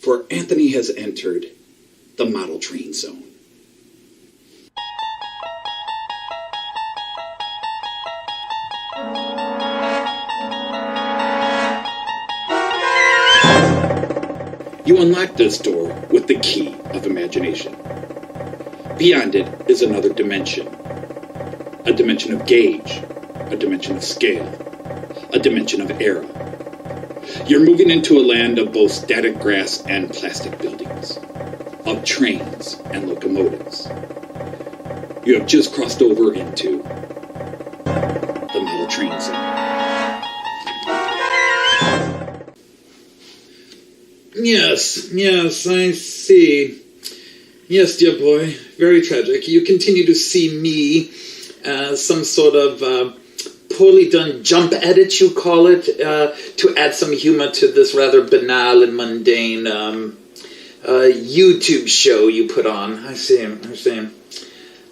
for Anthony has entered the model train zone. You unlock this door with the key of imagination. Beyond it is another dimension. A dimension of gauge, a dimension of scale, a dimension of era. You're moving into a land of both static grass and plastic buildings, of trains and locomotives. You have just crossed over into the model train zone. Yes, I see. Yes, dear boy, very tragic. You continue to see me as some sort of poorly done jump edit, you call it, to add some humor to this rather banal and mundane YouTube show you put on. I see.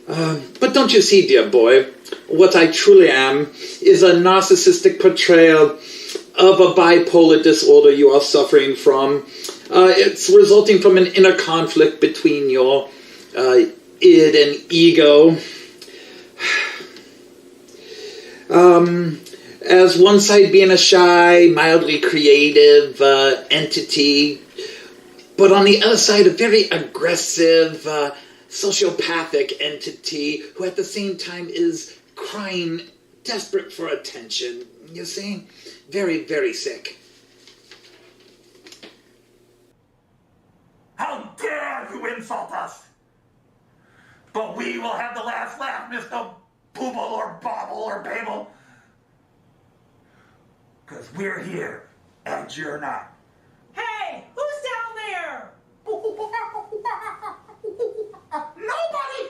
But don't you see, dear boy, what I truly am is a narcissistic portrayal of a bipolar disorder you are suffering from. It's resulting from an inner conflict between your id and ego. As one side being a shy, mildly creative entity, but on the other side a very aggressive, sociopathic entity who at the same time is crying, desperate for attention. You see? Very, very sick. How dare you insult us! But we will have the last laugh, Mr. Booble or Bobble or Babel. Because we're here, and you're not. Hey, who's down there? Nobody!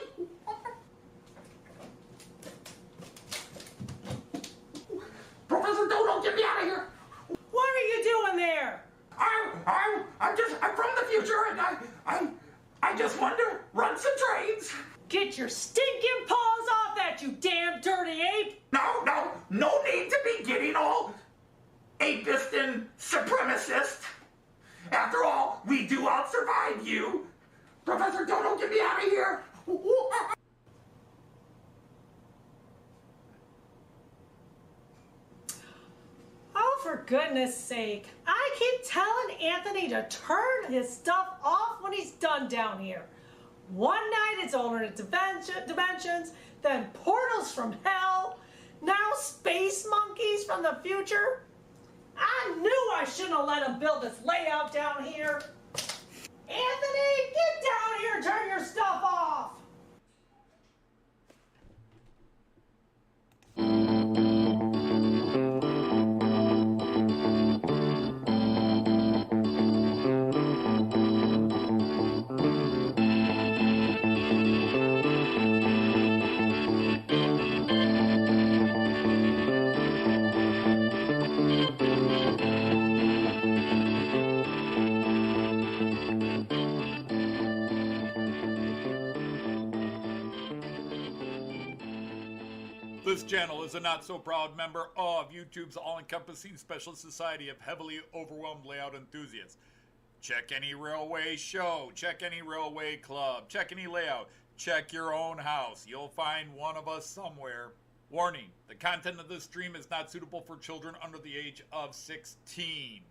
Professor Dodo, get me out of here! What are you doing there? I'm from the future, and I just want to run some trains. Get your stinking paws off that, you damn dirty ape! No need to be getting all apist and supremacist. After all, we do out-survive you. Professor Dodo, get me out of here. Oh, for goodness sake. I keep telling Anthony to turn his stuff off when he's done down here. One night it's alternate dimensions, then portals from hell, now space monkeys from the future. I knew I shouldn't have let him build this layout down here. Anthony, get down here and turn your stuff off. This channel is a not-so-proud member of YouTube's all-encompassing special society of heavily overwhelmed layout enthusiasts. Check any railway show, check any railway club, check any layout, check your own house. You'll find one of us somewhere. Warning, the content of this stream is not suitable for children under the age of 16.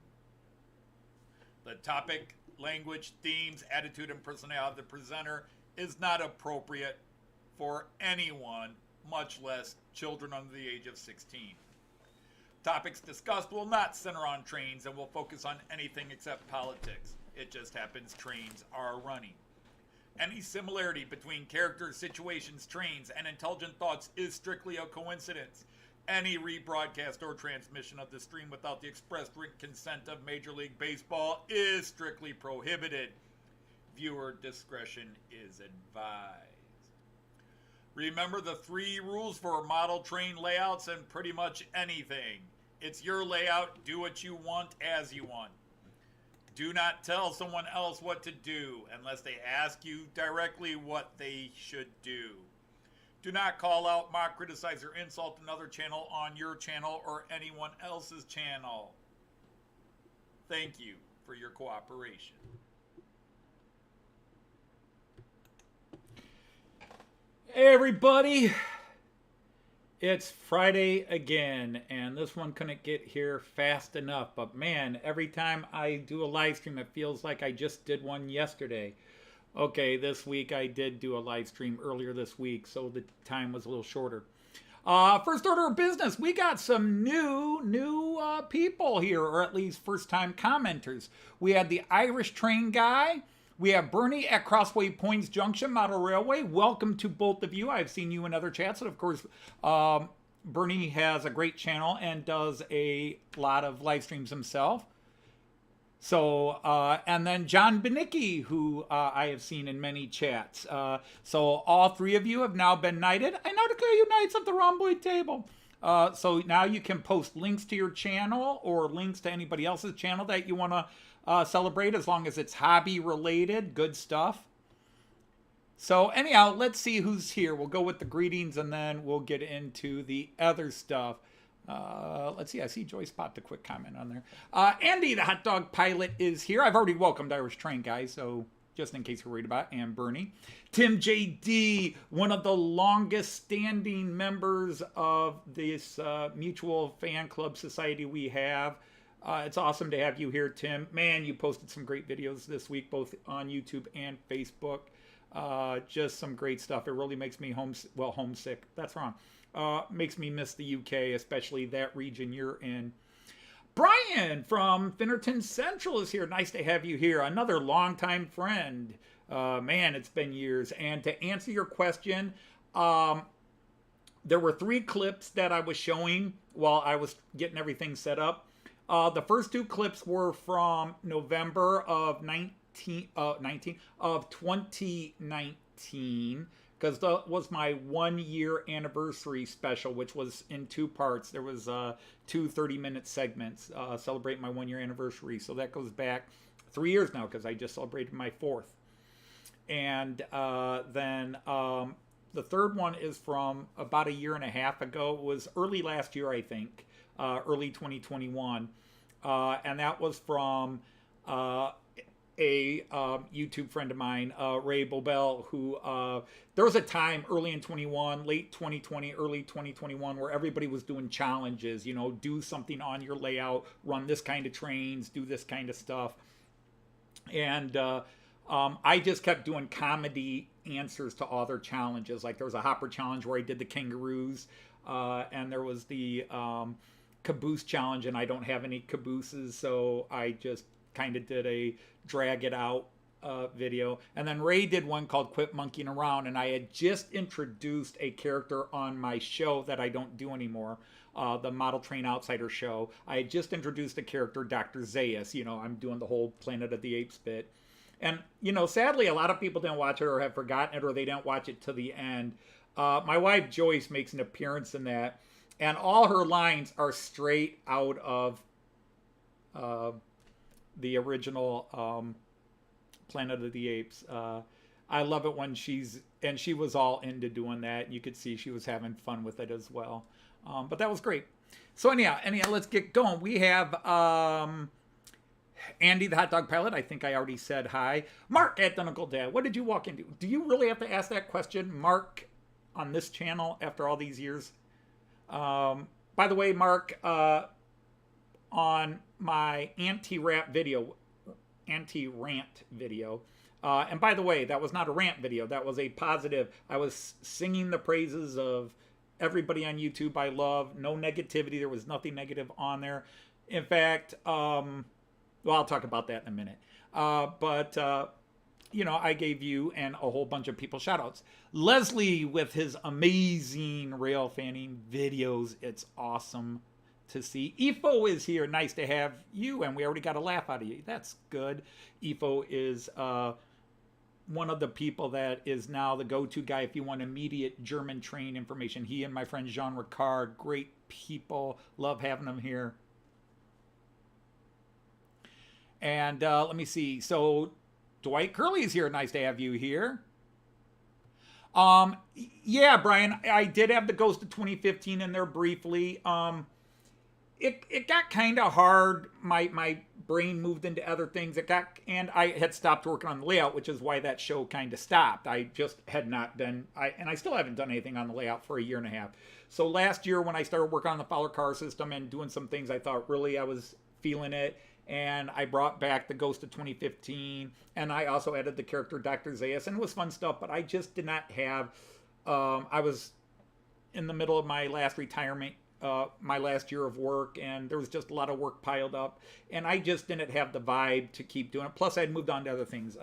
The topic, language, themes, attitude, and personality of the presenter is not appropriate for anyone, much less children under the age of 16. Topics discussed will not center on trains and will focus on anything except politics. It just happens trains are running. Any similarity between characters, situations, trains, and intelligent thoughts is strictly a coincidence. Any rebroadcast or transmission of the stream without the express written consent of Major League Baseball is strictly prohibited. Viewer discretion is advised. Remember the 3 rules for model train layouts and pretty much anything. It's your layout, do what you want as you want. Do not tell someone else what to do unless they ask you directly what they should do. Do not call out, mock, criticize, or insult another channel on your channel or anyone else's channel. Thank you for your cooperation. everybody. It's Friday again, and this one couldn't get here fast enough. But man, every time I do a live stream, it feels like I just did one yesterday. Okay, this week I did do a live stream earlier this week, so the time was a little shorter. First order of business, we got some new people here, or at least first-time commenters. We had the Irish train guy. We have Bernie at Crossway Points Junction Model Railway. Welcome to both of you. I've seen you in other chats. And of course, Bernie has a great channel and does a lot of live streams himself. So, and then John Benicki, who I have seen in many chats. So all three of you have now been knighted. I now declare you knights of the Rhomboid Table. So now you can post links to your channel or links to anybody else's channel that you want to celebrate, as long as it's hobby related. Good stuff. So anyhow, let's see who's here. We'll go with the greetings and then we'll get into the other stuff. Let's see. I see Joyce popped a quick comment on there. Andy, the hot dog pilot, is here. I've already welcomed Irish Train Guy, so just in case you're worried about it, and Bernie. Tim JD, one of the longest standing members of this mutual fan club society we have. It's awesome to have you here, Tim. Man, you posted some great videos this week, both on YouTube and Facebook. Just some great stuff. It really makes me homesick. That's wrong. Makes me miss the UK, especially that region you're in. Brian from Finnerton Central is here. Nice to have you here. Another longtime friend. Man, it's been years. And to answer your question, there were 3 clips that I was showing while I was getting everything set up. The first 2 clips were from November of 2019, because that was my 1-year anniversary special, which was in 2 parts. There was 2 30-minute segments celebrating my 1-year anniversary. So that goes back 3 years now, because I just celebrated my 4th. And then the third one is from about 1.5 years ago. It was early last year, I think, early 2021. And that was from a YouTube friend of mine, Ray Bobel, who there was a time early in 21, late 2020, early 2021, where everybody was doing challenges, you know, do something on your layout, run this kind of trains, do this kind of stuff. And I just kept doing comedy answers to all their challenges. Like there was a hopper challenge where I did the kangaroos, and there was the caboose challenge, and I don't have any cabooses, so I just kind of did a drag it out video. And then Ray did one called Quit Monkeying Around, and I had just introduced a character on my show that I don't do anymore, the Model Train Outsider show. I had just introduced a character, Dr. Zaius. You know, I'm doing the whole Planet of the Apes bit. And, you know, sadly, a lot of people didn't watch it or have forgotten it, or they didn't watch it to the end. My wife, Joyce, makes an appearance in that, and all her lines are straight out of the original Planet of the Apes. I love it when she was all into doing that. You could see she was having fun with it as well. But that was great. So anyhow, let's get going. We have Andy, the hot dog pilot. I think I already said hi. Mark at Uncle Dad. What did you walk into? Do you really have to ask that question, Mark, on this channel after all these years? By the way, Mark, on my anti-rant video, and by the way, that was not a rant video. That was a positive. I was singing the praises of everybody on YouTube I love. No negativity. There was nothing negative on there. In fact, well, I'll talk about that in a minute. You know, I gave you and a whole bunch of people shout outs. Leslie with his amazing rail fanning videos. It's awesome to see. Ifo is here. Nice to have you, and we already got a laugh out of you. That's good. Ifo is one of the people that is now the go-to guy if you want immediate German train information. He and my friend Jean Ricard, great people. Love having them here. And let me see. So Dwight Curley is here. Nice to have you here. Yeah, Brian, I did have the Ghost of 2015 in there briefly. It got kind of hard. My brain moved into other things. And I had stopped working on the layout, which is why that show kind of stopped. I just had not been, and I still haven't done anything on the layout for a year and a half. So last year when I started working on the Fowler car system and doing some things, I thought really I was feeling it. And I brought back the Ghost of 2015, and I also added the character Dr. Zaius, and it was fun stuff, but I just did not have, I was in the middle of my last retirement, my last year of work, and there was just a lot of work piled up, and I just didn't have the vibe to keep doing it. Plus, I had moved on to other things.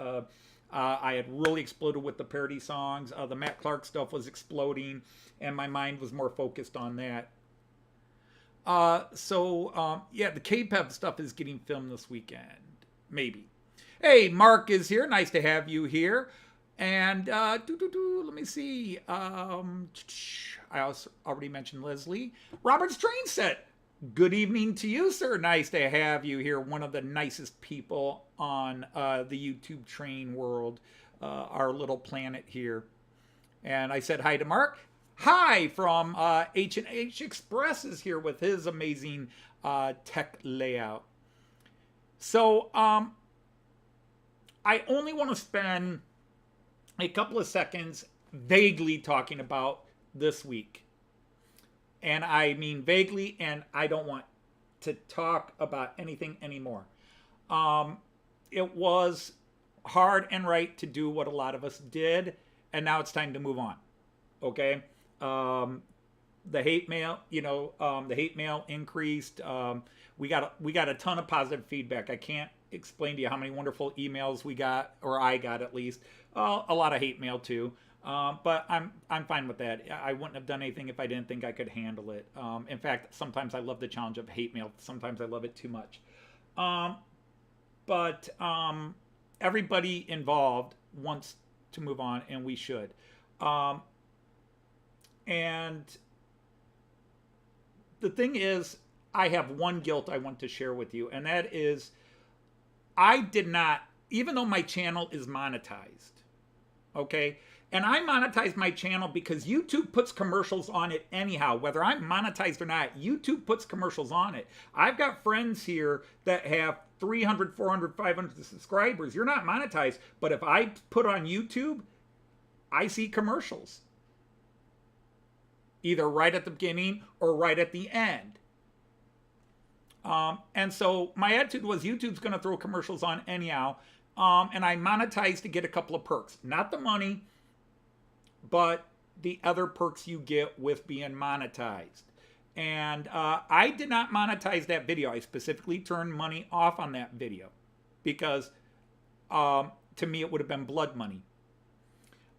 I had really exploded with the parody songs. The Matt Clark stuff was exploding, and my mind was more focused on that. Yeah, the K-Pep stuff is getting filmed this weekend. Maybe. Hey, Mark is here. Nice to have you here. And, let me see. I also already mentioned Leslie. Robert's Train Set. Good evening to you, sir. Nice to have you here. One of the nicest people on the YouTube train world, our little planet here. And I said hi to Mark. Hi from H&H Express is here with his amazing tech layout. So I only want to spend a couple of seconds vaguely talking about this week. And I mean vaguely, and I don't want to talk about anything anymore. It was hard and right to do what a lot of us did, and now it's time to move on. Okay? The hate mail, the hate mail increased. We got a ton of positive feedback. I can't explain to you how many wonderful emails we got, or I got at least. A lot of hate mail too. But I'm fine with that. I wouldn't have done anything if I didn't think I could handle it. In fact, sometimes I love the challenge of hate mail. Sometimes I love it too much. But everybody involved wants to move on, and we should. And the thing is, I have one guilt I want to share with you, and that is I did not, even though my channel is monetized, okay? And I monetize my channel because YouTube puts commercials on it anyhow. Whether I'm monetized or not, YouTube puts commercials on it. I've got friends here that have 300, 400, 500 subscribers. You're not monetized, but if I put on YouTube, I see commercials. Either right at the beginning or right at the end. And so my attitude was YouTube's going to throw commercials on anyhow. And I monetized to get a couple of perks. Not the money, but the other perks you get with being monetized. And I did not monetize that video. I specifically turned money off on that video because to me it would have been blood money.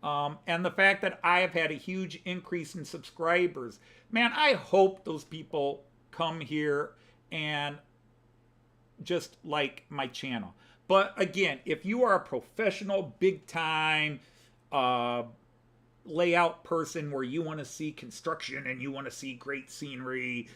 And the fact that I have had a huge increase in subscribers, man, I hope those people come here and just like my channel. But again, if you are a professional, big time layout person where you want to see construction and you want to see great scenery,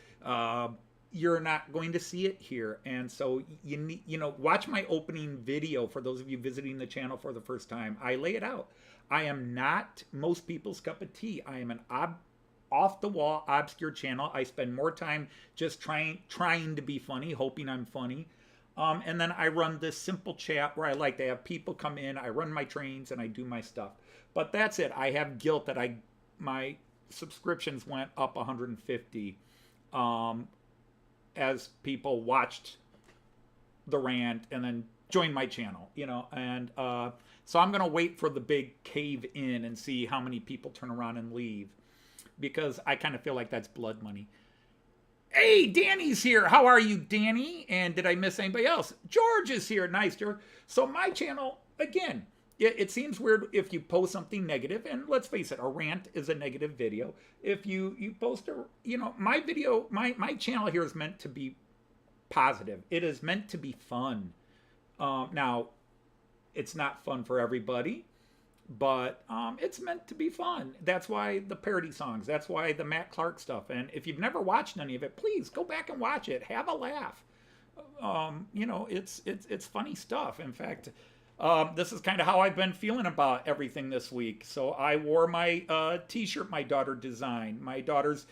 you're not going to see it here. And so you need, watch my opening video for those of you visiting the channel for the first time. I lay it out. I am not most people's cup of tea. I am an off-the-wall, obscure channel. I spend more time just trying to be funny, hoping I'm funny. And then I run this simple chat where I like to have people come in. I run my trains and I do my stuff. But that's it. I have guilt that my subscriptions went up 150 as people watched the rant and then joined my channel, and so I'm going to wait for the big cave in and see how many people turn around and leave, because I kind of feel like that's blood money. Hey, Danny's here. How are you, Danny? And did I miss anybody else? George is here. Nice, George. So my channel, again, it seems weird if you post something negative, and let's face it, a rant is a negative video. If you post my video, my channel here is meant to be positive. It is meant to be fun. Now, it's not fun for everybody, but it's meant to be fun. That's why the parody songs. That's why the Matt Clark stuff. And if you've never watched any of it, please go back and watch it. Have a laugh. It's funny stuff. In fact, this is kind of how I've been feeling about everything this week. So I wore my T-shirt my daughter designed. My daughter's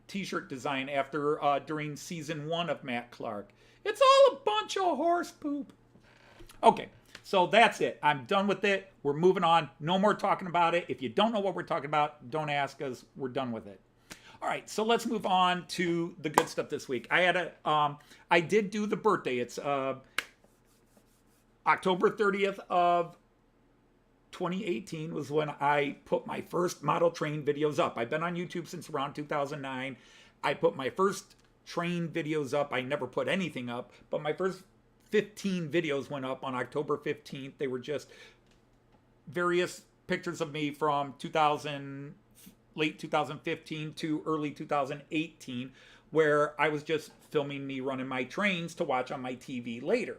t-shirt design after during season 1 of Matt Clark. It's all a bunch of horse poop. Okay, so that's it. I'm done with it. We're moving on. No more talking about it. If you don't know what we're talking about, don't ask us. We're done with it. All right, so let's move on to the good stuff this week. I did do the birthday. It's October 30th of 2018 was when I put my first model train videos up. I've been on YouTube since around 2009. I put my first train videos up. I never put anything up, but my first 15 videos went up on October 15th. They were just various pictures of me from late 2015 to early 2018, where I was just filming me running my trains to watch on my TV later.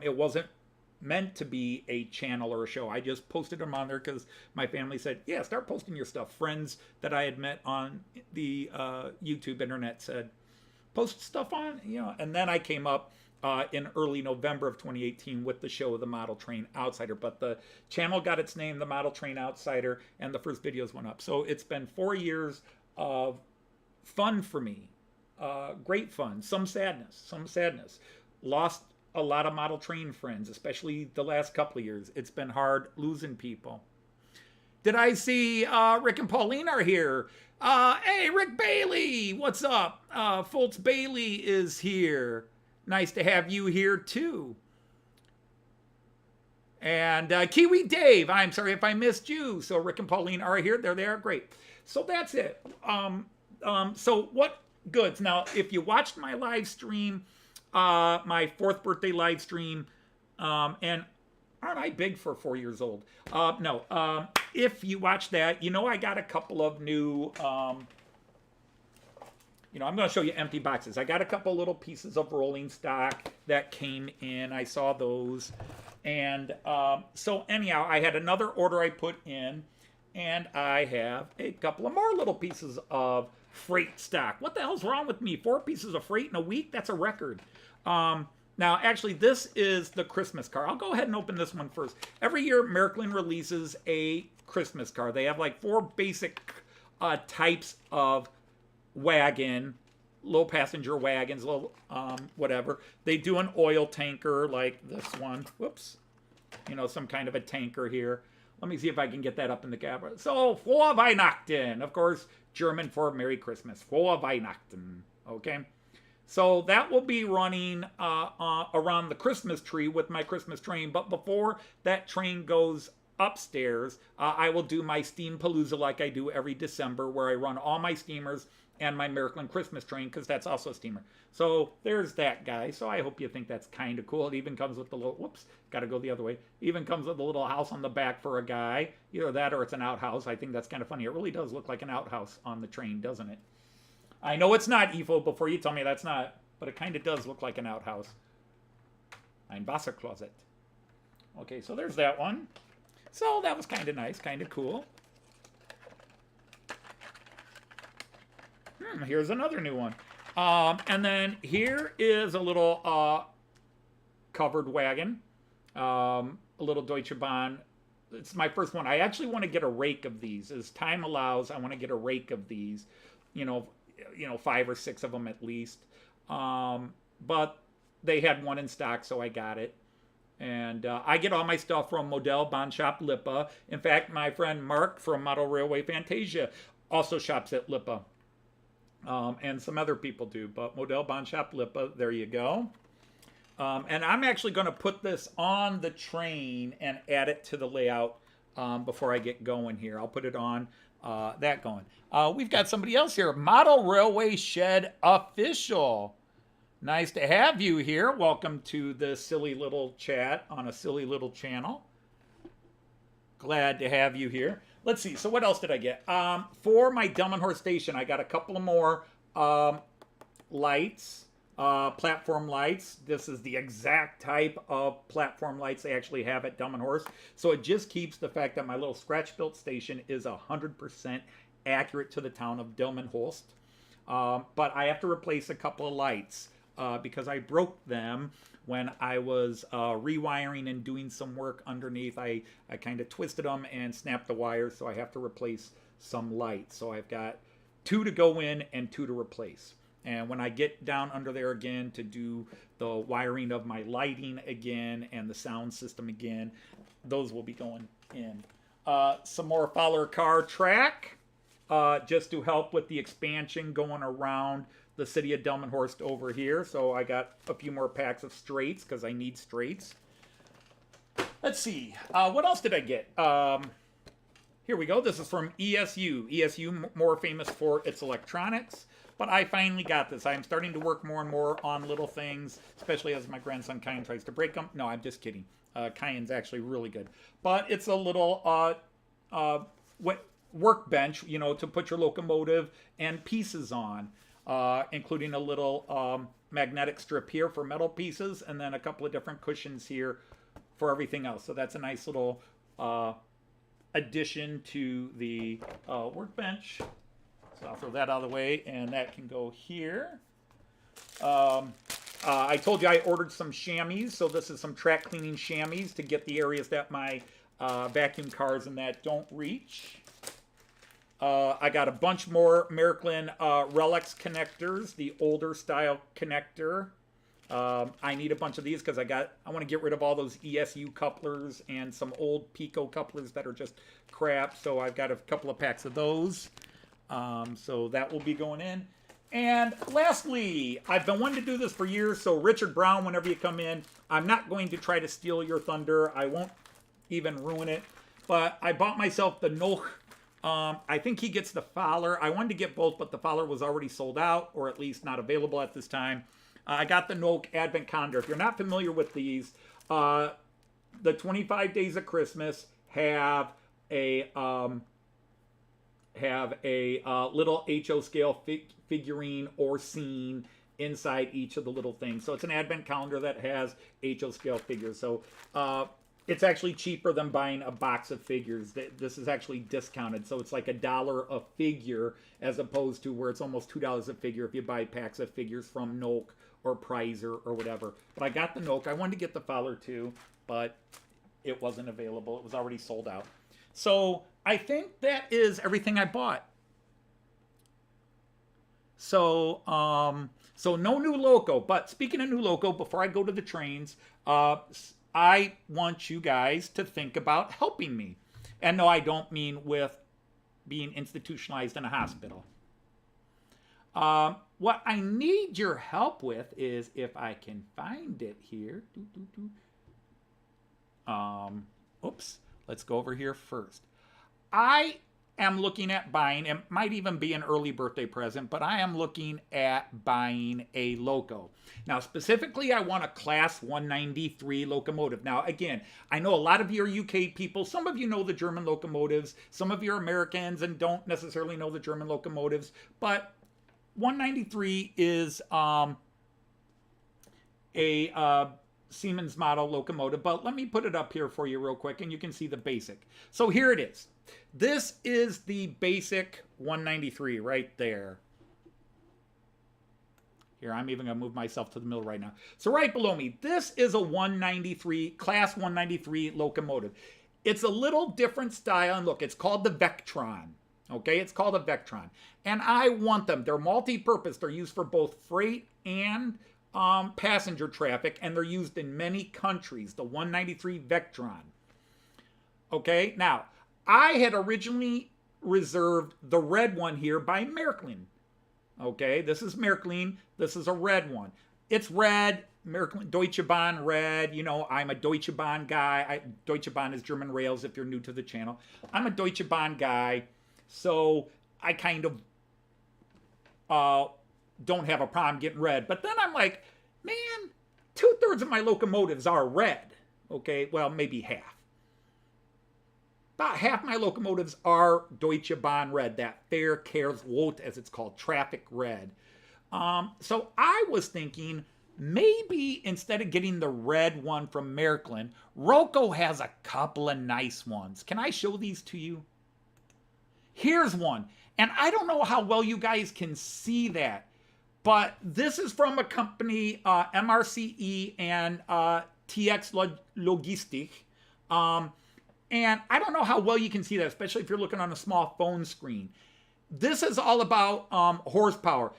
It wasn't meant to be a channel or a show. I just posted them on there because my family said, yeah, start posting your stuff. Friends that I had met on the YouTube internet said, post stuff on, and then I came up in early November of 2018 with the show The Model Train Outsider. But the channel got its name, The Model Train Outsider, and the first videos went up. So it's been 4 years of fun for me. Great fun. Some sadness. Lost a lot of model train friends, especially the last couple of years. It's been hard losing people. Did I see Rick and Pauline are here? Hey, Rick Bailey, what's up? Fultz Bailey is here. Nice to have you here too. And Kiwi Dave, I'm sorry if I missed you. So Rick and Pauline are here. There they are. Great. So that's it. So what goods? Now, if you watched my live stream, my 4th birthday live stream, and aren't I big for 4 years old? No. If you watch that, I got a couple of new, I'm going to show you empty boxes. I got a couple little pieces of rolling stock that came in. I saw those. And so anyhow, I had another order I put in, and I have a couple of more little pieces of freight stock. What the hell's wrong with me? 4 pieces of freight in a week? That's a record. Now, actually, this is the Christmas car. I'll go ahead and open this one first. Every year, Märklin releases a Christmas car. They have like 4 basic types of wagon, low passenger wagons, little whatever. They do an oil tanker like this one. Whoops. Some kind of a tanker here. Let me see if I can get that up in the camera. So, Frohe Weihnachten. Of course, German for Merry Christmas. Frohe Weihnachten. Okay. So that will be running around the Christmas tree with my Christmas train. But before that train goes upstairs, I will do my Steam Palooza like I do every December, where I run all my steamers and my Märklin Christmas train, because that's also a steamer. So there's that guy. So I hope you think that's kind of cool. It even comes with the little, whoops, got to go the other way. Even comes with a little house on the back for a guy. Either that or it's an outhouse. I think that's kind of funny. It really does look like an outhouse on the train, doesn't it? I know it's not, Evo, before you tell me that's not, but it kind of does look like an outhouse. Ein Wassercloset. Okay, so there's that one. So that was kind of nice, kind of cool. Here's another new one. And then here is a little covered wagon. A little Deutsche Bahn. It's my first one. I actually want to get a rake of these. As time allows, I want to get a rake of these. 5 or 6 of them at least. But they had one in stock, so I got it. And I get all my stuff from Modell Bahnshop Lippe. In fact, my friend Mark from Model Railway Fantasia also shops at Lippe. And some other people do, but Modell Bahnshop Lippe, there you go. And I'm actually going to put this on the train and add it to the layout before I get going here. I'll put it on that going. We've got somebody else here, Model Railway Shed Official. Nice to have you here. Welcome to the silly little chat on a silly little channel. Glad to have you here. Let's see. So what else did I get? For my Delmenhorst station, I got a couple of more lights, platform lights. This is the exact type of platform lights they actually have at Delmenhorst. So it just keeps the fact that my little scratch-built station is 100% accurate to the town of Delmenhorst. But I have to replace a couple of lights because I broke them when I was rewiring and doing some work underneath. I kind of twisted them and snapped the wires, so I have to replace some lights. So I've got 2 to go in and 2 to replace. And when I get down under there again to do the wiring of my lighting again and the sound system again, those will be going in. Some more Fowler car track, just to help with the expansion going around the city of Delmenhorst over here. So I got a few more packs of straights because I need straights. Let's see. What else did I get? Here we go. This is from ESU. ESU, more famous for its electronics. But I finally got this. I'm starting to work more and more on little things, especially as my grandson Kyan tries to break them. No, I'm just kidding. Kyan's actually really good. But it's a little workbench, you know, to put your locomotive and pieces on, including a little magnetic strip here for metal pieces, and then a couple of different cushions here for everything else. So that's a nice little addition to the workbench. So I'll throw that out of the way, and that can go here. I told you I ordered some chamois, so this is some track cleaning chamois to get the areas that my vacuum cars and that don't reach. I got a bunch more Miraklin Relics connectors, the older style connector. I need a bunch of these because I want to get rid of all those ESU couplers and some old Pico couplers that are just crap. So I've got a couple of packs of those. So that will be going in. And lastly, I've been wanting to do this for years. So Richard Brown, whenever you come in, I'm not going to try to steal your thunder. I won't even ruin it. But I bought myself the Noch. I think he gets the Fowler. I wanted to get both, but the Fowler was already sold out, or at least not available at this time. I got the Noch Advent Calendar. If you're not familiar with these, the 25 Days of Christmas have a little HO scale figurine or scene inside each of the little things. So it's an advent calendar that has HO scale figures. So it's actually cheaper than buying a box of figures. This is actually discounted. So it's like $1 a figure as opposed to where it's almost $2 a figure if you buy packs of figures from Noak or Prizer or whatever. But I got the Noak. I wanted to get the Fowler too, but it wasn't available. It was already sold out. So I think that is everything I bought. So no new Loco. But speaking of new Loco, before I go to the trains, I want you guys to think about helping me. And no, I don't mean with being institutionalized in a hospital. What I need your help with is, if I can find it here. Oops. Let's go over here first. I am looking at buying, it might even be an early birthday present, but I am looking at buying a Loco. Now, specifically, I want a Class 193 locomotive. Now, again, I know a lot of you are UK people. Some of you know the German locomotives. Some of you are Americans and don't necessarily know the German locomotives. But 193 is a Siemens model locomotive, but let me put it up here for you real quick and you can see the basic. So here it is. This is the basic 193 right there. Here, I'm even going to move myself to the middle right now. So right below me, this is a 193, Class 193 locomotive. It's a little different style, and look, it's called the Vectron. Okay, it's called a Vectron. And I want them. They're multi-purpose. They're used for both freight and passenger traffic, and they're used in many countries, the 193 Vectron. Okay, now, I had originally reserved the red one here by Miraklin. Okay, this is Miraklin. This is a red one. It's red, Miraklin, Deutsche Bahn red. You know, I'm a Deutsche Bahn guy. Deutsche Bahn is German rails if you're new to the channel. I'm a Deutsche Bahn guy, so I kind of don't have a problem getting red. But then I'm like, man, 2/3 of my locomotives are red. Okay, well, maybe half. About half my locomotives are Deutsche Bahn red, that Verkehrsrot, as it's called, traffic red. So I was thinking, maybe instead of getting the red one from Miraklin, Roco has a couple of nice ones. Can I show these to you? Here's one. And I don't know how well you guys can see that, but this is from a company, MRCE and TX Logistik. And I don't know how well you can see that, especially if you're looking on a small phone screen. this is all about horsepower.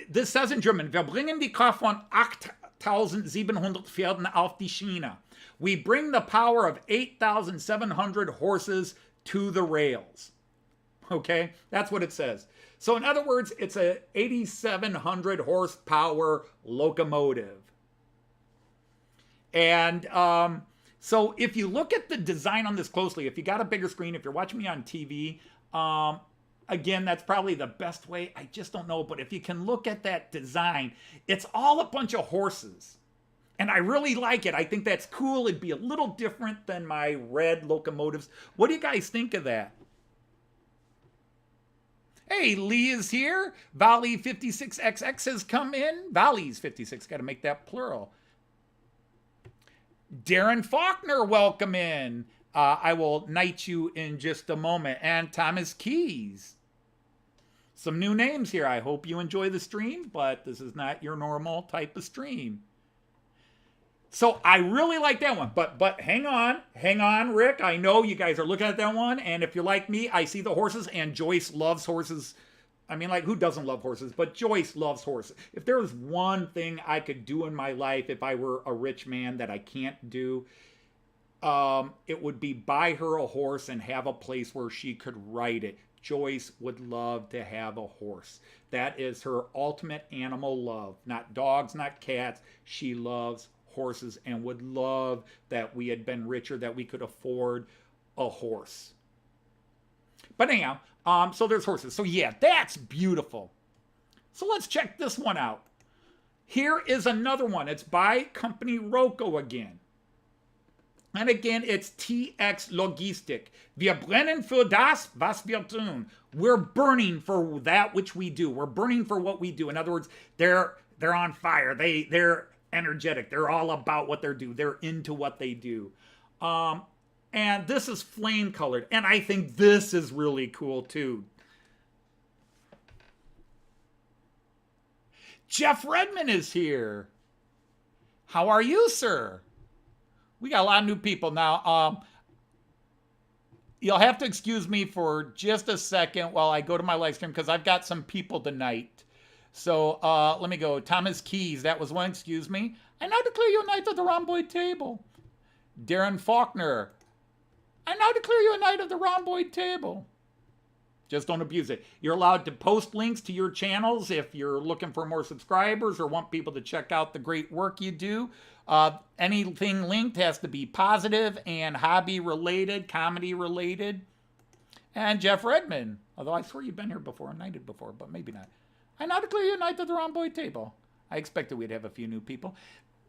This says in German, wir bringen die Kraft von 8,700 Pferden auf die Schiene. We bring the power of 8,700 horses to the rails. Okay, that's what it says. So in other words, it's a 8,700 horsepower locomotive. And so if you look at the design on this closely, if you got a bigger screen, if you're watching me on TV, again, that's probably the best way. I just don't know. But if you can look at that design, it's all a bunch of horses. And I really like it. I think that's cool. It'd be a little different than my red locomotives. What do you guys think of that? Hey, Lee is here. Valley 56XX has come in. Valley's 56. Got to make that plural. Darren Faulkner, welcome in. I will knight you in just a moment. And Thomas Keys. Some new names here. I hope you enjoy the stream, but this is not your normal type of stream. So I really like that one. But hang on, Rick. I know you guys are looking at that one. And if you're like me, I see the horses, and Joyce loves horses. I mean, like, who doesn't love horses? But Joyce loves horses. If there was one thing I could do in my life if I were a rich man that I can't do, it would be buy her a horse and have a place where she could ride it. Joyce would love to have a horse. That is her ultimate animal love. Not dogs, not cats. She loves horses and would love that we had been richer, that we could afford a horse. But anyhow, so there's horses. So yeah, that's beautiful. So let's check this one out. Here is another one. It's by Company Roco again. And again, it's TX Logistik. Wir brennen für das, was wir tun. We're burning for that which we do. We're burning for what we do. In other words, they're on fire. They're energetic. They're all about what they do. They're into what they do. And this is flame colored. And I think this is really cool too. Jeff Redmond is here. How are you, sir? We got a lot of new people now. You'll have to excuse me for just a second while I go to my live stream because I've got some people tonight. So let me go. Thomas Keys, that was one, excuse me. I now declare you a knight of the rhomboid table. Darren Faulkner, I now declare you a knight of the rhomboid table. Just don't abuse it. You're allowed to post links to your channels if you're looking for more subscribers or want people to check out the great work you do. Anything linked has to be positive and hobby related, comedy related. And Jeff Redmond, although I swear you've been here before and knighted before, but maybe not. I now declare you a knight of the rhomboid table. I expected we'd have a few new people.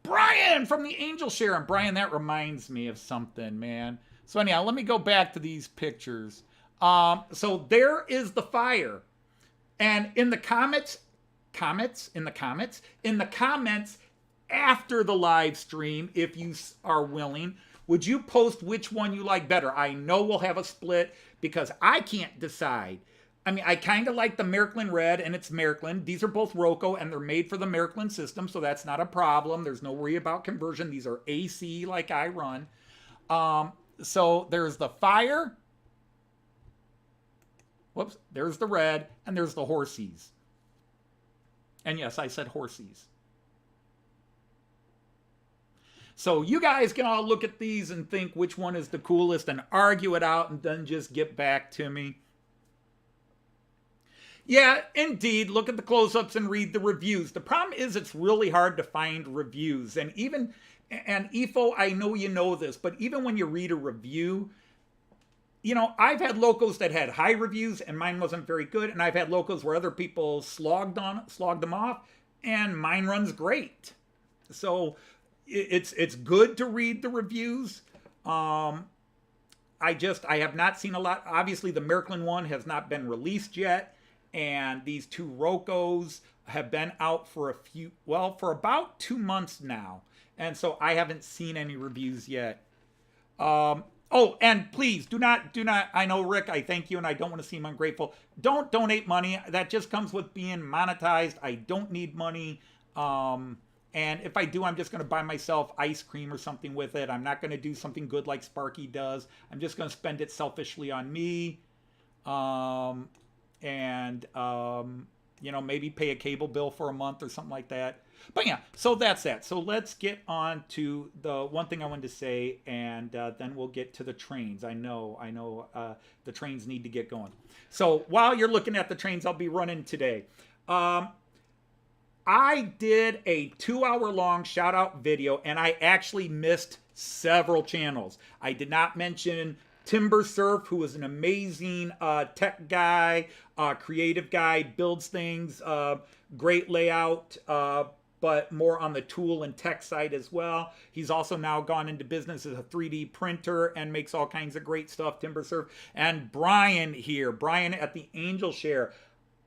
Brian from the Angel Share. And Brian, that reminds me of something, man. So anyhow, let me go back to these pictures. So there is the fire. And in the comments after the live stream, if you are willing, would you post which one you like better? I know we'll have a split because I can't decide. I mean, I kind of like the Märklin Red, and it's Märklin. These are both Roco, and they're made for the Märklin system, so that's not a problem. There's no worry about conversion. These are AC like I run. So there's the fire. Whoops, there's the red, and there's the horsies. And yes, I said horsies. So you guys can all look at these and think which one is the coolest and argue it out and then just get back to me. Yeah, indeed, look at the close-ups and read the reviews. The problem is it's really hard to find reviews. And EFO, I know you know this, but even when you read a review, you know, I've had locos that had high reviews and mine wasn't very good. And I've had locos where other people slogged them off and mine runs great. So it's good to read the reviews. I have not seen a lot. Obviously, the Märklin one has not been released yet. And these two Rocos have been out for for about 2 months now. And so I haven't seen any reviews yet. Oh, and please do not, I know, Rick, I thank you and I don't want to seem ungrateful. Don't donate money. That just comes with being monetized. I don't need money. And if I do, I'm just going to buy myself ice cream or something with it. I'm not going to do something good like Sparky does. I'm just going to spend it selfishly on me. and maybe pay a cable bill for a month or something like that. But yeah, so that's that. So let's get on to the one thing I wanted to say, and then we'll get to the trains. I know the trains need to get going. So while you're looking at the trains I'll be running today, I did a 2-hour long shout out video, and I actually missed several channels. I did not mention Timber Surf, who is an amazing tech guy, creative guy, builds things, great layout, but more on the tool and tech side as well. He's also now gone into business as a 3D printer and makes all kinds of great stuff, Timber Surf. And Brian here, Brian at the Angel Share.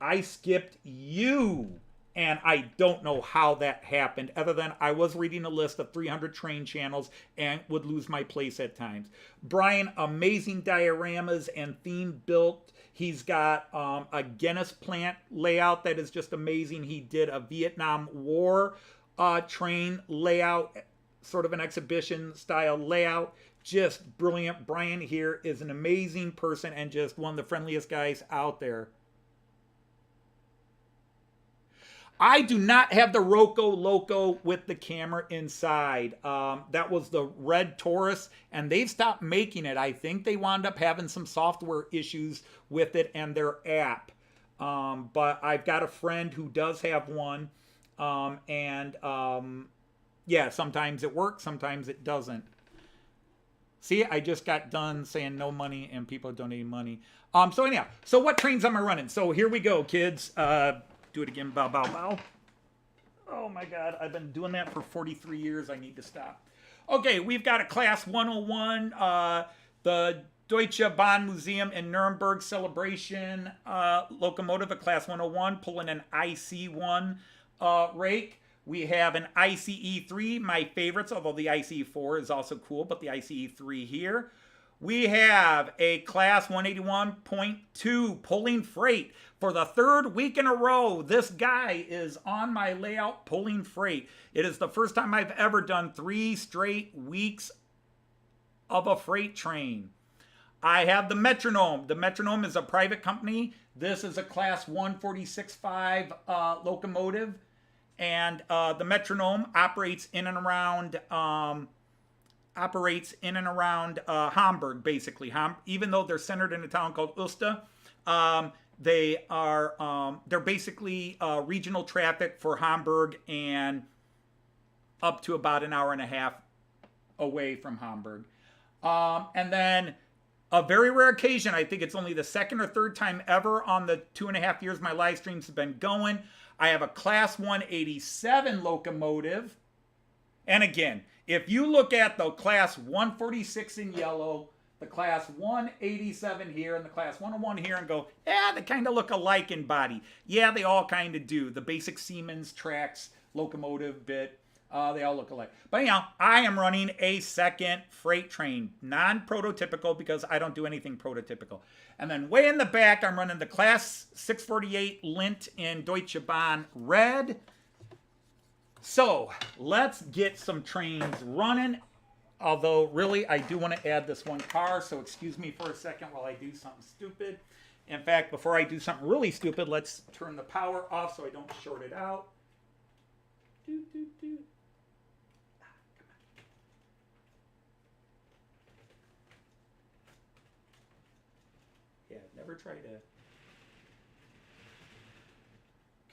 I skipped you. And I don't know how that happened, other than I was reading a list of 300 train channels and would lose my place at times. Brian, amazing dioramas and theme built. He's got a Guinness plant layout that is just amazing. He did a Vietnam War train layout, sort of an exhibition style layout. Just brilliant. Brian here is an amazing person and just one of the friendliest guys out there. I do not have the Loco with the camera inside. That was the red Taurus, and they've stopped making it. I think they wound up having some software issues with it and their app. But I've got a friend who does have one. Yeah, sometimes it works, sometimes it doesn't. See, I just got done saying no money and people are donating money. So anyhow, so what trains am I running? So here we go, kids. Do it again, bow, bow, bow. Oh my God, I've been doing that for 43 years. I need to stop. Okay, we've got a Class 101, the Deutsche Bahn Museum in Nuremberg celebration locomotive, a Class 101, pulling an IC1 rake. We have an ICE3, my favorites, although the ICE4 is also cool, but the ICE3 here. We have a Class 181.2 pulling freight for the third week in a row. This guy is on my layout pulling freight. It is the first time I've ever done 3 straight weeks of a freight train. I have the Metronome. The Metronome is a private company. This is a Class 146.5 locomotive. And the Metronome operates in and around Hamburg, basically. Even though they're centered in a town called Uster, they're basically regional traffic for Hamburg and up to about an hour and a half away from Hamburg. And then a very rare occasion, I think it's only the second or third time ever on the 2.5 years my live streams have been going, I have a Class 187 locomotive. And again, if you look at the Class 146 in yellow, the Class 187 here, and the Class 101 here, and go, yeah, they kind of look alike in body. Yeah, they all kind of do. The basic Siemens tracks locomotive bit, they all look alike. But anyhow, I am running a second freight train, non-prototypical, because I don't do anything prototypical. And then way in the back, I'm running the Class 648 Lint in Deutsche Bahn red. So let's get some trains running. Although really, I do want to add this one car. So excuse me for a second while I do something stupid. In fact, before I do something really stupid, let's turn the power off so I don't short it out. Come on. Yeah, never try to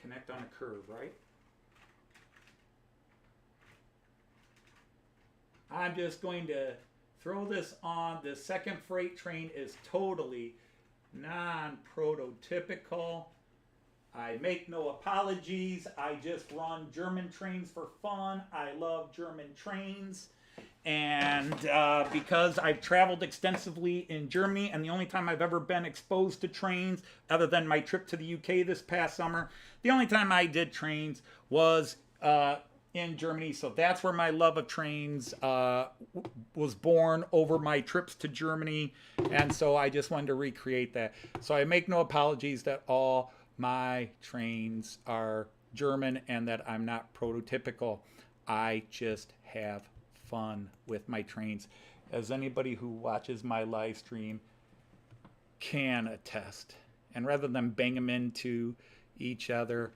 connect on a curve, right? I'm just going to throw this on. The second freight train is totally non-prototypical. I make no apologies. I just run German trains for fun. I love German trains. And because I've traveled extensively in Germany, and the only time I've ever been exposed to trains, other than my trip to the UK this past summer, the only time I did trains was in Germany. So that's where my love of trains was born, over my trips to Germany. And so I just wanted to recreate that. So I make no apologies that all my trains are German and that I'm not prototypical. I just have fun with my trains, as anybody who watches my live stream can attest. And rather than bang them into each other.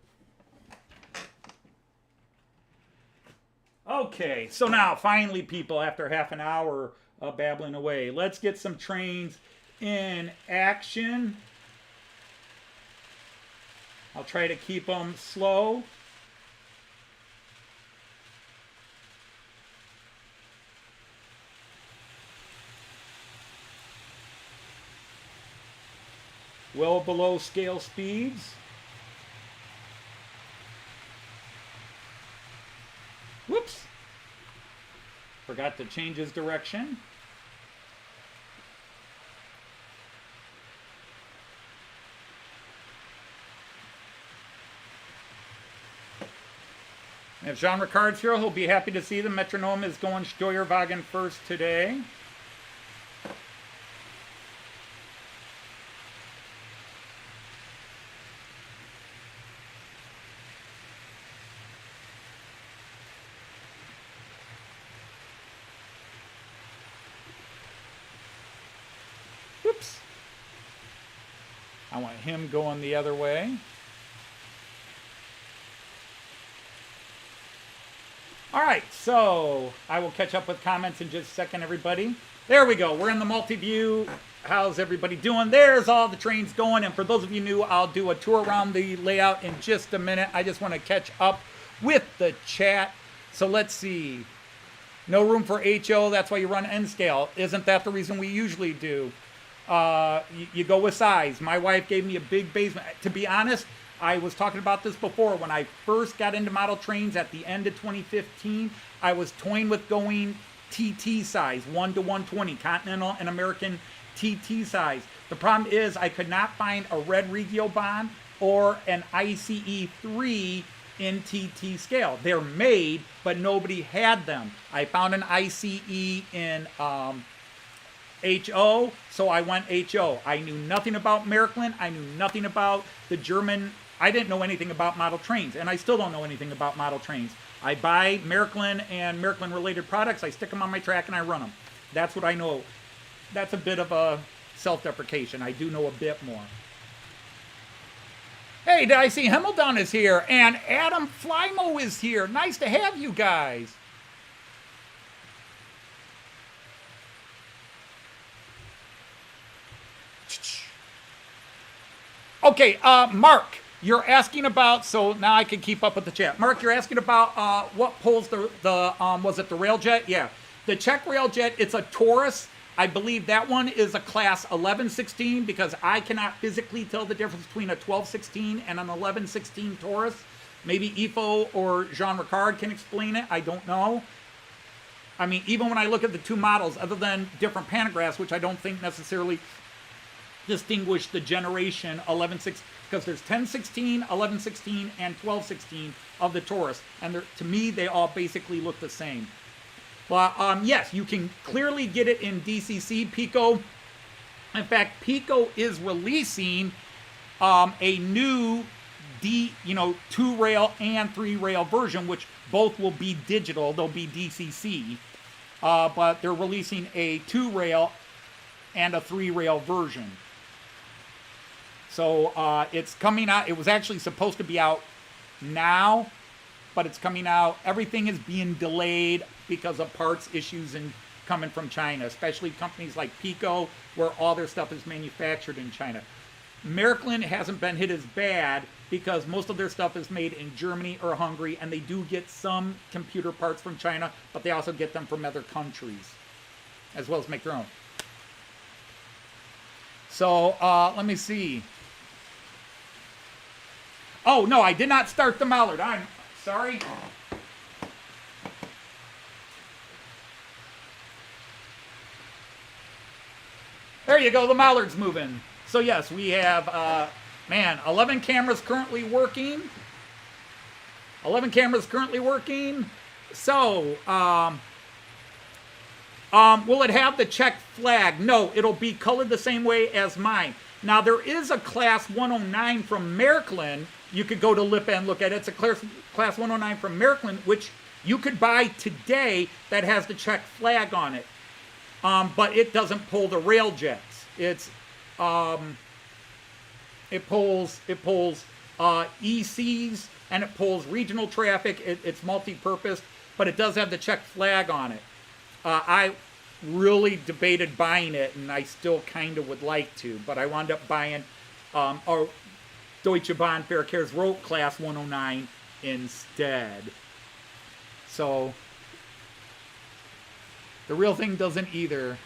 Okay, so now finally, people, after half an hour of babbling away, let's get some trains in action. I'll try to keep them slow. Well below scale speeds. Whoops. Forgot to change his direction. And if Jean Ricard's here, he'll be happy to see the metronome is going Steuerwagen first today. Whoops. I want him going the other way. All right, so I will catch up with comments in just a second, everybody. There we go. We're in the multi-view. How's everybody doing? There's all the trains going. And for those of you new, I'll do a tour around the layout in just a minute. I just want to catch up with the chat. So let's see. No room for HO. That's why you run N scale. Isn't that the reason we usually do? You go with size. My wife gave me a big basement. To be honest, I was talking about this before. When I first got into model trains at the end of 2015, I was toying with going TT size, 1 to 120, Continental and American TT size. The problem is I could not find a red Regio bond or an ICE 3 in TT scale. They're made, but nobody had them. I found an ICE in HO, so I went HO. I knew nothing about Märklin. I knew nothing about the German. I didn't know anything about model trains, and I still don't know anything about model trains. I buy Märklin and Märklin-related products. I stick them on my track, and I run them. That's what I know. That's a bit of a self-deprecation. I do know a bit more. Hey, did I see Himmeldon is here, and Adam Flymo is here. Nice to have you guys. Okay, Mark, you're asking about, so now I can keep up with the chat. Mark, you're asking about what pulls the was it the Railjet? Yeah, the Czech Railjet, it's a Taurus. I believe that one is a class 1116 because I cannot physically tell the difference between a 1216 and an 1116 Taurus. Maybe Ifo or Jean Ricard can explain it. I don't know. I mean, even when I look at the two models, other than different pantographs, which I don't think necessarily distinguish the generation 1116, because there's 1016, 1116, and 1216 of the Taurus, and to me they all basically look the same. Well, yes, you can clearly get it in DCC. Pico, in fact, Pico is releasing a new 2-rail and 3-rail version, which both will be digital. They'll be DCC, but they're releasing a 2-rail and a 3-rail version. So it's coming out. It was actually supposed to be out now, but it's coming out. Everything is being delayed because of parts issues and coming from China, especially companies like Pico, where all their stuff is manufactured in China. Märklin hasn't been hit as bad because most of their stuff is made in Germany or Hungary, and they do get some computer parts from China, but they also get them from other countries, as well as make their own. So let me see. Oh, no, I did not start the Mallard. I'm sorry. There you go, the Mallard's moving. So yes, we have, 11 cameras currently working. 11 cameras currently working. So, will it have the Czech flag? No, it'll be colored the same way as mine. Now, there is a class 109 from Märklin. You could go to Lipa and look at it. It's a class 109 from Märklin, which you could buy today that has the Czech flag on it. But it doesn't pull the rail jets. It's It pulls ECs, and it pulls regional traffic. It's multi-purpose, but it does have the check flag on it. I really debated buying it, and I still kind of would like to, but I wound up buying our Deutsche Bahn Verkehrsrot Class 109 instead. So the real thing doesn't either.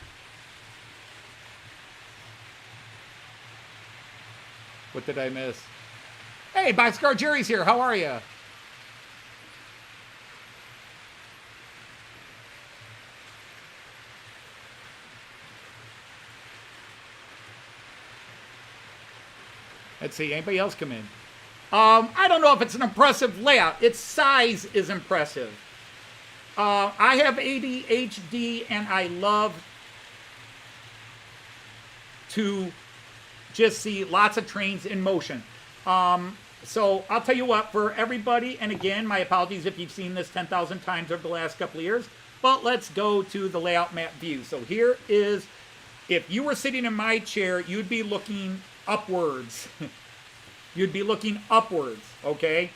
What did I miss? Hey, Boxcar Jerry's here. How are you? Let's see, anybody else come in? I don't know if it's an impressive layout. Its size is impressive. I have ADHD, and I love to just see lots of trains in motion. So I'll tell you what, for everybody, and again, my apologies if you've seen this 10,000 times over the last couple of years, but let's go to the layout map view. So here is, if you were sitting in my chair, you'd be looking upwards. You'd be looking upwards, okay?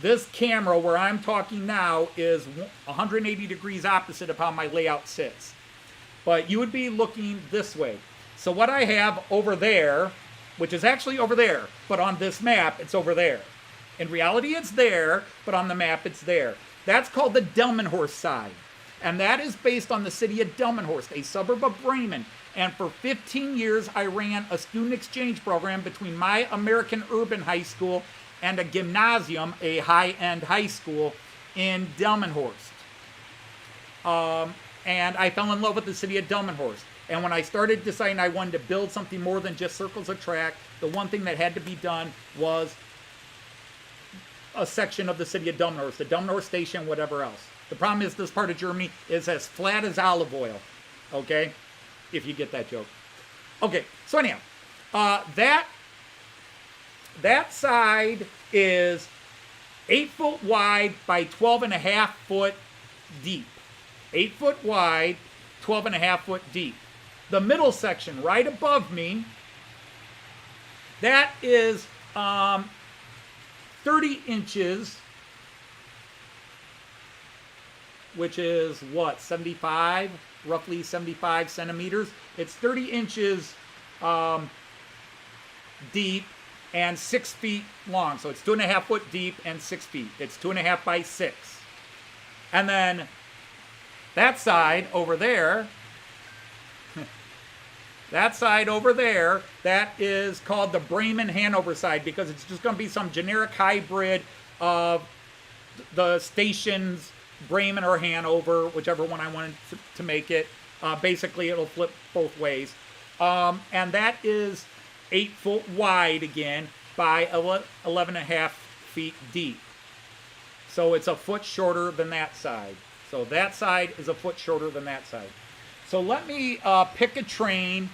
This camera where I'm talking now is 180 degrees opposite of how my layout sits. But you would be looking this way. So what I have over there, which is actually over there, but on this map, it's over there. In reality, it's there, but on the map, it's there. That's called the Delmenhorst side. And that is based on the city of Delmenhorst, a suburb of Bremen. And for 15 years, I ran a student exchange program between my American Urban High School and a gymnasium, a high-end high school in Delmenhorst. And I fell in love with the city of Delmenhorst. And when I started deciding I wanted to build something more than just circles of track, the one thing that had to be done was a section of the city of Delmenhorst, the Delmenhorst station, whatever else. The problem is this part of Germany is as flat as olive oil, okay? If you get that joke. Okay, so anyhow, that side is 8 foot wide by 12.5 foot deep. 8 foot wide, 12.5 foot deep. The middle section right above me, that is 30 inches, which is what, 75? Roughly 75 centimeters. It's 30 inches deep and 6 feet long. So it's 2.5 foot deep and 6 feet. It's 2.5 by 6. And then that side over there, that is called the Bremen-Hanover side, because it's just going to be some generic hybrid of the stations, Bremen or Hanover, whichever one I wanted to make it. Basically, it'll flip both ways. And that is 8 foot wide again by 11.5 feet deep. So it's a foot shorter than that side. So that side is a foot shorter than that side. So let me pick a train,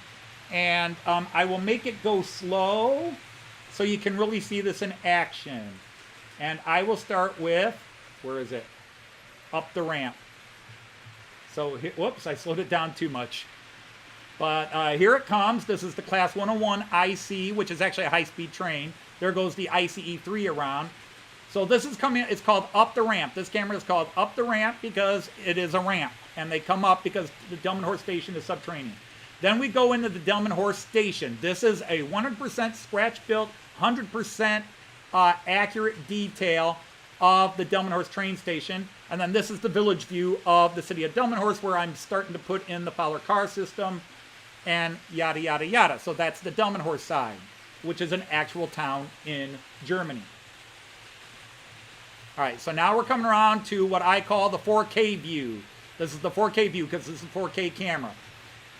and I will make it go slow so you can really see this in action. And I will start with, where is it? Up the ramp. So, whoops, I slowed it down too much. But here it comes. This is the Class 101 IC, which is actually a high-speed train. There goes the ICE3 around. So this is coming, it's called Up the Ramp. This camera is called Up the Ramp because it is a ramp. And they come up because the Delmenhorst station is subterranean. Then we go into the Delmenhorst station. This is a 100% scratch-built, 100% accurate detail of the Delmenhorst train station. And then this is the village view of the city of Delmenhorst, where I'm starting to put in the Fowler car system and yada, yada, yada. So that's the Delmenhorst side, which is an actual town in Germany. All right, so now we're coming around to what I call the 4K view. This is the 4K view because this is a 4K camera.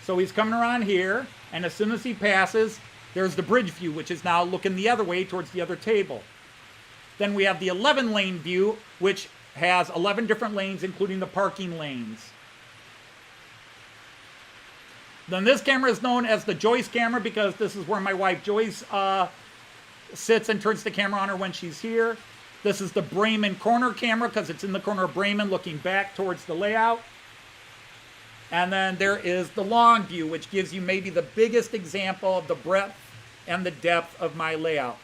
So he's coming around here, and as soon as he passes, there's the bridge view, which is now looking the other way towards the other table. Then we have the 11-lane view, which has 11 different lanes, including the parking lanes. Then this camera is known as the Joyce camera because this is where my wife Joyce sits and turns the camera on her when she's here. This is the Bremen corner camera because it's in the corner of Bremen looking back towards the layout. And then there is the long view, which gives you maybe the biggest example of the breadth and the depth of my layout.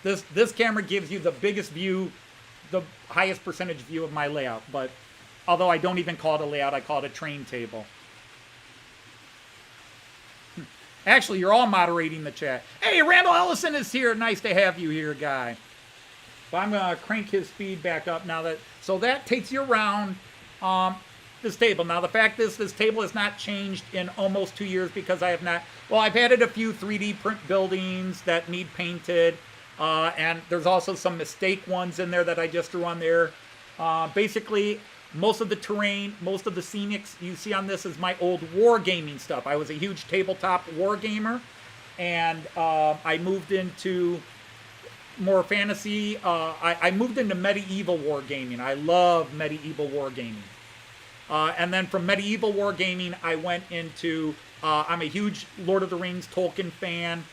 This camera gives you the biggest view, the highest percentage view of my layout, but although I don't even call it a layout, I call it a train table. Actually, you're all moderating the chat. Hey, Randall Ellison is here. Nice to have you here, guy. But I'm going to crank his speed back up now. So that takes you around this table. Now, the fact is, this table has not changed in almost 2 years because I have not... Well, I've added a few 3D print buildings that need painted. And there's also some mistake ones in there that I just threw on there. Basically, most of the terrain, most of the scenics you see on this is my old wargaming stuff. I was a huge tabletop wargamer, and I moved into more fantasy. I moved into medieval wargaming. I love medieval wargaming. And then from medieval wargaming, I went into, I'm a huge Lord of the Rings Tolkien fan.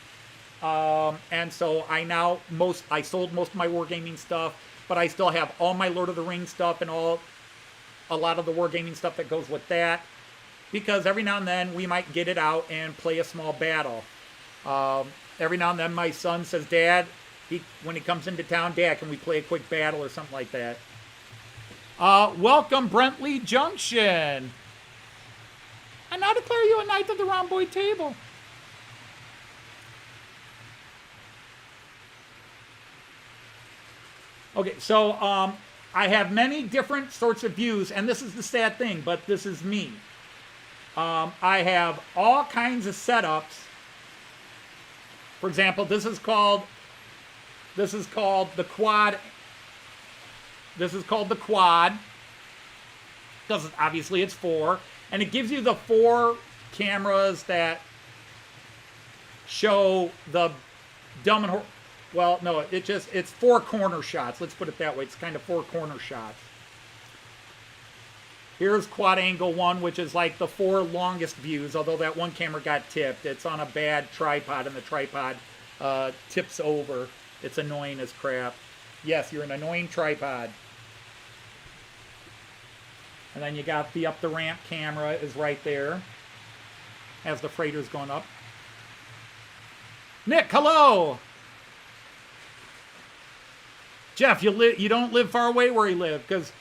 And so I sold most of my wargaming stuff, but I still have all my Lord of the Rings stuff and a lot of the wargaming stuff that goes with that, because every now and then we might get it out and play a small battle. Every now and then my son says, Dad, when he comes into town, Dad, can we play a quick battle or something like that? Welcome, Brentley Junction. I now declare you a knight of the Rhomboid table. Okay, so I have many different sorts of views, and this is the sad thing, but this is me. I have all kinds of setups. For example, this is called the quad. This is called the quad, because obviously it's 4, and it gives you the 4 cameras that show the dumb and well, no, it's 4 corner shots. Let's put it that way. It's kind of 4 corner shots. Here's quad angle 1, which is like the 4 longest views, although that one camera got tipped. It's on a bad tripod, and the tripod tips over. It's annoying as crap. Yes, you're an annoying tripod. And then you got the up the ramp camera is right there as the freighter's going up. Nick, hello! Jeff, you don't live far away where he lived, because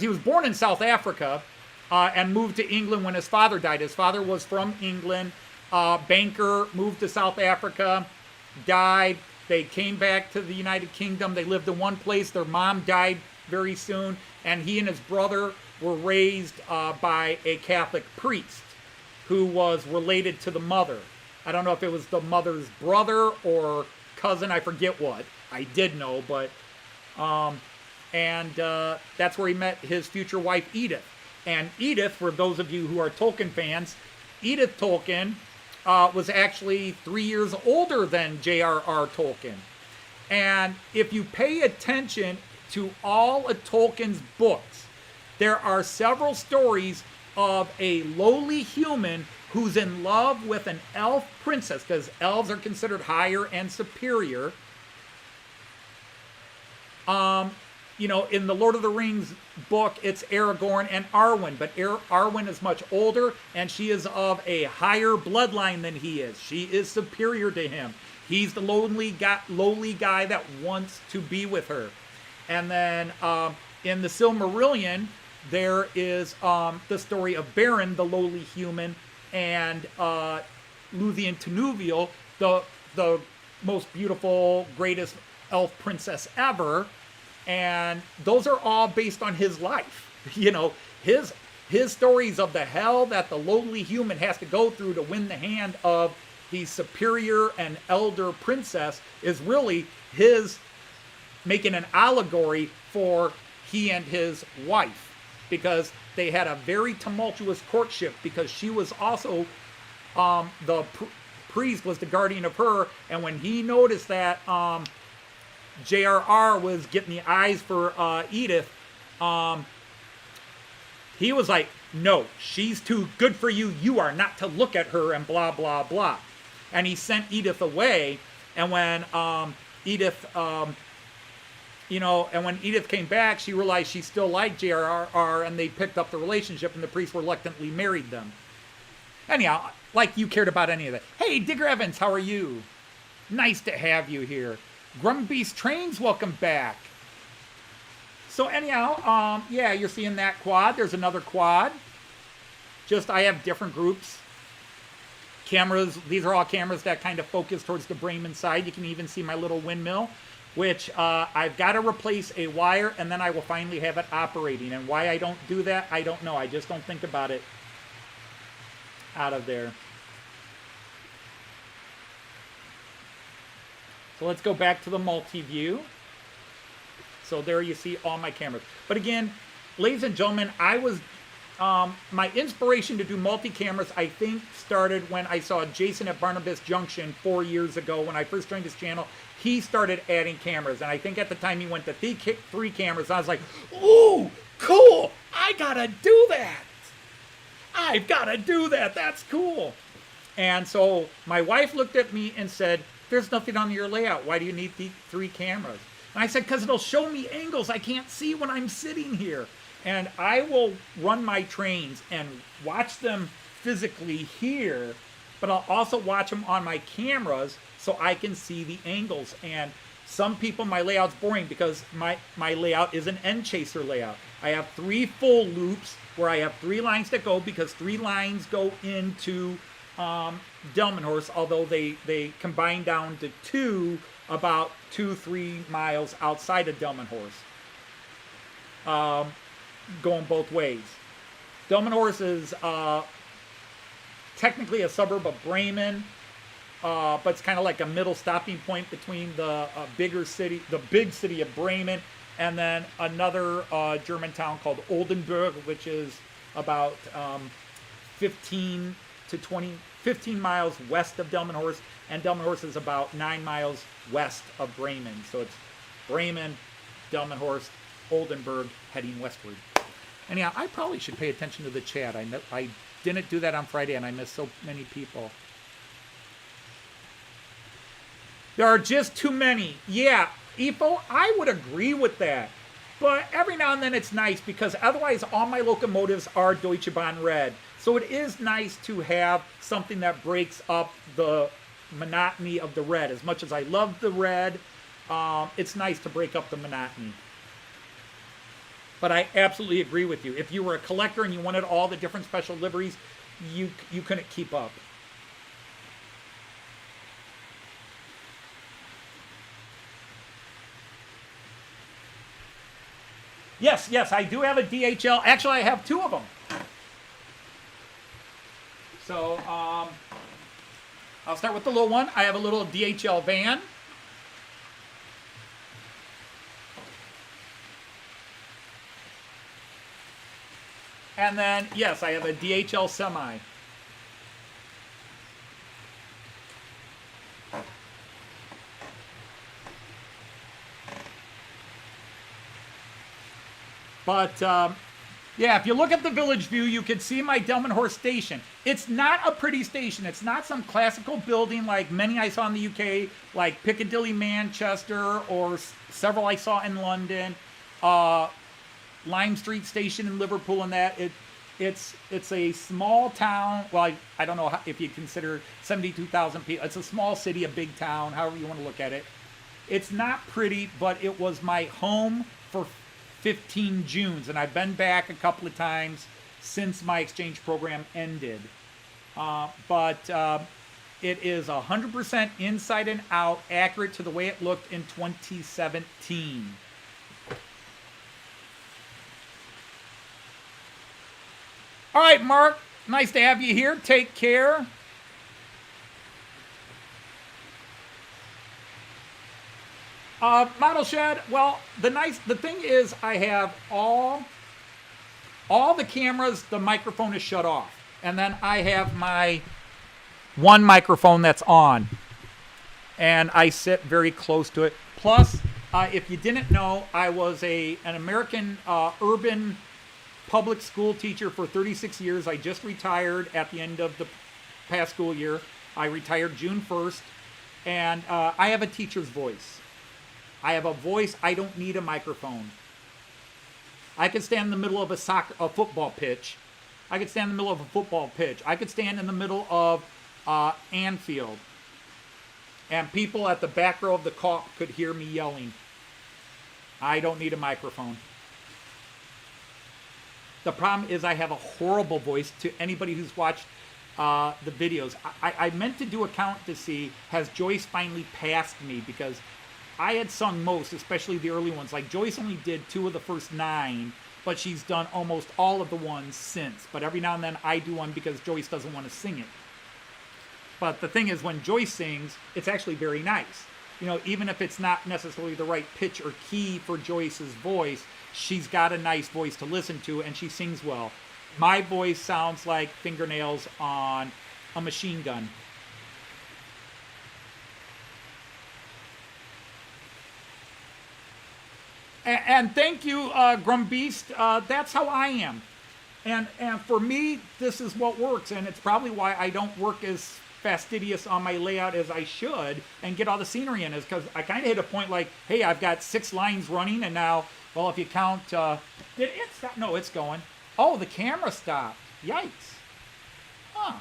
he was born in South Africa and moved to England when his father died. His father was from England, banker, moved to South Africa, died. They came back to the United Kingdom. They lived in one place. Their mom died very soon, and he and his brother were raised by a Catholic priest who was related to the mother. I don't know if it was the mother's brother or cousin. I forget what. I did know, but that's where he met his future wife, Edith. And Edith, for those of you who are Tolkien fans, Edith Tolkien was actually 3 years older than J.R.R. Tolkien. And if you pay attention to all of Tolkien's books, there are several stories of a lowly human who's in love with an elf princess, because elves are considered higher and superior. In the Lord of the Rings book, it's Aragorn and Arwen, but Arwen is much older, and she is of a higher bloodline than he is. She is superior to him. He's the lowly guy that wants to be with her. And then in the Silmarillion, there is the story of Beren, the lowly human, and Luthien Tinuviel, the most beautiful, greatest elf princess ever. And those are all based on his life. His stories of the hell that the lowly human has to go through to win the hand of the superior and elder princess is really his making an allegory for he and his wife, because they had a very tumultuous courtship, because she was also the priest was the guardian of her, and when he noticed that J.R.R. was getting the eyes for Edith, he was like, no, she's too good for you. You are not to look at her, and blah, blah, blah. And he sent Edith away. And when Edith came back, she realized she still liked J.R.R., and they picked up the relationship, and the priest reluctantly married them. Anyhow, like you cared about any of that. Hey, Digger Evans, how are you? Nice to have you here. Grumbeast Trains, welcome back. So anyhow, yeah, you're seeing that quad. There's another quad. Just I have different groups. Cameras, these are all cameras that kind of focus towards the Bremen side. You can even see my little windmill, which I've got to replace a wire, and then I will finally have it operating. And why I don't do that, I don't know. I just don't think about it out of there. So let's go back to the multi-view. So there you see all my cameras. But again, ladies and gentlemen, I was... my inspiration to do multi-cameras, I think, started when I saw Jason at Barnabas Junction 4 years ago when I first joined his channel. He started adding cameras, and I think at the time he went to 3 cameras. I was like, ooh, cool, I gotta do that. I've gotta do that, that's cool. And so my wife looked at me and said, there's nothing on your layout. Why do you need 3 cameras? And I said, because it'll show me angles I can't see when I'm sitting here. And I will run my trains and watch them physically here, but I'll also watch them on my cameras so I can see the angles. And some people, my layout's boring because my layout is an end chaser layout. I have 3 full loops where I have 3 lines that go because 3 lines go into Delmenhorst, although they combine down to 2 about 2-3 miles outside of Delmenhorst. Going both ways. Delmenhorst is technically a suburb of Bremen, but it's kind of like a middle stopping point between the big city of Bremen, and then another German town called Oldenburg, which is about 15 miles west of Delmenhorst, and Delmenhorst is about 9 miles west of Bremen. So it's Bremen, Delmenhorst, Oldenburg, heading westward. Anyhow, I probably should pay attention to the chat. I didn't do that on Friday, and I missed so many people. There are just too many. Yeah, Ifo, I would agree with that. But every now and then it's nice, because otherwise all my locomotives are Deutsche Bahn red. So it is nice to have something that breaks up the monotony of the red. As much as I love the red, it's nice to break up the monotony. But I absolutely agree with you. If you were a collector and you wanted all the different special liveries, you couldn't keep up. Yes, I do have a DHL. Actually, I have 2 of them. So, I'll start with the little one. I have a little DHL van. And then, yes, I have a DHL semi. But, yeah, if you look at the village view, you can see my Delmenhorst station. It's not a pretty station. It's not some classical building like many I saw in the UK, like Piccadilly, Manchester, or several I saw in London. Lime Street Station in Liverpool, and that it's a small town. Well, I don't know if you consider 72,000 people. It's a small city, a big town, however you want to look at it. It's not pretty, but it was my home for 15 Junes, and I've been back a couple of times since my exchange program ended. But it is 100% inside and out, accurate to the way it looked in 2017. All right, Mark, nice to have you here. Take care. Model shed. Well, the thing is, I have all the cameras. The microphone is shut off, and then I have my one microphone that's on, and I sit very close to it. Plus, if you didn't know, I was an American urban public school teacher for 36 years. I just retired at the end of the past school year. I retired June 1st, and I have a teacher's voice. I have a voice. I don't need a microphone. I can stand in the middle of a football pitch I could stand in the middle of a football pitch. I could stand in the middle of Anfield. And people at the back row of the cop could hear me yelling. I don't need a microphone. The problem is I have a horrible voice. To anybody who's watched the videos, I meant to do a count to see, has Joyce finally passed me? Because I had sung most, especially the early ones. Like Joyce only did 2 of the first 9, but she's done almost all of the ones since. But every now and then I do one because Joyce doesn't want to sing it. But the thing is, when Joyce sings, it's actually very nice. You know, even if it's not necessarily the right pitch or key for Joyce's voice, she's got a nice voice to listen to, and she sings well. My voice sounds like fingernails on a machine gun. And thank you, Grumbeast. That's how I am. And for me, this is what works, and it's probably why I don't work as fastidious on my layout as I should and get all the scenery in, is because I kind of hit a point like, hey, I've got 6 lines running, and now, well, if you count, did it stop? No, it's going. Oh, the camera stopped. Yikes. Huh.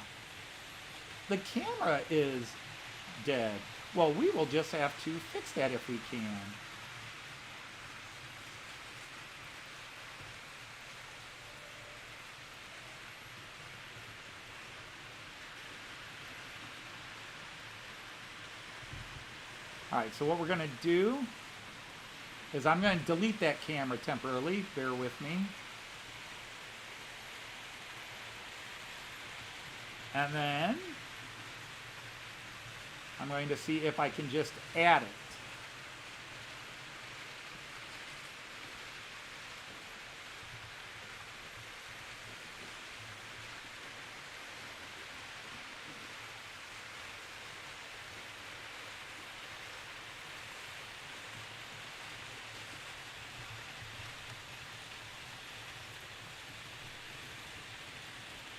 The camera is dead. Well, we will just have to fix that if we can. All right, so what we're going to do is I'm going to delete that camera temporarily. Bear with me. And then I'm going to see if I can just add it.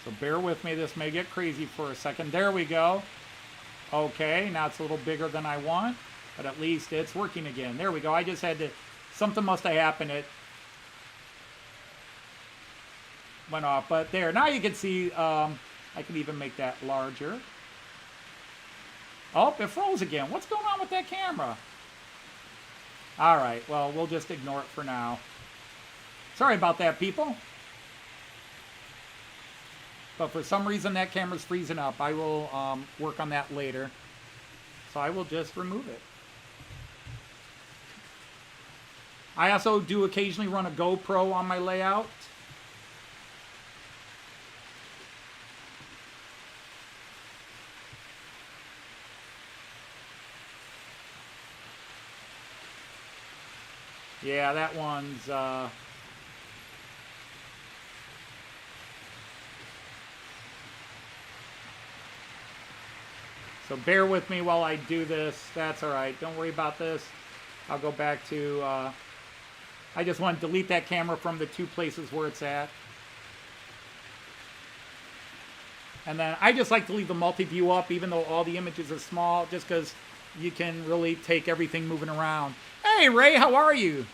So bear with me, this may get crazy for a second. There we go. Okay, now it's a little bigger than I want, but at least it's working again. There we go. I just had to, something must have happened. It went off, but there. Now you can see, I can even make that larger. Oh, it froze again. What's going on with that camera? All right, well, we'll just ignore it for now. Sorry about that, people. But for some reason that camera's freezing up. I will work on that later. So I will just remove it. I also do occasionally run a GoPro on my layout. Yeah, that one's... So bear with me while I do this. That's all right. Don't worry about this. I'll go back to... I just want to delete that camera from the 2 places where it's at. And then I just like to leave the multi-view up, even though all the images are small, just because you can really take everything moving around. Hey, Ray, how are you?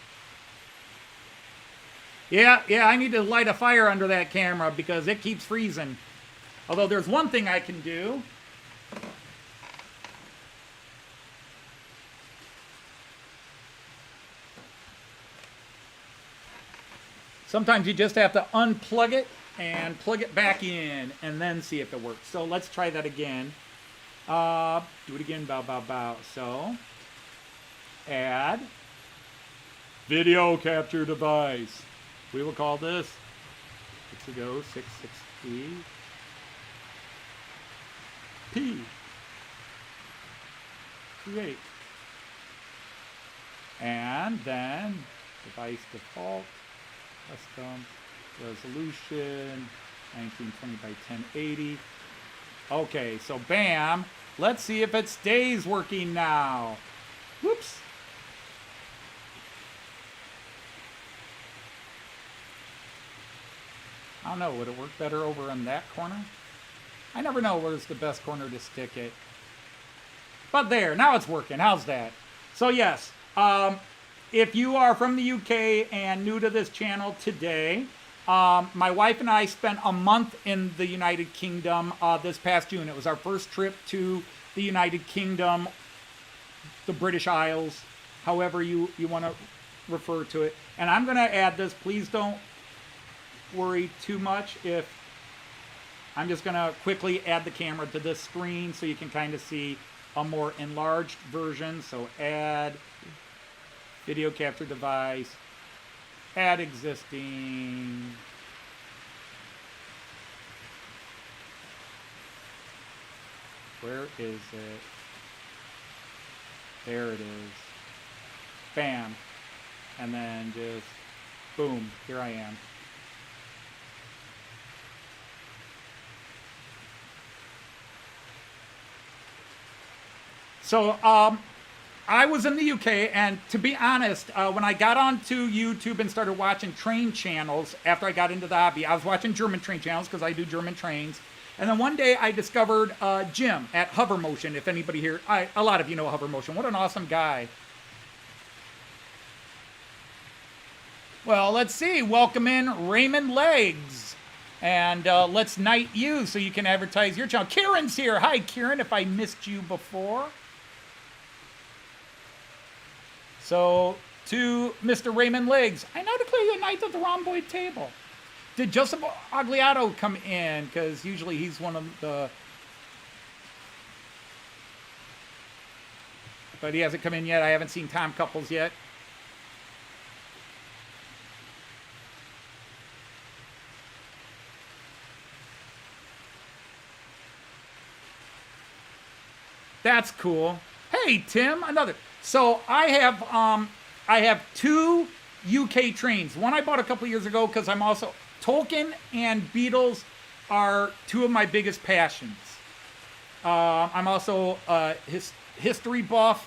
Yeah, I need to light a fire under that camera because it keeps freezing. Although there's one thing I can do. Sometimes you just have to unplug it and plug it back in and then see if it works. So let's try that again. Do it again, bow. So, add video capture device. We will call this 660 P. Create. And then device default. Custom resolution 1920 by 1080. Okay, so bam. Let's see if it stays working now. Whoops. I don't know. Would it work better over in that corner? I never know where's the best corner to stick it. But there. Now it's working. How's that? So yes. If you are from the UK and new to this channel today, My wife and I spent a month in the United Kingdom this past June. It was our first trip to the United Kingdom, the British Isles, however you want to refer to it. And I'm going to add this. Please don't worry too much if I'm just going to quickly add the camera to this screen so you can kind of see a more enlarged version. So add video capture device, add existing. Where is it? There it is. Bam. And then just boom, here I am. So I was in the UK, and to be honest, when I got onto YouTube and started watching train channels after I got into the hobby, I was watching German train channels because I do German trains. And then one day I discovered Jim at Hover Motion. If anybody here, a lot of you know Hover Motion. What an awesome guy. Well, let's see. Welcome in Raymond Legs. And let's knight you so you can advertise your channel. Kieran's here. Hi, Kieran, if I missed you before. So, to Mr. Raymond Legs, I now declare you a knight of the rhomboid table. Did Joseph Agliato come in? Because usually he's one of the... But he hasn't come in yet. I haven't seen Tom Couples yet. That's cool. Hey, Tim, another. So I have two UK trains. One I bought a couple years ago because I'm also... Tolkien and Beatles are two of my biggest passions. I'm also a history buff,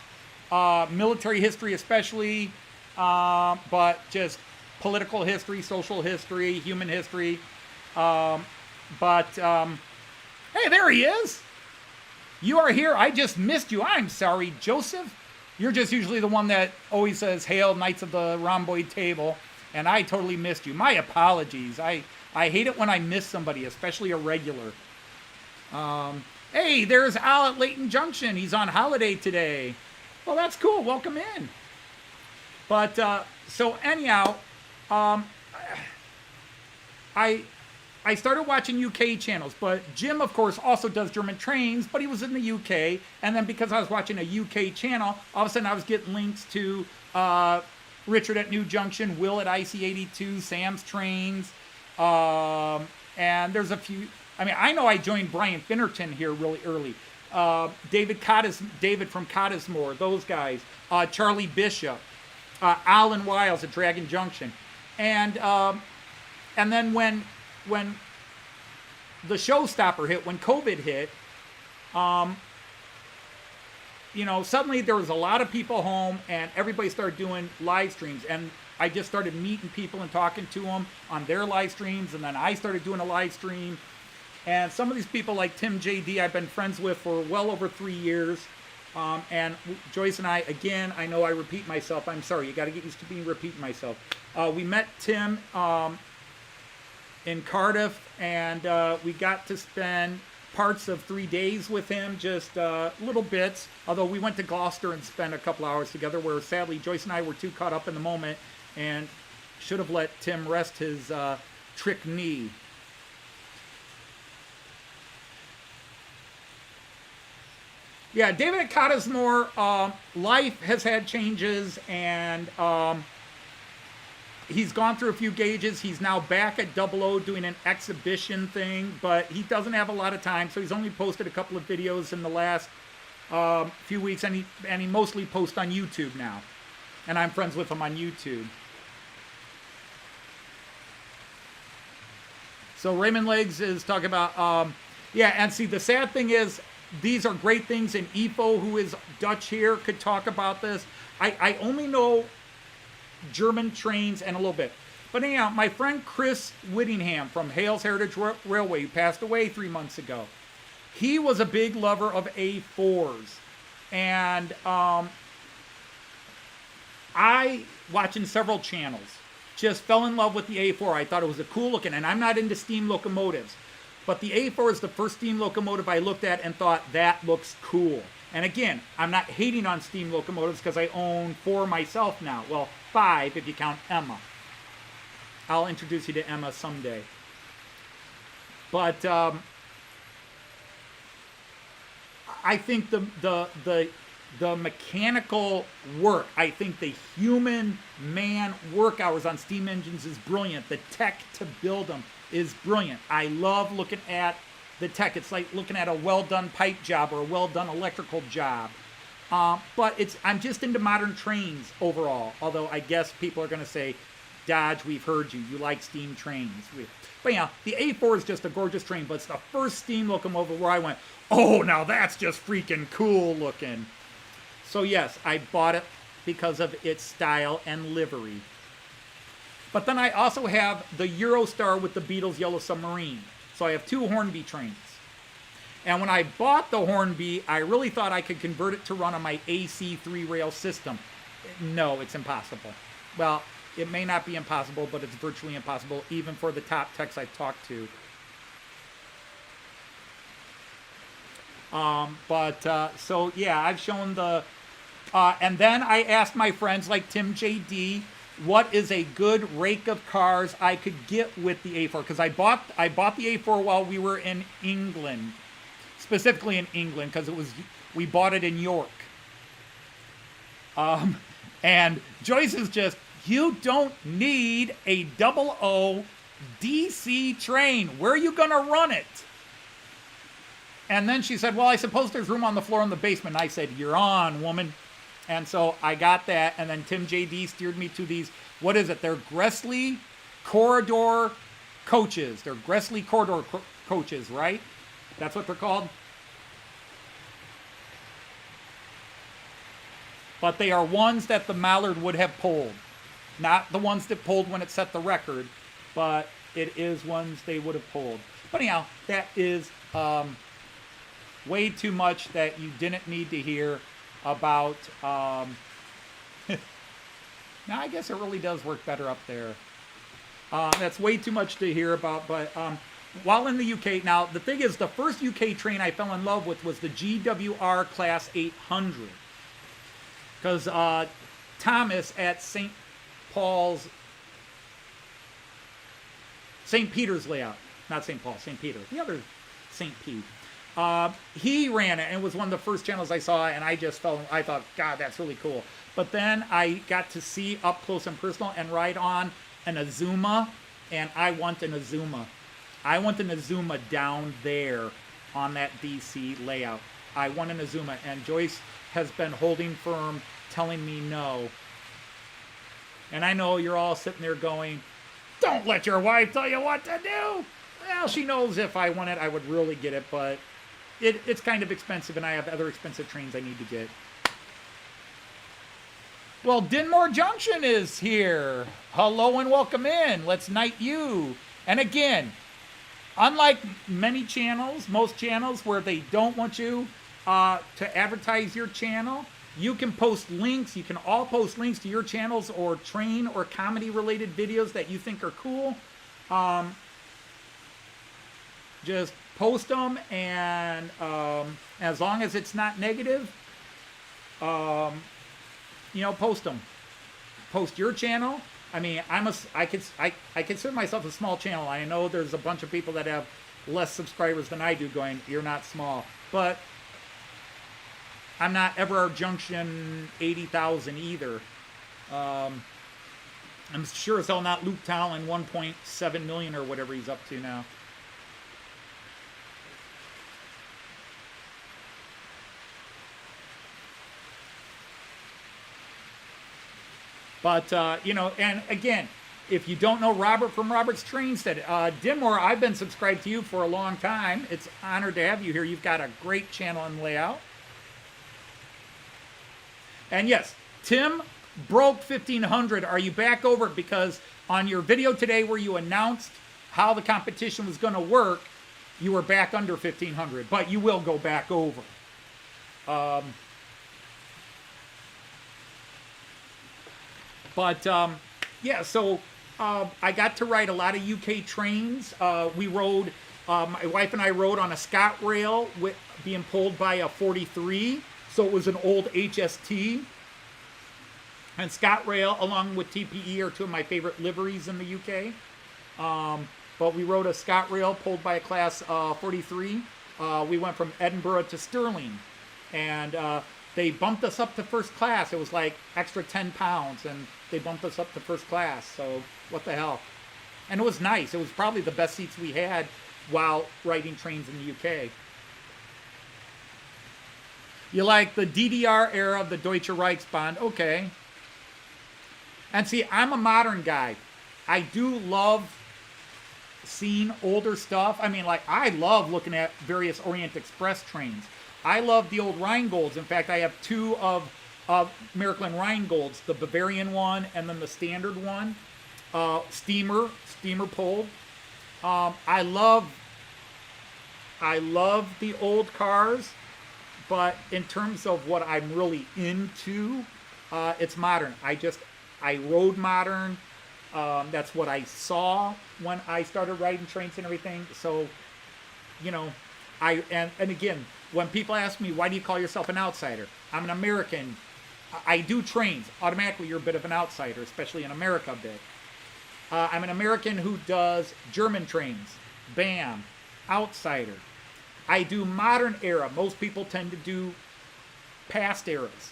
military history especially, but just political history, social history, human history. Hey, there he is. You are here. I just missed you. I'm sorry, Joseph. You're just usually the one that always says, "Hail, Knights of the Rhomboid Table." And I totally missed you. My apologies. I hate it when I miss somebody, especially a regular. Hey, there's Al at Layton Junction. He's on holiday today. Well, that's cool. Welcome in. But, so anyhow, I started watching UK channels. But Jim, of course, also does German trains, but he was in the UK. And then because I was watching a UK channel, all of a sudden I was getting links to... Richard at New Junction, Will at IC82, Sam's Trains, and there's a few. I mean, I know I joined Brian Finnerton here really early. David from Cottesmore, those guys. Charlie Bishop, Alan Wiles at Dragon Junction, and then when the showstopper hit, when COVID hit, you know, suddenly there was a lot of people home and everybody started doing live streams. And I just started meeting people and talking to them on their live streams. And then I started doing a live stream. And some of these people like Tim JD, I've been friends with for well over 3 years. And Joyce and I, again, I know I repeat myself. I'm sorry. You got to get used to being repeating myself. We met Tim in Cardiff and we got to spend parts of 3 days with him, just little bits, although we went to Gloucester and spent a couple hours together where sadly Joyce and I were too caught up in the moment and should have let Tim rest his trick knee. Yeah, David at Cottesmore, life has had changes and he's gone through a few gauges. He's now back at 00 doing an exhibition thing, but he doesn't have a lot of time, so he's only posted a couple of videos in the last few weeks, and he mostly posts on YouTube now. And I'm friends with him on YouTube. So Raymond Legs is talking about, yeah, and see, the sad thing is, these are great things, and Ifo, who is Dutch here, could talk about this. I only know German trains and a little bit. But anyhow, my friend Chris Whittingham from Hales Heritage Railway, who passed away 3 months ago, he was a big lover of A4s. And I, watching several channels, just fell in love with the A4. I thought it was a cool looking, and I'm not into steam locomotives, but the A4 is the first steam locomotive I looked at and thought, that looks cool. And again, I'm not hating on steam locomotives because I own 4 myself now. Well, 5 if you count Emma. I'll introduce you to Emma someday. But I think the mechanical work, I think the human man work hours on steam engines is brilliant. The tech to build them is brilliant. I love looking at the tech. It's like looking at a well-done pipe job or a well-done electrical job. But I'm just into modern trains overall. Although I guess people are going to say, Dodge, we've heard you. You like steam trains. But yeah, the A4 is just a gorgeous train. But it's the first steam locomotive where I went, oh, now that's just freaking cool looking. So yes, I bought it because of its style and livery. But then I also have the Eurostar with the Beatles Yellow Submarine. So I have 2 Hornby trains. And when I bought the Hornby, I really thought I could convert it to run on my AC 3-rail system. No, it's impossible. Well, it may not be impossible, but it's virtually impossible, even for the top techs I've talked to. So yeah, I've shown the... and then I asked my friends like Tim JD, what is a good rake of cars I could get with the A4? Because I bought the A4 while we were in England, specifically in England, because we bought it in York. And Joyce is just, you don't need a 00 DC train. Where are you gonna run it? And then she said, well, I suppose there's room on the floor in the basement. And I said, you're on, woman. And so I got that, and then Tim JD steered me to these, what is it? They're Gressley Corridor coaches. They're Gressley Corridor coaches, right? That's what they're called? But they are ones that the Mallard would have pulled. Not the ones that pulled when it set the record, but it is ones they would have pulled. But anyhow, that is way too much that you didn't need to hear about. Now I guess it really does work better up there. That's way too much to hear about, but while in the UK, now the thing is, the first UK train I fell in love with was the GWR Class 800. Because Thomas at St. Peter's layout, not St. Paul, St. Peter, the other St. Pete. He ran it, and it was one of the first channels I saw, and I thought, God, that's really cool. But then I got to see up close and personal and ride on an Azuma, and I want an Azuma. I want an Azuma down there on that DC layout. I want an Azuma, and Joyce has been holding firm, telling me no. And I know you're all sitting there going, don't let your wife tell you what to do. Well, she knows if I want it, I would really get it, but it's kind of expensive, and I have other expensive trains I need to get. Well, Dinmore Junction is here. Hello and welcome in. Let's knight you. And again, unlike many channels, most channels where they don't want you to advertise your channel, you can post links. You can all post links to your channels or train or comedy related videos that you think are cool. Just post them, and as long as it's not negative, post them. Post your channel. I mean, I consider myself a small channel. I know there's a bunch of people that have less subscribers than I do going, you're not small. But I'm not Everard Junction 80,000 either. I'm sure as hell not Luke Talon 1.7 million or whatever he's up to now. But, and again, if you don't know Robert from Robert's Trainstead, Dinmore, I've been subscribed to you for a long time. It's an honor to have you here. You've got a great channel and layout. And yes, Tim broke 1,500. Are you back over it? Because on your video today where you announced how the competition was going to work, you were back under 1,500. But you will go back over. Yeah, so I got to ride a lot of UK trains. We rode, my wife and I rode on a Scot rail being pulled by a 43. So it was an old HST. And Scot rail, along with TPE, are two of my favorite liveries in the UK. But we rode a Scot rail pulled by a class 43. We went from Edinburgh to Stirling. And they bumped us up to first class. It was like extra 10 pounds. And they bumped us up to first class. So what the hell. And it was nice. It was probably the best seats we had while riding trains in the UK. You like the DDR era of the Deutsche Reichsbahn? Okay. And see, I'm a modern guy. I do love seeing older stuff. I mean, like, I love looking at various Orient Express trains. I love the old Rheingolds. In fact, I have two of Märklin Rheingolds, the Bavarian one and then the standard one. Steamer pulled. I love the old cars, but in terms of what I'm really into, it's modern. I rode modern. That's what I saw when I started riding trains and everything. So, you know, and again, when people ask me, why do you call yourself an outsider? I'm an American. I do trains. Automatically, you're a bit of an outsider, especially in America a bit. I'm an American who does German trains. Bam. Outsider. I do modern era. Most people tend to do past eras.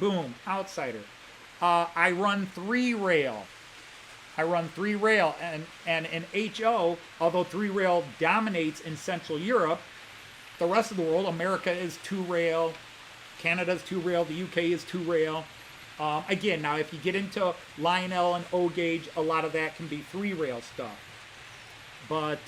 Boom. Outsider. I run 3-rail. And in HO, although 3-rail dominates in Central Europe, the rest of the world, America is 2-rail, Canada's 2-rail, the UK is 2-rail. Again, now if you get into Lionel and O-Gauge, a lot of that can be 3-rail stuff. But,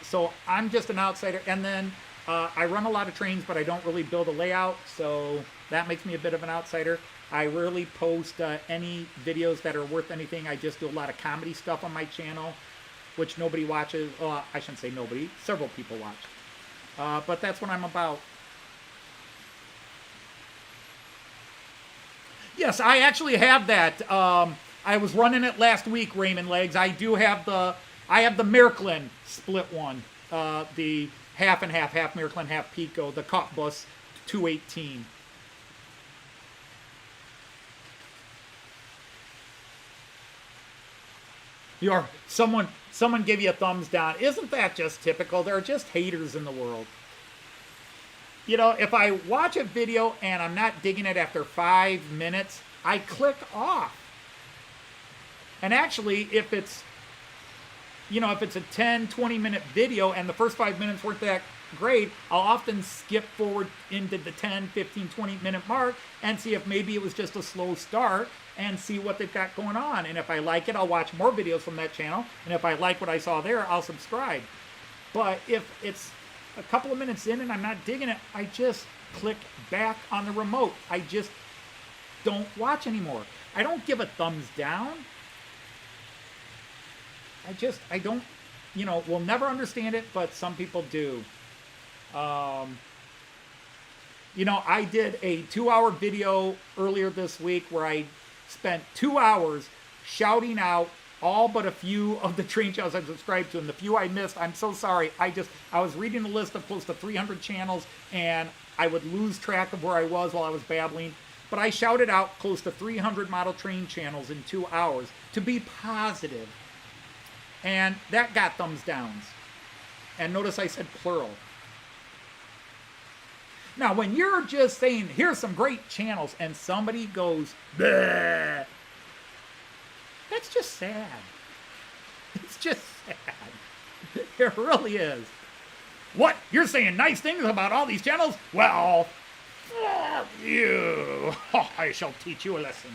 so I'm just an outsider. And then I run a lot of trains, but I don't really build a layout, so that makes me a bit of an outsider. I rarely post any videos that are worth anything. I just do a lot of comedy stuff on my channel, which nobody watches. I shouldn't say nobody. Several people watch. But that's what I'm about. Yes, I actually have that. I was running it last week, Raymond Legs. I do have the Märklin split one. The half and half Märklin, half Pico, the Cottbus 218. Someone give you a thumbs down. Isn't that just typical? There are just haters in the world. You know, if I watch a video and I'm not digging it after 5 minutes, I click off. And actually, if it's a 10, 20 minute video and the first 5 minutes weren't that great, I'll often skip forward into the 10, 15, 20 minute mark and see if maybe it was just a slow start and see what they've got going on. And if I like it, I'll watch more videos from that channel. And if I like what I saw there, I'll subscribe. But if it's a couple of minutes in and I'm not digging it, I just click back on the remote. I just don't watch anymore. I don't give a thumbs down. I don't, we'll never understand it, but some people do. I did a 2-hour video earlier this week where I spent 2 hours shouting out all but a few of the train channels I'm subscribed to, and the few I missed, I'm so sorry. I was reading a list of close to 300 channels, and I would lose track of where I was while I was babbling. But I shouted out close to 300 model train channels in 2 hours to be positive. And that got thumbs downs. And notice I said plural. Now, when you're just saying, here's some great channels, and somebody goes, bleh, that's just sad. It's just sad. It really is. What? You're saying nice things about all these channels? Well, fuck you. Oh, I shall teach you a lesson.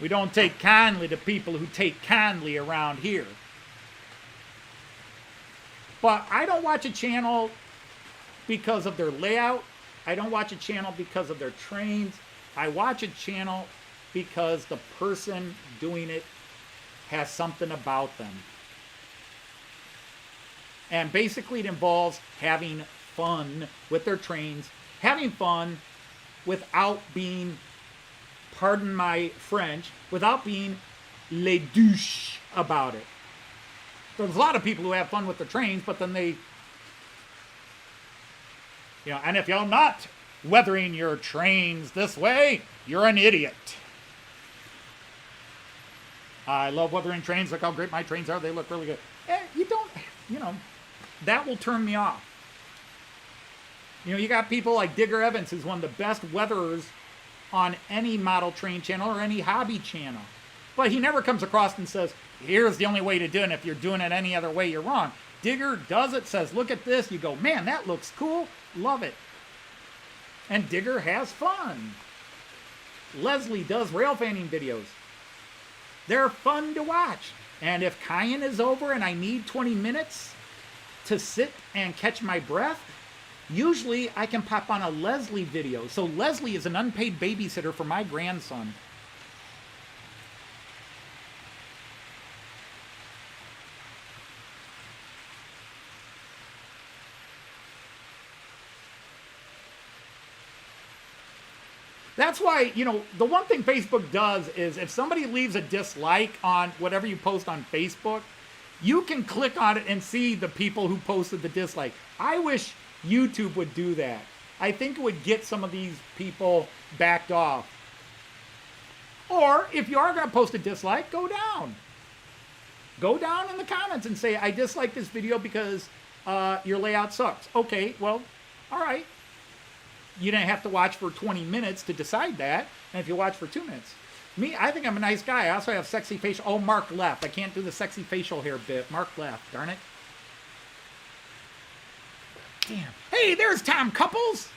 We don't take kindly to people who take kindly around here. But I don't watch a channel because of their layout. I don't watch a channel because of their trains. I watch a channel because the person doing it has something about them. And basically it involves having fun with their trains, having fun without being, pardon my French, without being les douches about it. There's a lot of people who have fun with the trains, but then they, and if you're not weathering your trains this way, you're an idiot. I love weathering trains. Look how great my trains are. They look really good. You don't, that will turn me off. You got people like Digger Evans, who's one of the best weatherers on any model train channel or any hobby channel. But he never comes across and says, here's the only way to do it, and if you're doing it any other way, you're wrong. Digger does it, says, look at this. You go, man, that looks cool. Love it. And Digger has fun. Leslie does rail fanning videos. They're fun to watch. And if Cayenne is over and I need 20 minutes to sit and catch my breath, usually I can pop on a Leslie video. So Leslie is an unpaid babysitter for my grandson. That's why, the one thing Facebook does is if somebody leaves a dislike on whatever you post on Facebook, you can click on it and see the people who posted the dislike. I wish YouTube would do that. I think it would get some of these people backed off. Or if you are going to post a dislike, go down. Go down in the comments and say, I dislike this video because your layout sucks. Okay, well, all right. You didn't have to watch for 20 minutes to decide that. And if you watch for 2 minutes. Me, I think I'm a nice guy. I also have sexy facial. Oh, Mark left. I can't do the sexy facial hair bit. Mark left. Darn it. Damn. Hey, there's Tom Couples.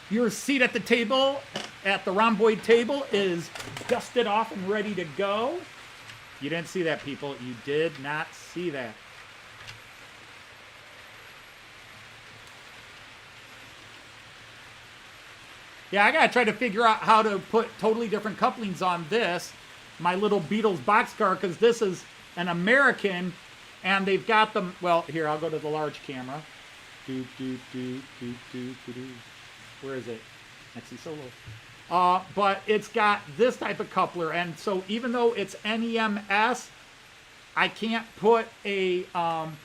Your seat at the table, at the rhomboid table, is dusted off and ready to go. You didn't see that, people. You did not see that. Yeah, I gotta try to figure out how to put totally different couplings on this, my little Beatles boxcar, because this is an American, and they've got them. Well, here, I'll go to the large camera. Where is it? Nexi Solo. But it's got this type of coupler, and so even though it's NEMS, I can't put one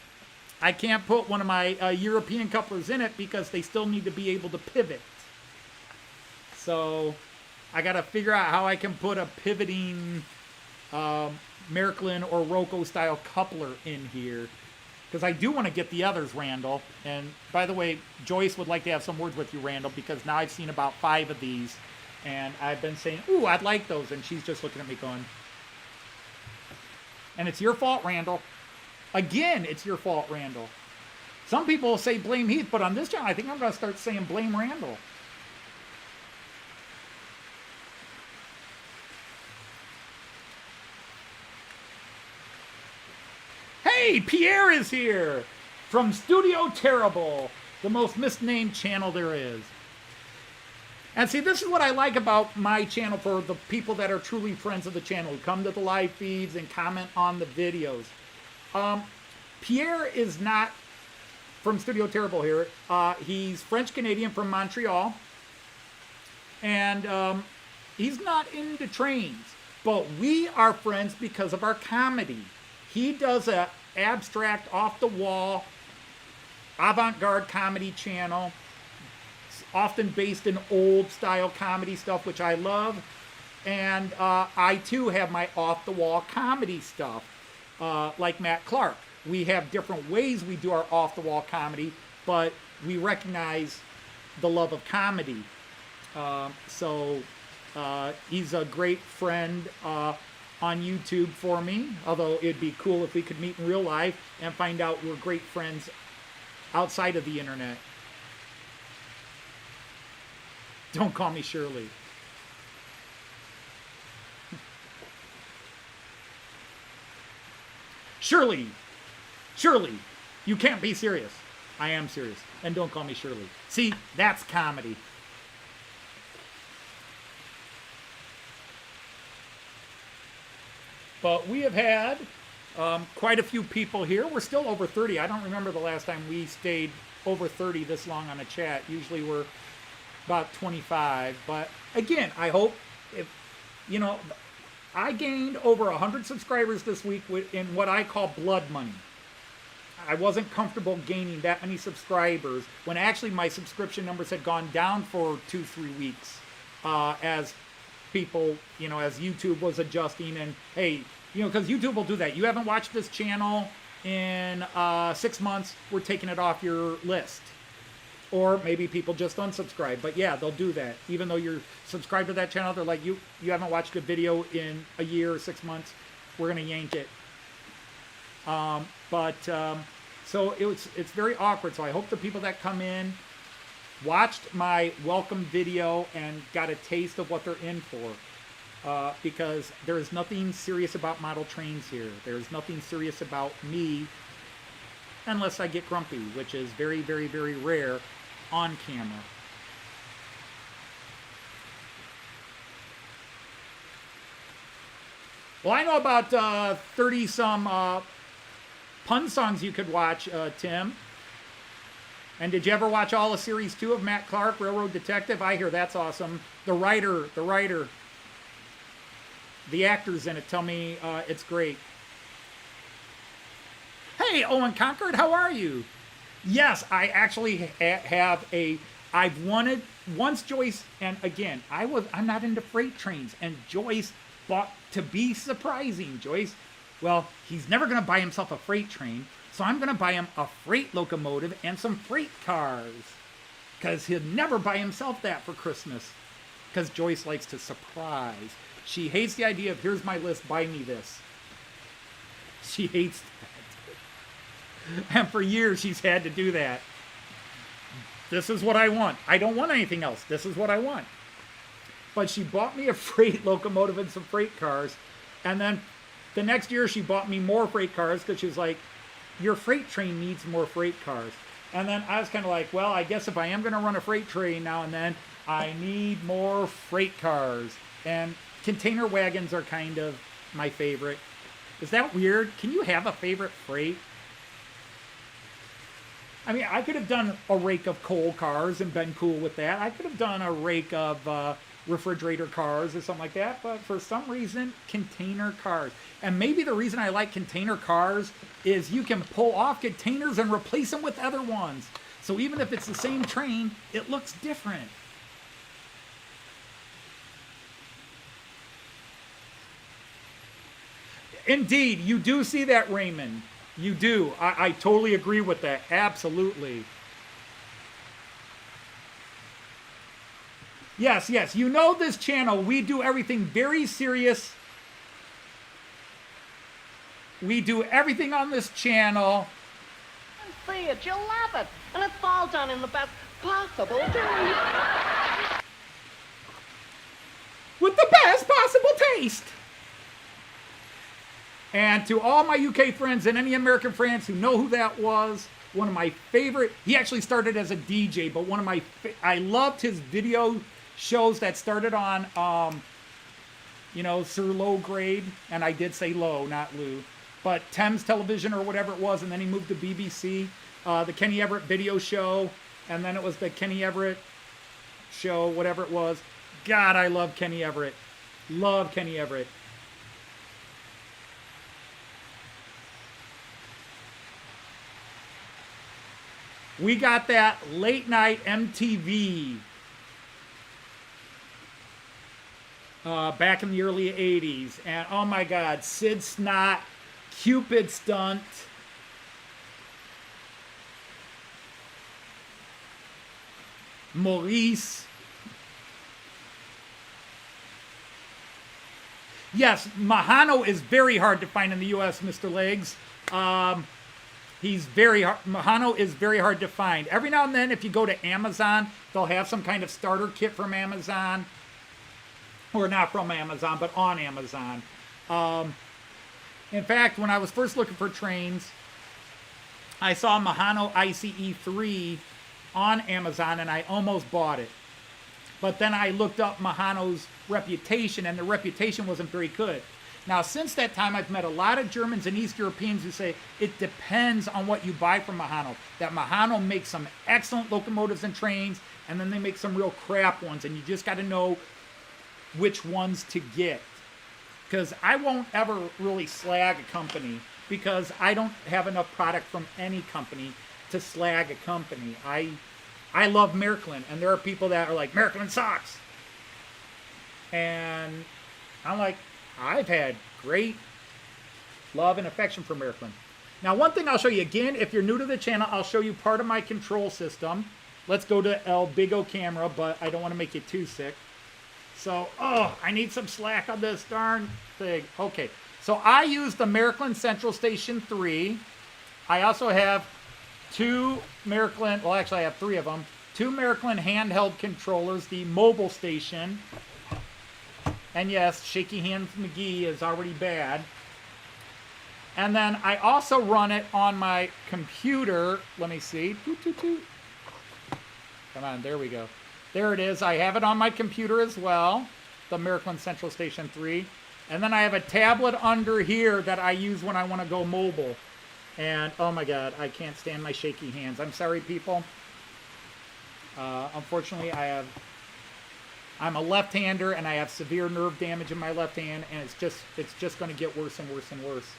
of my European couplers in it because they still need to be able to pivot. So I got to figure out how I can put a pivoting Miraklin or Roco style coupler in here. Because I do want to get the others, Randall. And by the way, Joyce would like to have some words with you, Randall, because now I've seen about 5 of these. And I've been saying, ooh, I'd like those. And she's just looking at me going, and it's your fault, Randall. Again, it's your fault, Randall. Some people will say blame Heath, but on this channel, I think I'm going to start saying blame Randall. Hey, Pierre is here from Studio Terrible, the most misnamed channel there is. And see, this is what I like about my channel for the people that are truly friends of the channel, who come to the live feeds and comment on the videos. Pierre is not from Studio Terrible here. He's French-Canadian from Montreal. And he's not into trains. But we are friends because of our comedy. He does a abstract, off-the-wall, avant-garde comedy channel. It's often based in old-style comedy stuff, which I love. And I, too, have my off-the-wall comedy stuff, like Matt Clark. We have different ways we do our off-the-wall comedy, but we recognize the love of comedy. So he's a great friend on YouTube for me, although it'd be cool if we could meet in real life and find out we're great friends outside of the internet. Don't call me Shirley. Shirley, you can't be serious. I am serious. And don't call me Shirley. See, that's comedy. But we have had quite a few people here. We're still over 30. I don't remember the last time we stayed over 30 this long on a chat. Usually we're about 25. But again, I hope if you know, I gained over 100 subscribers this week in what I call blood money. I wasn't comfortable gaining that many subscribers when actually my subscription numbers had gone down for 2-3 weeks as people, you know, as YouTube was adjusting. And hey, you know, because YouTube will do that. You haven't watched this channel in 6 months, we're taking it off your list. Or maybe people just unsubscribe. But yeah, they'll do that. Even though you're subscribed to that channel, they're like, you haven't watched a video in a year or 6 months, we're going to yank it. So it's very awkward. So I hope the people that come in watched my welcome video and got a taste of what they're in for. Because there is nothing serious about model trains here. There's nothing serious about me unless I get grumpy, which is very, very, very rare on camera. Well, I know about 30-some pun songs you could watch, Tim. And did you ever watch all of Series 2 of Matt Clark, Railroad Detective? I hear that's awesome. The writer, the actors in it tell me it's great. Hey, Owen Concord, how are you? Yes, I actually have I've wanted, once Joyce, and again, I'm not into freight trains, and Joyce bought, to be surprising, Joyce, well, he's never going to buy himself a freight train, so I'm going to buy him a freight locomotive and some freight cars. Because he'll never buy himself that for Christmas. Because Joyce likes to surprise. She hates the idea of, here's my list, buy me this. She hates that. And for years, she's had to do that. This is what I want. I don't want anything else. This is what I want. But she bought me a freight locomotive and some freight cars. And then the next year, she bought me more freight cars because she was like, your freight train needs more freight cars. And then I was kind of like, well, I guess if I am going to run a freight train now and then, I need more freight cars. And container wagons are kind of my favorite. Is that weird? Can you have a favorite freight? I mean, I could have done a rake of coal cars and been cool with that. I could have done a rake of refrigerator cars or something like that. But for some reason, container cars. And maybe the reason I like container cars is you can pull off containers and replace them with other ones. So even if it's the same train, it looks different. Indeed, you do see that, Raymond. You do. I totally agree with that. Absolutely. Yes, yes. You know this channel, we do everything very serious. We do everything on this channel. See it, you'll love it. And it's all done in the best possible way. With the best possible taste. And to all my UK friends and any American friends who know who that was, one of my favorite, he actually started as a DJ, but one of my, I loved his video shows that started on, Sir Low Grade, and I did say low, not Lou, but Thames Television or whatever it was, and then he moved to BBC, the Kenny Everett video show, and then it was the Kenny Everett show, whatever it was. God, I love Kenny Everett. Love Kenny Everett. We got that late night MTV back in the early 80s. And oh my God, Sid Snot, Cupid Stunt. Maurice. Yes, Mahano is very hard to find in the U.S., Mr. Legs. He's very hard. Mahano is very hard to find. Every now and then, if you go to Amazon, they'll have some kind of starter kit from Amazon. Or not from Amazon, but on Amazon. In fact, when I was first looking for trains, I saw Mahano ICE 3 on Amazon, and I almost bought it. But then I looked up Mahano's reputation, and the reputation wasn't very good. Now, since that time, I've met a lot of Germans and East Europeans who say it depends on what you buy from Mahano. That Mahano makes some excellent locomotives and trains, and then they make some real crap ones, and you just got to know which ones to get. Because I won't ever really slag a company because I don't have enough product from any company to slag a company. I love Märklin, and there are people that are like, Märklin sucks. And I'm like, I've had great love and affection for Märklin. Now, one thing I'll show you again, if you're new to the channel, I'll show you part of my control system. Let's go to El Bigo camera, but I don't want to make you too sick. So, I need some slack on this darn thing. Okay, so I use the Märklin Central Station 3. I also have two Märklin, well actually I have three of them. Two Märklin handheld controllers, the mobile station. And yes, Shaky Hands McGee is already bad. And then I also run it on my computer. Let me see. Come on, there we go. There it is. I have it on my computer as well, the Märklin Central Station 3. And then I have a tablet under here that I use when I want to go mobile. And, oh my God, I can't stand my shaky hands. I'm sorry, people. Unfortunately, I'm a left-hander, and I have severe nerve damage in my left hand, and it's just going to get worse and worse and worse.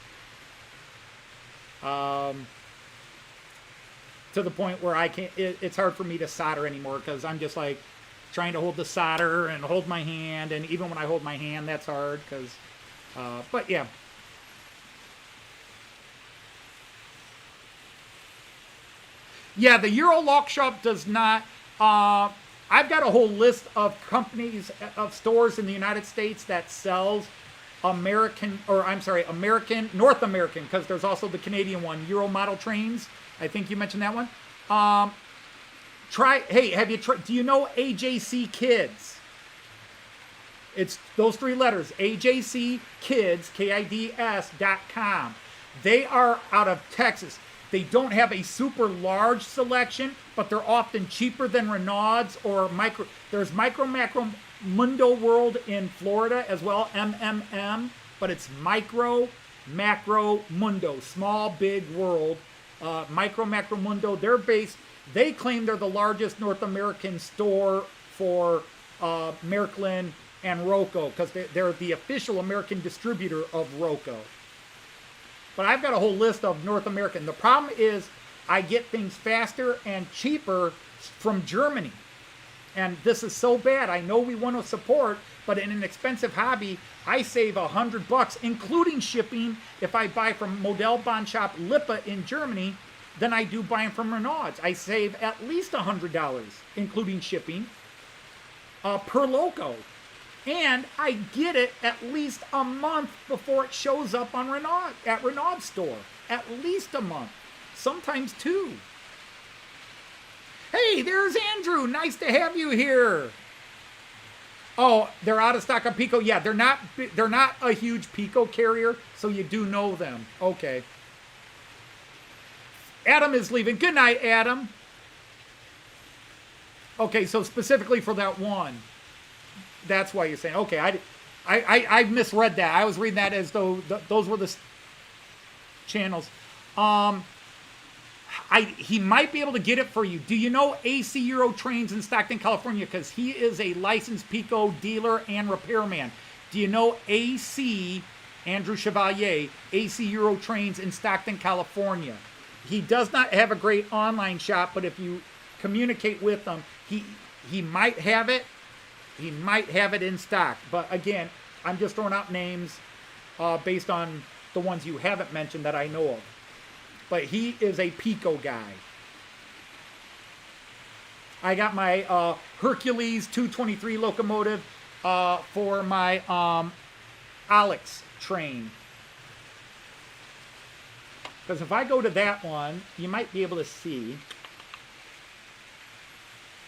To the point where I can't, it's hard for me to solder anymore because I'm just like trying to hold the solder and hold my hand, and even when I hold my hand, that's hard because, but yeah. Yeah, the Euro Lock Shop does not, I've got a whole list of companies, of stores in the United States that sells American, North American, because there's also the Canadian one, Euro model trains. I think you mentioned that one. Do you know AJC Kids? It's those three letters, AJC Kids, KIDS.com. They are out of Texas. They don't have a super large selection, but they're often cheaper than Renaud's or Micro. There's Micro Macro Mundo World in Florida as well, MMM, but it's Micro Macro Mundo, small big world. Micro Macro Mundo, they claim they're the largest North American store for Märklin and Roco because they're the official American distributor of Roco. But I've got a whole list of North American. The problem is I get things faster and cheaper from Germany. And this is so bad. I know we want to support, but in an expensive hobby, I save $100, including shipping, if I buy from Modell Bond Shop Lippe in Germany, than I do buying from Renaud's. I save at least $100, including shipping, per loco. And I get it at least a month before it shows up on Renaud's store. At least a month. Sometimes two. Hey, there's Andrew. Nice to have you here. Oh, they're out of stock on Pico. Yeah, they're not a huge Pico carrier, so you do know them. Okay. Adam is leaving. Good night, Adam. Okay, so specifically for that one, that's why you're saying. Okay, I misread that. I was reading that as though those were the channels. He might be able to get it for you. Do you know AC Euro Trains in Stockton, California? Because he is a licensed Pico dealer and repairman. Do you know AC, Andrew Chevalier, AC Euro Trains in Stockton, California? He does not have a great online shop, but if you communicate with him, he might have it. He might have it in stock. But again, I'm just throwing out names based on the ones you haven't mentioned that I know of. But he is a Pico guy. I got my Hercules 223 locomotive for my Alex train. Because if I go to that one, you might be able to see.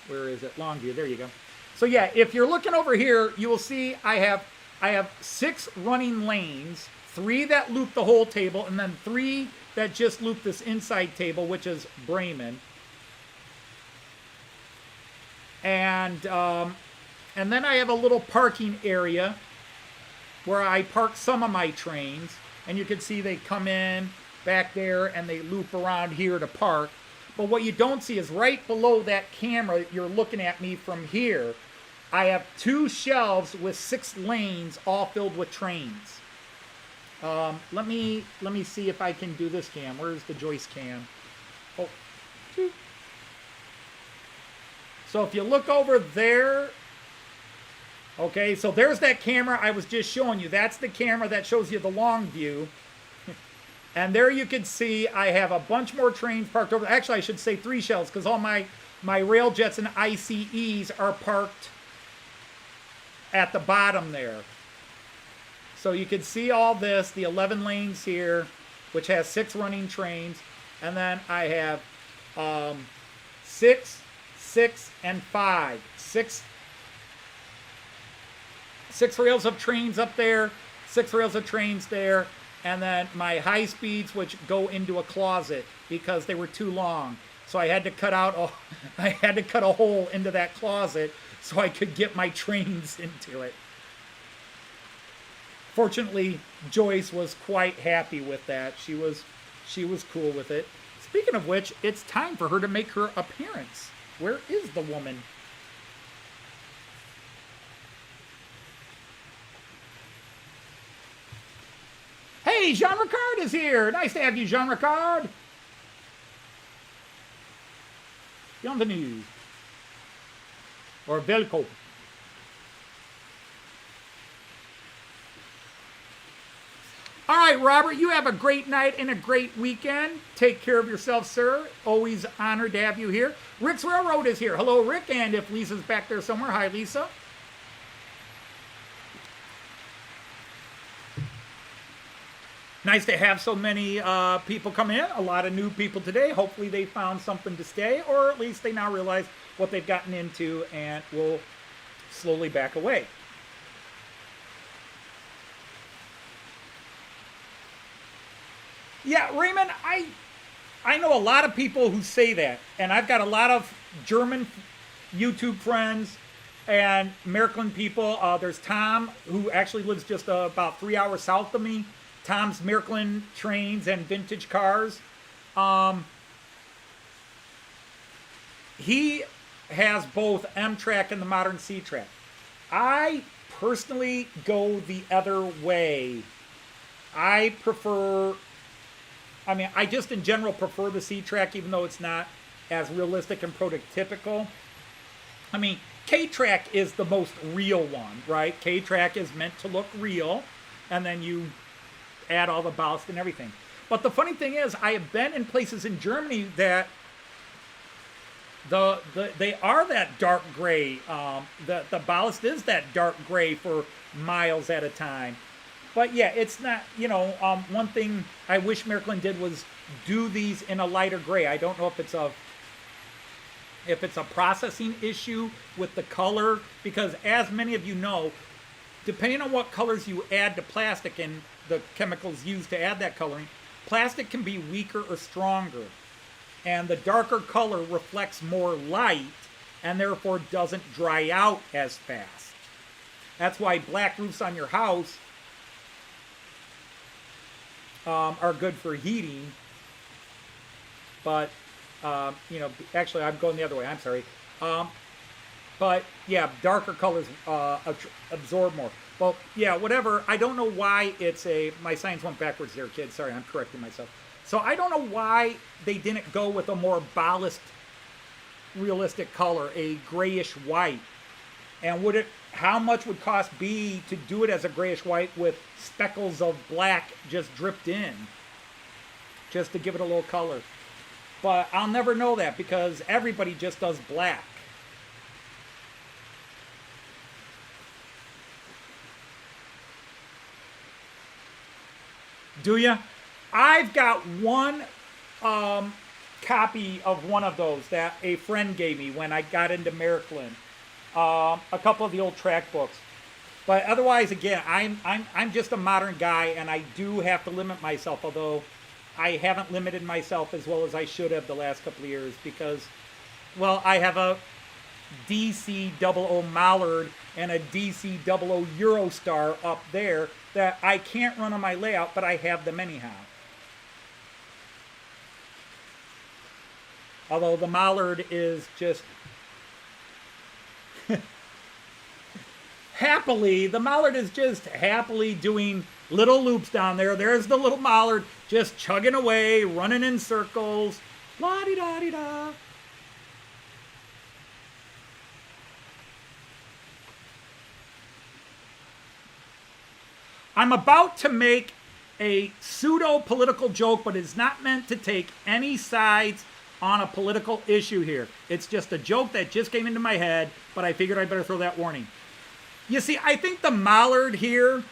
Where is it? Longview. There you go. So yeah, if you're looking over here, you will see I have 6 running lanes, 3 that loop the whole table, and then 3 that just loop this inside table, which is Bremen. And then I have a little parking area where I park some of my trains, and you can see they come in back there and they loop around here to park. But what you don't see is right below that camera, you're looking at me from here, I have 2 shelves with 6 lanes all filled with trains. Let me see if I can do this cam. Where's the Joyce cam? Oh. So if you look over there, okay, so there's that camera I was just showing you. That's the camera that shows you the long view. And there you can see I have a bunch more trains parked over. Actually, I should say 3 shelves because all my rail jets and ICEs are parked at the bottom there. So you can see all this, the 11 lanes here, which has 6 running trains. And then I have 6, 6, and 5. 6 rails of trains up there, 6 rails of trains there, and then my high speeds, which go into a closet because they were too long. So I had to cut out I had to cut a hole into that closet so I could get my trains into it. Fortunately, Joyce was quite happy with that. She was cool with it. Speaking of which, it's time for her to make her appearance. Where is the woman? Hey, Jean Ricard is here. Nice to have you, Jean Ricard. Bienvenue. Or Velko. All right, Robert, you have a great night and a great weekend. Take care of yourself, sir. Always honored to have you here. Rick's Railroad is here. Hello, Rick. And if Lisa's back there somewhere, hi, Lisa. Nice to have so many people come in. A lot of new people today. Hopefully they found something to stay, or at least they now realize what they've gotten into and will slowly back away. Yeah, Raymond, I know a lot of people who say that, and I've got a lot of German YouTube friends and American people. There's Tom, who actually lives just about 3 hours south of me. Tom's Miracle Trains and Vintage Cars. He has both M-Track and the modern C-Track. I personally go the other way. I just in general prefer the C-Track, even though it's not as realistic and prototypical. I mean, K-Track is the most real one, right? K-Track is meant to look real, and then you add all the ballast and everything. But the funny thing is, I have been in places in Germany that they are that dark gray. The ballast is that dark gray for miles at a time. But yeah, it's not, one thing I wish Miracle did was do these in a lighter gray. I don't know if it's a processing issue with the color, because as many of you know, depending on what colors you add to plastic and the chemicals used to add that coloring, plastic can be weaker or stronger. And the darker color reflects more light and therefore doesn't dry out as fast. That's why black roofs on your house are good for heating. But, actually I'm going the other way, I'm sorry. But yeah, darker colors absorb more. Well, yeah, whatever. I don't know why my signs went backwards there, kids. Sorry, I'm correcting myself. So I don't know why they didn't go with a more ballast, realistic color, a grayish white. And how much would cost be to do it as a grayish white with speckles of black just dripped in, just to give it a little color? But I'll never know that because everybody just does black. Do ya? I've got one copy of one of those that a friend gave me when I got into Miracle. A couple of the old track books. But otherwise, again, I'm just a modern guy, and I do have to limit myself, although I haven't limited myself as well as I should have the last couple of years because, well, I have a DC00 Mallard and a DC00 Eurostar up there that I can't run on my layout, but I have them anyhow. Although the Mallard is just happily, the mallard is just happily doing little loops down there. There's the little mallard just chugging away, running in circles. La-di-da-di-da. I'm about to make a pseudo-political joke, but it's not meant to take any sides on a political issue here. It's just a joke that just came into my head, but I figured I'd better throw that warning. You see, I think the mallard here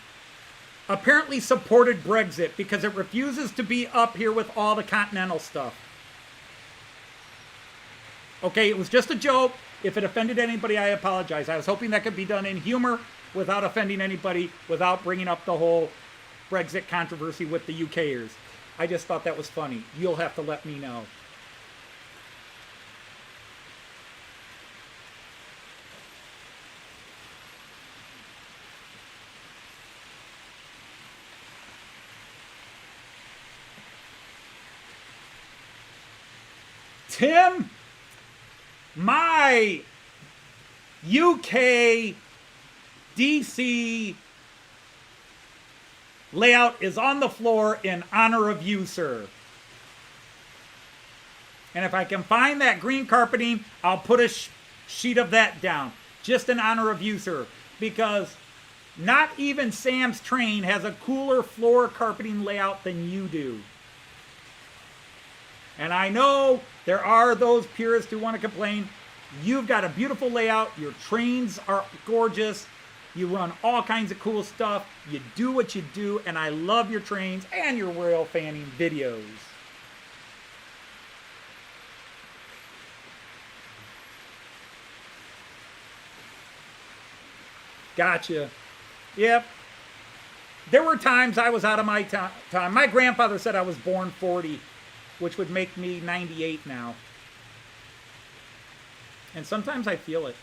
apparently supported Brexit because it refuses to be up here with all the continental stuff. Okay, it was just a joke. If it offended anybody, I apologize. I was hoping that could be done in humor without offending anybody, without bringing up the whole Brexit controversy with the UKers. I just thought that was funny. You'll have to let me know. Tim, my UK DC layout is on the floor in honor of you, sir. And if I can find that green carpeting, I'll put a sheet of that down. Just in honor of you, sir. Because not even Sam's Train has a cooler floor carpeting layout than you do. And I know there are those purists who want to complain. You've got a beautiful layout. Your trains are gorgeous. You run all kinds of cool stuff. You do what you do. And I love your trains and your rail fanning videos. Gotcha. Yep. There were times I was out of my time. My grandfather said I was born 40. Which would make me 98 now. And sometimes I feel it.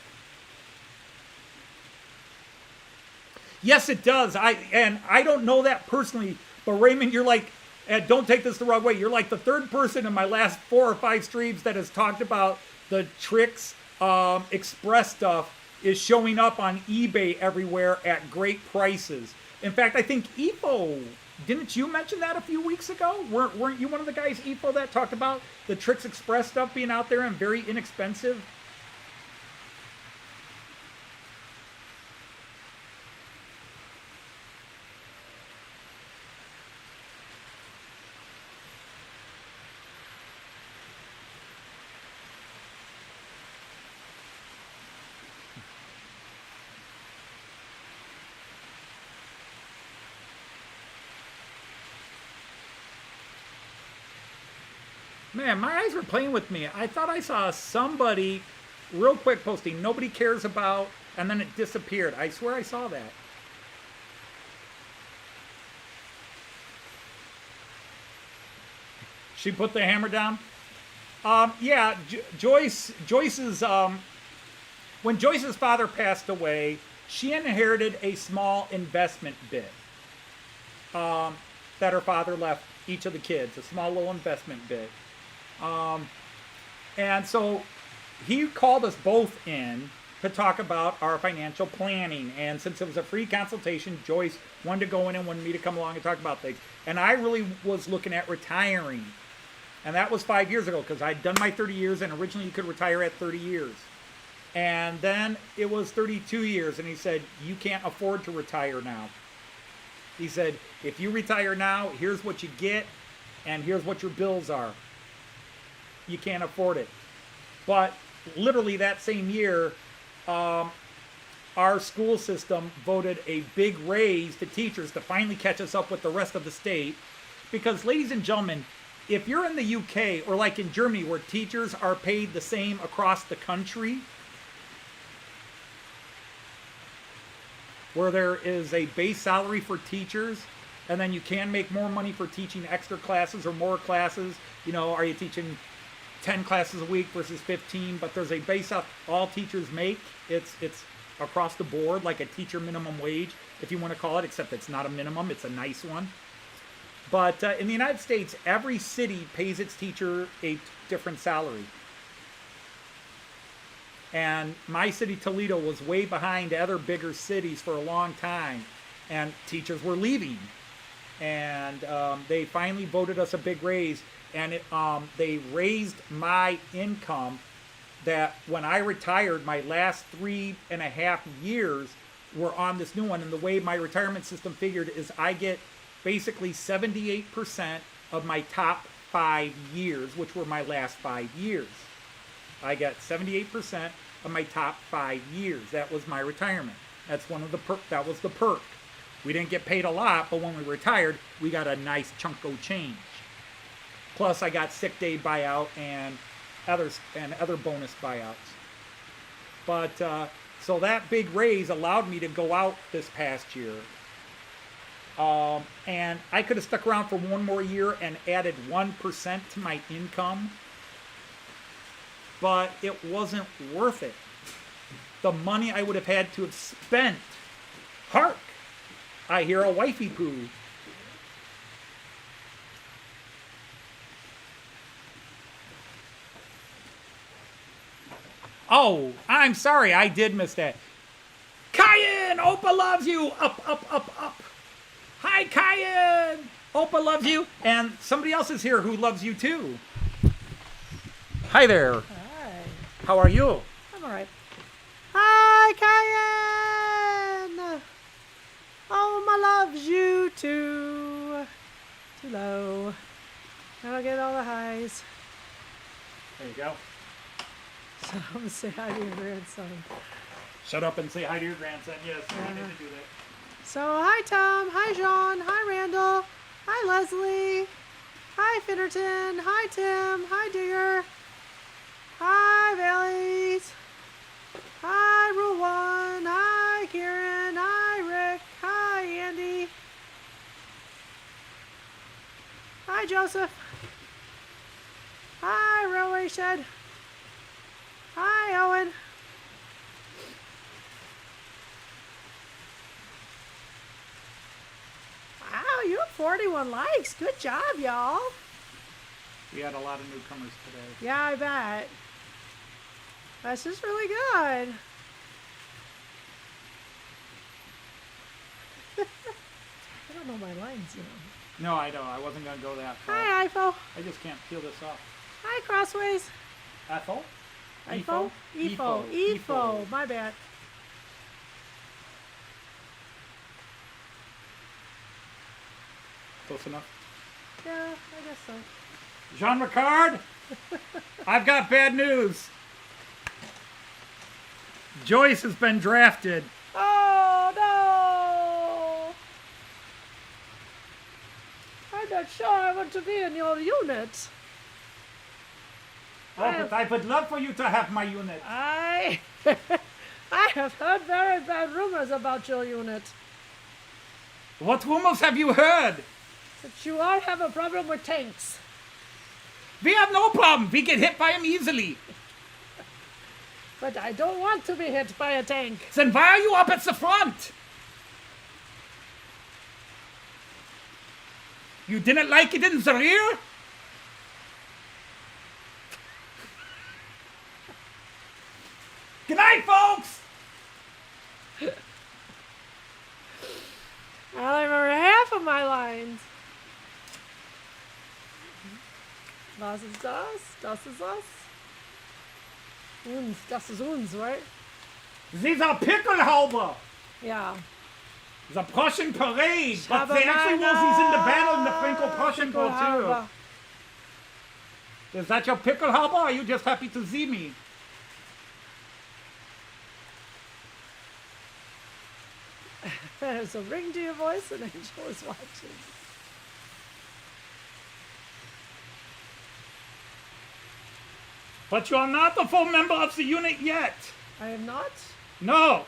Yes, it does. I don't know that personally, but Raymond, you're like, and don't take this the wrong way, you're like the third person in my last 4 or 5 streams that has talked about the Tricks Express stuff is showing up on eBay everywhere at great prices. In fact, I think EPO, didn't you mention that a few weeks ago? Weren't you one of the guys, EPO, that talked about the Tricks Express stuff being out there and very inexpensive? Man, my eyes were playing with me. I thought I saw somebody real quick posting nobody cares about, and then it disappeared. I swear I saw that. She put the hammer down? Yeah, Joyce's, when Joyce's father passed away, she inherited a small investment bit that her father left each of the kids, a small little investment bit. And so he called us both in to talk about our financial planning. And since it was a free consultation, Joyce wanted to go in and wanted me to come along and talk about things. And I really was looking at retiring. And that was 5 years ago because I'd done my 30 years and originally you could retire at 30 years. And then it was 32 years and he said, you can't afford to retire now. He said, if you retire now, here's what you get and here's what your bills are. You can't afford it. But literally that same year, our school system voted a big raise to teachers to finally catch us up with the rest of the state. Because, ladies and gentlemen, if you're in the UK or like in Germany where teachers are paid the same across the country, where there is a base salary for teachers, and then you can make more money for teaching extra classes or more classes. You know, are you teaching 10 classes a week versus 15? But there's a base all teachers make. It's across the board, like a teacher minimum wage, if you want to call it, except it's not a minimum, it's a nice one. But in the United States, every city pays its teacher a different salary. And my city, Toledo, was way behind other bigger cities for a long time. And teachers were leaving. And they finally voted us a big raise. And they raised my income that when I retired, my last 3.5 years were on this new one. And the way my retirement system figured is I get basically 78% of my top 5 years, which were my last 5 years. I got 78% of my top 5 years. That was my retirement. That's one of the that was the perk. We didn't get paid a lot, but when we retired, we got a nice chunk of change. Plus, I got sick day buyout and other bonus buyouts. But so that big raise allowed me to go out this past year. And I could have stuck around for one more year and added 1% to my income, but it wasn't worth it. The money I would have had to have spent. Hark! I hear a wifey poo. Oh, I'm sorry, I did miss that. Cayenne, Opa loves you. Up, up, up, up. Hi, Cayenne. Opa loves you. And somebody else is here who loves you too. Hi there. Hi. How are you? I'm all right. Hi, Cayenne. Oma loves you too. Too low. Gotta get all the highs. There you go. So I'm gonna say hi to your grandson. Shut up and say hi to your grandson. Yes, we need to do that. So hi Tom, hi John, hi Randall, hi Leslie, hi Finnerton, hi Tim, hi Digger, hi Valleys, hi Rule 1, hi Kieran, hi Rick, hi Andy, hi Joseph, hi Railway Shed, hi Owen. Wow, you have 41 likes. Good job, y'all. We had a lot of newcomers today. Yeah, I bet. That's just really good. I don't know my lines, you know. No, I don't. I wasn't going to go that far. Hi, Ifo. I just can't peel this off. Hi, Crossways. Ethel? Ifo? Ifo. My bad. Close enough. Yeah, I guess so. Jean Ricard, I've got bad news. Joyce has been drafted. Oh, no. I'm not sure I want to be in your unit. Oh, but I would love for you to have my unit. I have heard very bad rumors about your unit. What rumors have you heard? That you all have a problem with tanks. We have no problem. We get hit by them easily. But I don't want to be hit by a tank. Then why are you up at the front? You didn't like it in the rear? Good night, folks. I remember half of my lines. Das ist das, das ist das. Uns, das ist uns, right? These are Pickelhauber. Yeah. The Prussian parade, but they actually was he's in the battle in the Franco-Prussian War too. Is that your Pickelhauber, or are you just happy to see me? There's a ring to your voice and Angel is watching. But you are not a full member of the unit yet. I am not? No,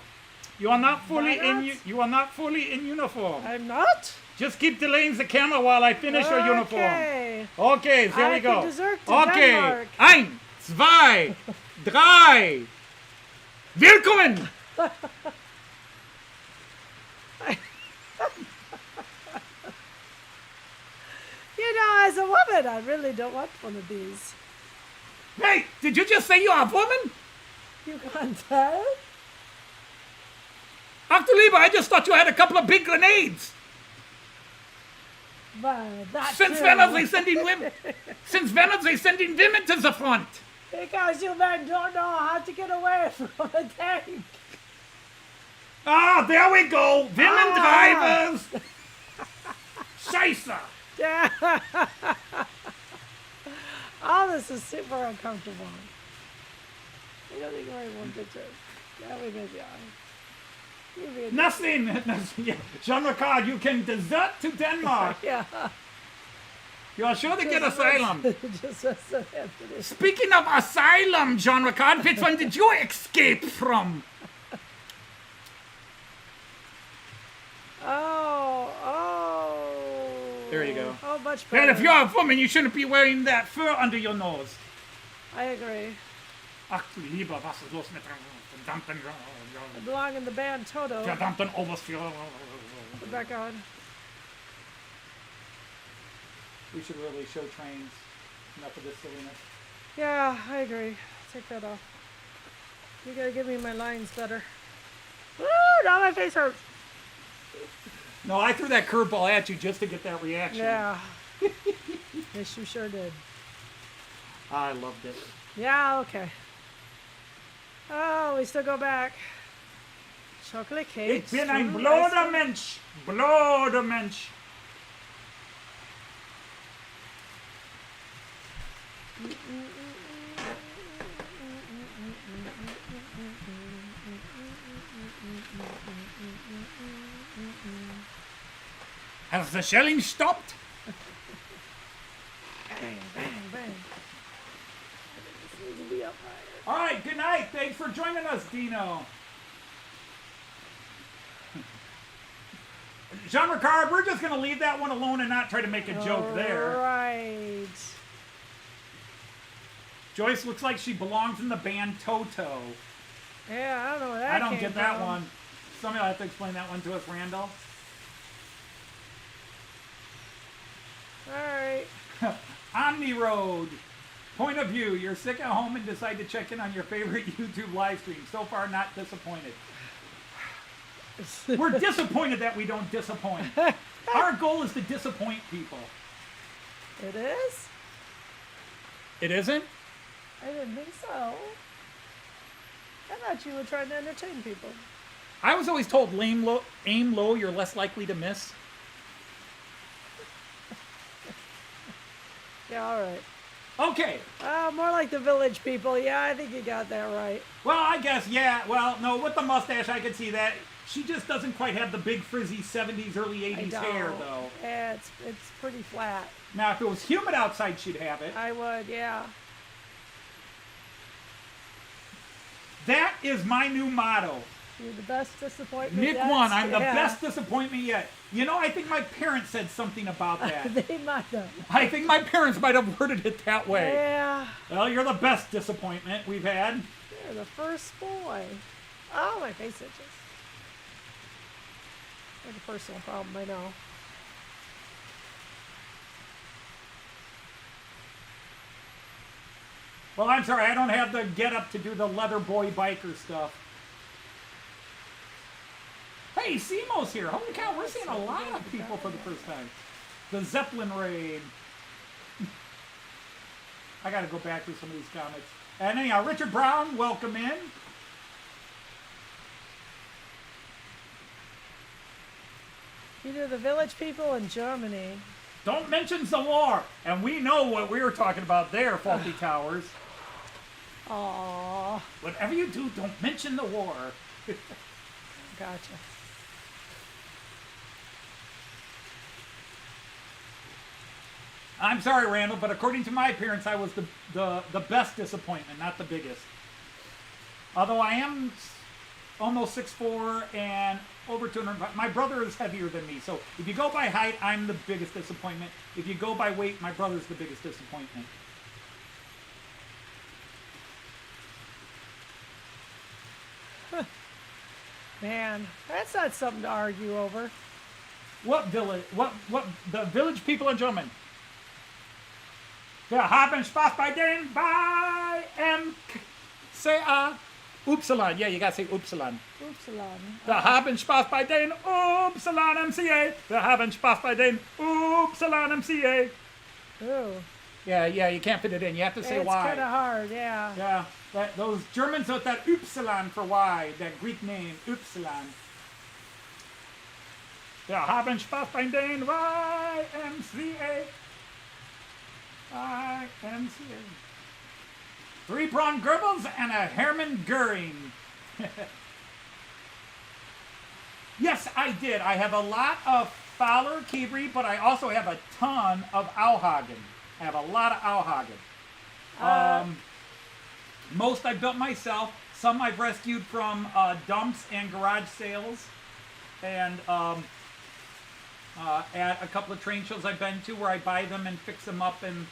you are not fully Why not? you are not fully in uniform. I'm not? Just keep delaying the camera while I finish your uniform. Okay, there we go. can desert to Okay, Denmark. 1, 2, 3. Willkommen! You know, as a woman, I really don't want one of these. Hey, did you just say you're a woman? You can't tell? Ach du Lieber, I just thought you had a couple of big grenades. Well, that's Since true. when are they sending women? Since when are they sending women to the front? Because you men don't know how to get away from a tank. Ah, there we go. Women drivers. Scheiße. Yeah. All this is super uncomfortable. You don't think we're one picture. Yeah, we may be on. Nothing. Yeah. Jean-Ricard, you can desert to Denmark. Yeah. You are sure to get asylum. Just as Anthony. Speaking of asylum, Jean-Ricard, which one did you escape from? Oh. There you go. Oh, much better. And if you're a woman, you shouldn't be wearing that fur under your nose. I agree. Ach du Lieber, was ist los mit verdammten... I belong in the band Toto. Verdammten Oberstführer. Put it back on. We should really show trains. Enough of this silliness. Yeah, I agree. Take that off. You gotta give me my lines better. Woo! Now my face hurts. No, I threw that curveball at you just to get that reaction. Yeah. Yes, you sure did. I loved it. Yeah, okay. Oh, we still go back. Chocolate cake. Ich bin ein blöder Mensch. Blöder Mensch. Has the shelling stopped? Bang, bang, bang. This needs to be up higher. All right, good night. Thanks for joining us, Dino. Jean-Ricard, we're just going to leave that one alone and not try to make a joke there. Right. Joyce looks like she belongs in the band Toto. Yeah, I don't know where that I don't came get that from. one. Somebody will have to explain that one to us, Randall. Alright. Omni Road. Point of view. You're sick at home and decide to check in on your favorite YouTube live stream. So far, not disappointed. We're disappointed that we don't disappoint. Our goal is to disappoint people. It is? It isn't? I didn't think so. I thought you were trying to entertain people. I was always told aim low, you're less likely to miss. Yeah, alright. Okay. More like the village people. Yeah, I think you got that right. Well, I guess, yeah. Well, no, with the mustache, I could see that. She just doesn't quite have the big frizzy 70s, early 80s hair, though. Yeah, it's pretty flat. Now, if it was humid outside, she'd have it. I would, yeah. That is my new motto. You're the best disappointment Nick yet. won. I'm the Yeah. best disappointment yet. You know, I think my parents said something about that. They might have. I think my parents might have worded it that way. Yeah. Well, you're the best disappointment we've had. You're the first boy. Oh, my face itches. Like a personal problem, I know. Well, I'm sorry, I don't have the get-up to do the leather boy biker stuff. Hey, Simo's here. Holy cow, we're seeing a lot of people for the first time. The Zeppelin raid. I gotta go back through some of these comics. And anyhow, Richard Brown, welcome in. Either the village people in Germany. Don't mention the war. And we know what we were talking about there, Faulty Towers. Aww. Whatever you do, don't mention the war. Gotcha. I'm sorry, Randall, but according to my appearance, I was the best disappointment, not the biggest. Although I am almost 6'4" and over 200. My brother is heavier than me, so if you go by height, I'm the biggest disappointment. If you go by weight, my brother's the biggest disappointment. Man, that's not something to argue over. What village? What the village people in German? Wir haben Spaß bei den MCA. Upsilon. Yeah, you gotta say Upsilon. Upsilon. Wir haben Spaß bei den Upsilon MCA. Wir haben Spaß bei den Upsilon MCA. Ooh. Yeah, you can't fit it in. You have to say It's Y. kind of hard, yeah. Yeah, those Germans with that Upsilon for Y, that Greek name, Upsilon. Wir haben Spaß bei den YMCA. YMCA. 3-pronged Goebbels and a Hermann Goering. Yes, I did. I have a lot of Fowler Kibri, but I also have a ton of Auhagen. I have a lot of Auhagen. Most I built myself. Some I've rescued from dumps and garage sales. And at a couple of train shows I've been to where I buy them and fix them up and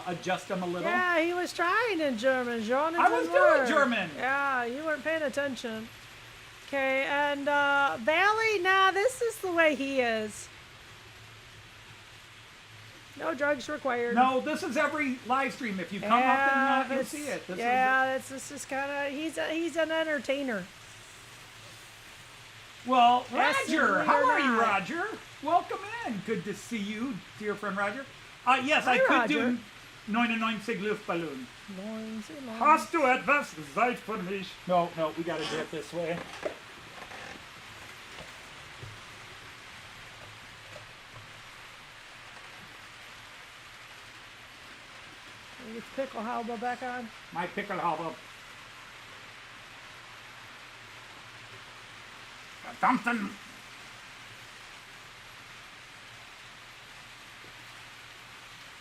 adjust them a little. Yeah, he was trying in German, John. I was doing German. Yeah, you weren't paying attention. Okay, and Valley, nah, this is the way he is. No drugs required. No, this is every live stream. If you come up and you'll see it. This is kind of, he's an entertainer. Well, Yes, Roger, we how are are you, not. Roger? Welcome in. Good to see you, dear friend Roger. Yes, Hi, I could Roger. do 99 Luftballon. Loins. Hast du etwas Zeit für mich? No, we gotta do it this way. Get the pickle halba back on. My Pickelhaube. Verdammten.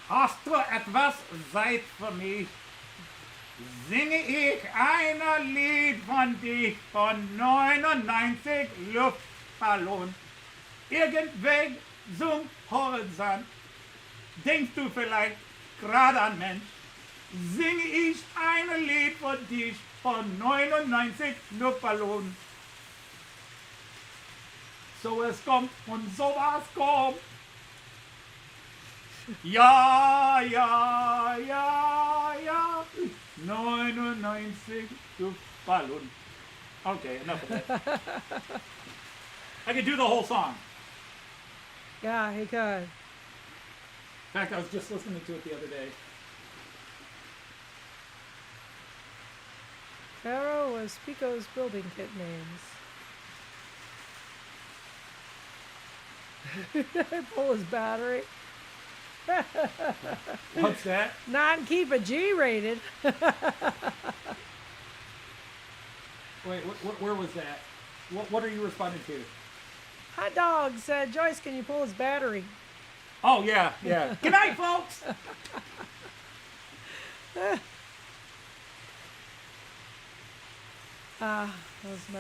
Hast du etwas Zeit für mich? Singe ich ein Lied von dich von 99 Luftballon. Irgendweg zum Horizont. Denkst du vielleicht gerade an Mensch? Singe ich ein Lied von dich von 99 Luftballon. So es kommt und so was kommt. Ja, 99 Luftballon. Okay, enough of that. I could do the whole song. Yeah, he could. In fact, I was just listening to it the other day. Pharaoh was Pico's building kit names. Pull his battery. What's that? Not keep a G rated. Wait, where was that? What are you responding to? Hot dog said, Joyce, can you pull his battery? Oh, yeah. Good night, folks.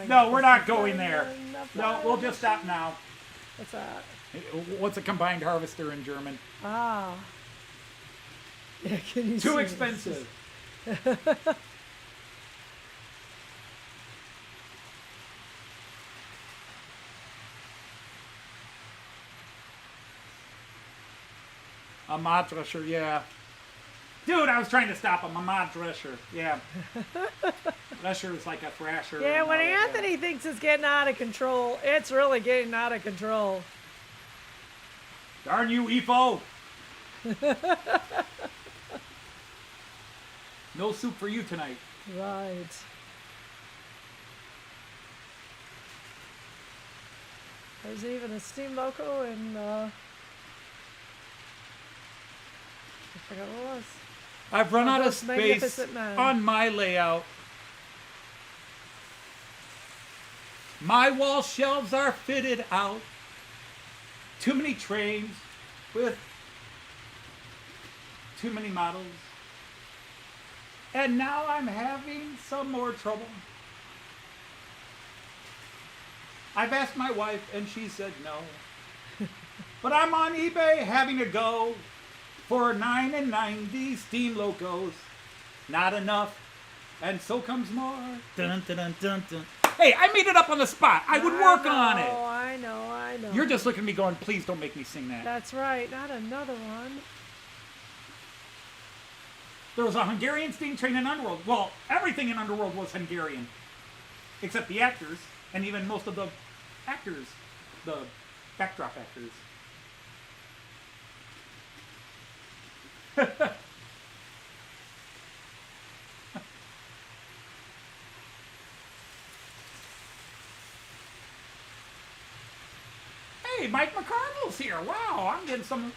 No, we're not going there. No, we'll just stop now. What's that? What's a combined harvester in German? Ah. Yeah, can you Too see expensive. A Madrescher, yeah. Dude, I was trying to stop him. A Madrescher, yeah. Thresher is like a thrasher. Yeah, and when all that, Anthony thinks it's getting out of control, it's really getting out of control. Darn you, EFO! No soup for you tonight. Right. There's even a steam loco and I forgot what it was. I've run out of those space magnificent men. on my layout. My wall shelves are fitted out. Too many trains with too many models. And now I'm having some more trouble. I've asked my wife and she said no. But I'm on eBay having a go for 9.90 steam locos. Not enough. And so comes more. Dun, dun, dun, dun, dun. Hey, I made it up on the spot. I would work on it. I know. You're just looking at me going, please don't make me sing that. That's right. Not another one. There was a Hungarian steam train in Underworld. Well, everything in Underworld was Hungarian, except the actors, and even most of the actors, the backdrop actors. Hey, Mike McCarville's here. Wow, I'm getting some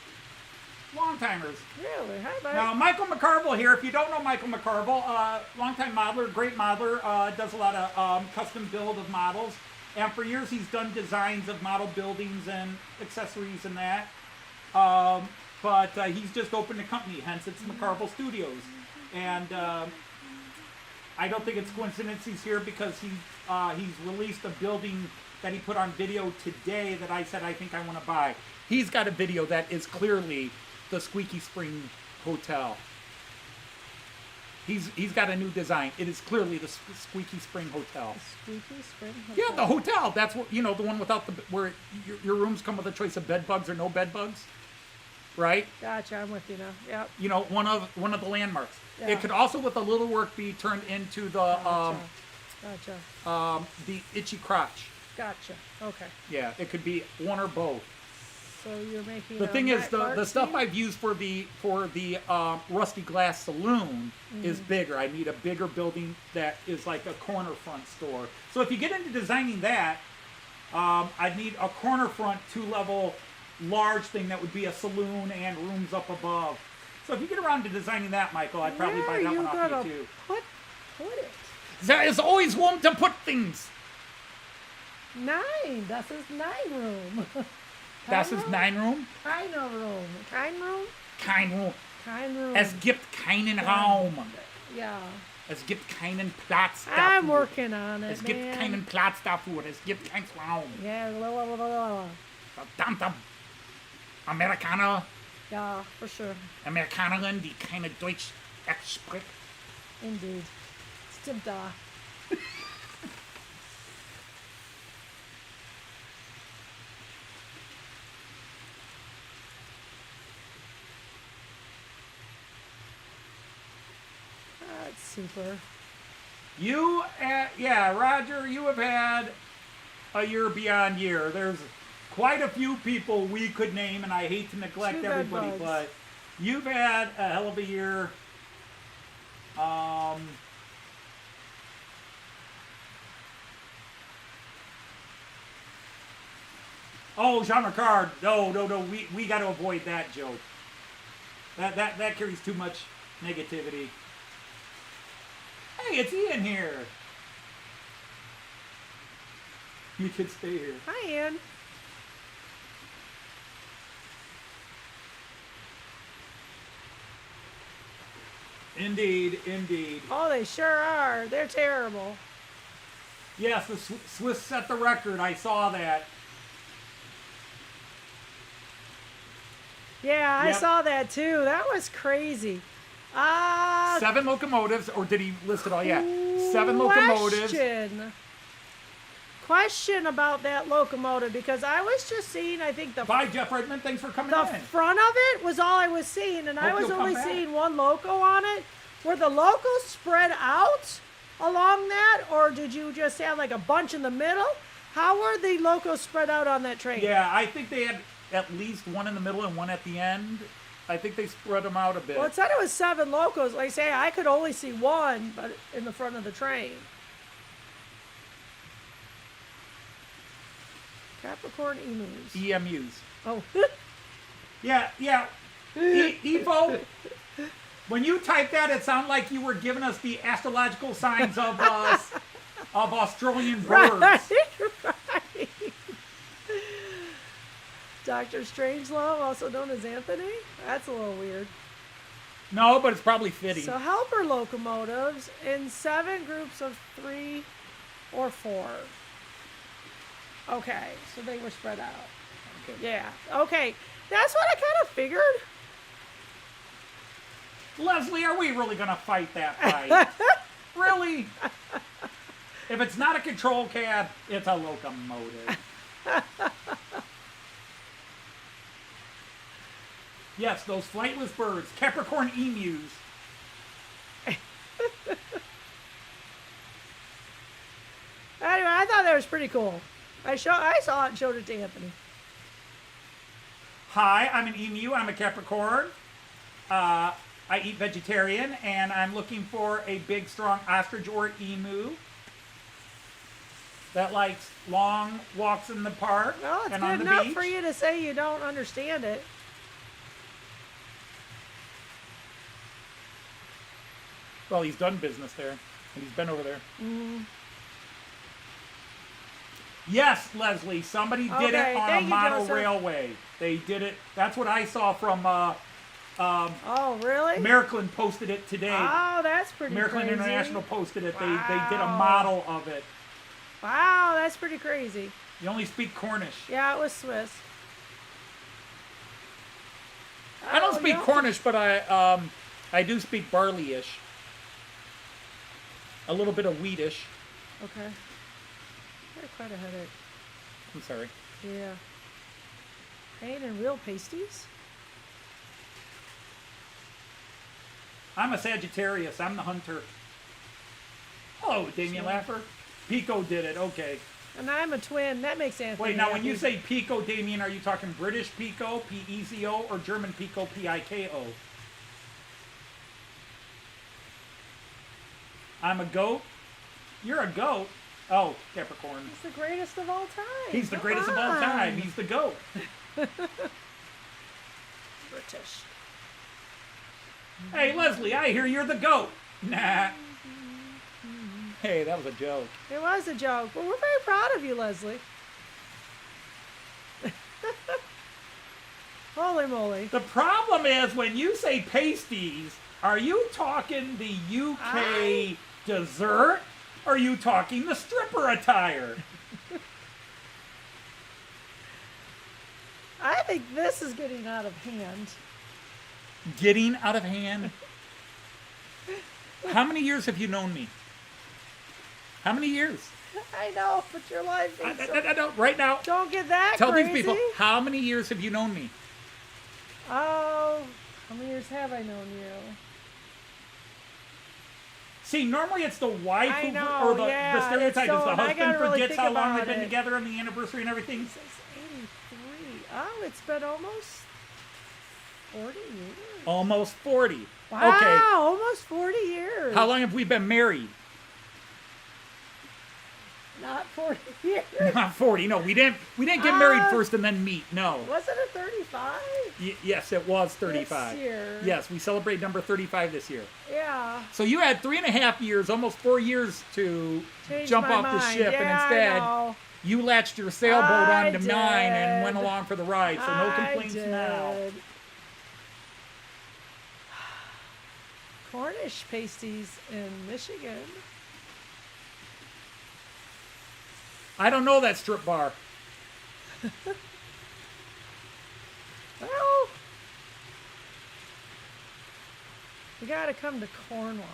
long-timers. Really? Hi, Mike. Now, Michael McCarville here. If you don't know Michael McCarville, longtime modeler, great modeler, does a lot of custom build of models. And for years, he's done designs of model buildings and accessories and that. But he's just opened a company, hence it's McCarville Studios. And I don't think it's coincidence he's here because he's released a building that he put on video today that I said I think I want to buy. He's got a video that is clearly the Squeaky Spring Hotel. He's got a new design. It is clearly the Squeaky Spring Hotel. Squeaky Spring Hotel? Yeah, the hotel. That's what, you know, the one without the, where your rooms come with a choice of bed bugs or no bed bugs. Right? Gotcha, I'm with you now. Yep. You know, one of the landmarks. Yeah. It could also, with a little work, be turned into the Gotcha. the itchy crotch. Gotcha. Okay. Yeah, it could be one or both. So you're making The thing is, Matt the Clark stuff scene? I've used for the Rusty Glass Saloon is bigger. I need a bigger building that is like a corner front store. So if you get into designing that, I'd need a corner front 2-level large thing that would be a saloon and rooms up above. So if you get around to designing that, Michael, I'd probably buy that one off you too. Put it. There is always room to put things. 9. Das ist 9 room. Das ist 9 room? Keine room. Kein room? Kein Room. Kein room. Es gibt keinen Raum. Yeah. Es gibt keinen Platz dafür. I'm working on it, Es gibt man. keinen Platz dafür. Es gibt keinen Raum. Yeah, blah, blah, blah, blah, blah. Verdammter Amerikaner, Yeah, for sure. Amerikanerin, die keine Deutsch spricht. Indeed. Stimmt da. That's super. You, yeah, Roger, you have had a year beyond year. There's quite a few people we could name, and I hate to neglect Two bed everybody, bugs. but you've had a hell of a year. Oh, Jean Ricard, no, we got to avoid that joke. That carries too much negativity. Hey, it's Ian here. You could stay here. Hi, Ian. Indeed, indeed. Oh, they sure are. They're terrible. Yes, the Swiss set the record. I saw that. Yeah, I Yep. saw that too. That was crazy. 7 locomotives, or did he list it all? Yeah. 7 locomotives. Question about that locomotive, because I was just seeing, I think the Bye, Jeff Redmond. Thanks for coming the in. front of it was all I was seeing, and I Hope was you'll come only back. seeing one loco on it. Were the locos spread out along that, or did you just have like a bunch in the middle? How were the locos spread out on that train? Yeah, I think they had at least one in the middle and one at the end. I think they spread them out a bit. Well, it said it was 7 locos. Like I say, I could only see one, but in the front of the train. Capricorn emus. EMUs. Oh, Yeah. Evo, when you typed that, it sounded like you were giving us the astrological signs of Australian birds. right. Dr. Strangelove, also known as Anthony? That's a little weird. No, but it's probably fitting. So helper locomotives in 7 groups of 3 or 4. Okay, so they were spread out. Okay. Yeah, okay. That's what I kind of figured. Leslie, are we really going to fight that fight? Really? If it's not a control cab, it's a locomotive. Yes, those flightless birds, Capricorn emus. pretty cool. I saw it and showed it to Anthony. Hi, I'm an emu. I'm a Capricorn. I eat vegetarian, and I'm looking for a big, strong ostrich or emu that likes long walks in the park Well, it's and good on the enough beach. for you to say you don't understand it. Well, he's done business there, and he's been over there. Yes, Leslie, somebody did Okay, it on a thank you, model Joseph. railway. They did it. That's what I saw from Oh, really? Maryland posted it today. Oh, that's pretty Maryland crazy. International posted it. They did a Wow. model of it. Wow, that's pretty crazy. You only speak Cornish. Yeah, it was Swiss. I don't Oh, speak yeah. Cornish, but I do speak barley-ish. A little bit of wheatish. Okay. I had quite a headache. I'm sorry. Yeah. Pain and real pasties? I'm a Sagittarius. I'm the hunter. Oh, Damien Laffer. Pico did it. Okay. And I'm a twin. That makes Anthony Wait, now when happy. you say Pico, Damien, are you talking British Pico, P-E-C-O, or German Pico, P-I-K-O? I'm a goat. You're a goat. Oh, Capricorn. He's the greatest of all time. He's the Come greatest of all time. on. He's the goat. British. Hey, Leslie, I hear you're the goat. Nah. Hey, that was a joke. It was a joke, but we're very proud of you, Leslie. Holy moly. The problem is when you say pasties, are you talking the UK dessert? Or are you talking the stripper attire? I think this is getting out of hand. Getting out of hand? How many years have you known me? How many years? I know, but your life is so... Right now. Don't get that Tell crazy. these people, how many years have you known me? Oh, how many years have I known you? See, normally it's the wife I who, know, or the yeah, stereotype it's is so- the and I husband gotta really forgets think how long about they've been it. together and the anniversary and everything. This is 83. Oh, it's been almost 40 years. Almost 40. Wow, Okay. almost 40 years. How long have we been married? Not 40 years. Not 40. No, we didn't get married first and then meet. No. Wasn't it 35? Yes, it was 35. This year. Yes, we celebrate number 35 this year. Yeah. So you had 3.5 years, almost 4 years to Changed jump my off the mind. ship, Yeah, and I instead know. you latched your sailboat I onto mine and did. went along for the ride. So no complaints I now. did. Cornish pasties in Michigan. I don't know that strip bar. Well, we gotta come to Cornwall.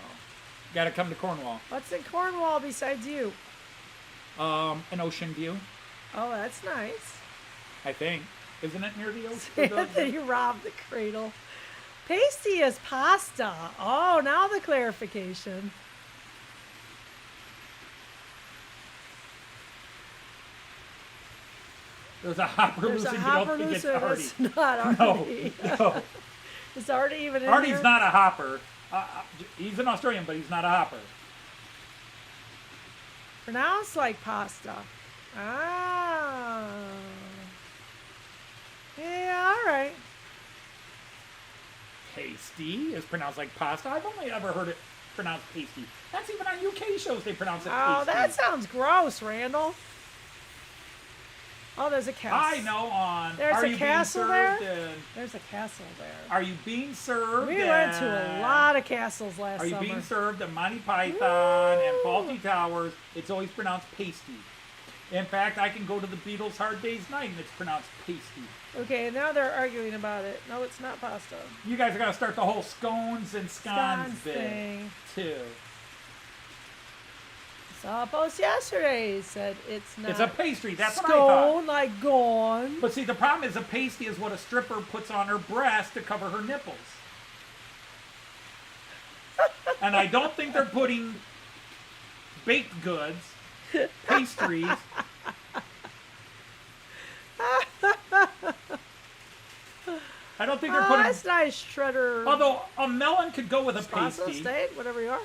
Got to come to Cornwall. What's in Cornwall besides you? An ocean view, Oh, that's nice. I think. Isn't it near the ocean? Anthony robbed the cradle. Pasty is pasta. Oh, now the clarification. There's a hopper There's loose a and you hopper don't think loose it's and Artie. it's not No, Artie. no. Is Artie even in Artie's here? not a hopper. He's an Australian, but he's not a hopper. Pronounced like pasta. Ah. Yeah, all right. Pasty is pronounced like pasta. I've only ever heard it pronounced pasty. That's even on UK shows they pronounce it Oh, pasty. that sounds gross, Randall. Oh, there's a castle. I know on There's Are a You castle Being there? Served and There's a castle there. Are You Being Served? We went to a lot of castles last Are You summer. Being Served and Monty Python and Faulty Towers. It's always pronounced pasty. In fact, I can go to the Beatles' Hard Day's Night and it's pronounced pasty. Okay, now they're arguing about it. No, it's not pasta. You guys are going to start the whole scones and scones Scones bit, thing. too. Saw a post yesterday. Said it's not. It's a pastry. That's what I thought. scone like gone. But see, the problem is a pasty is what a stripper puts on her breast to cover her nipples. And I don't think they're putting baked goods pastries. I don't think they're Oh, putting... that's nice, shredder. Although a melon could go with a Pasta, pasty. steak, whatever you are.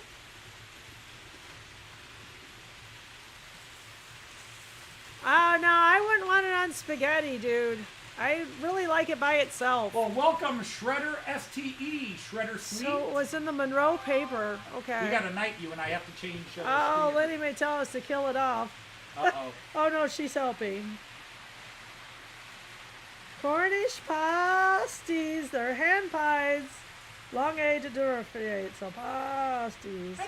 Oh, no, I wouldn't want it on spaghetti, dude. I really like it by itself. Well, welcome Shredder STE, Shredder Sweet. So it was in the Monroe paper. Okay. We got a night, you and I have to change. Oh, screen. Liddy may tell us to kill it off. Uh-oh. Oh, no, she's helping. Cornish pasties. They're hand pies. Long age to durafriate. So pasties.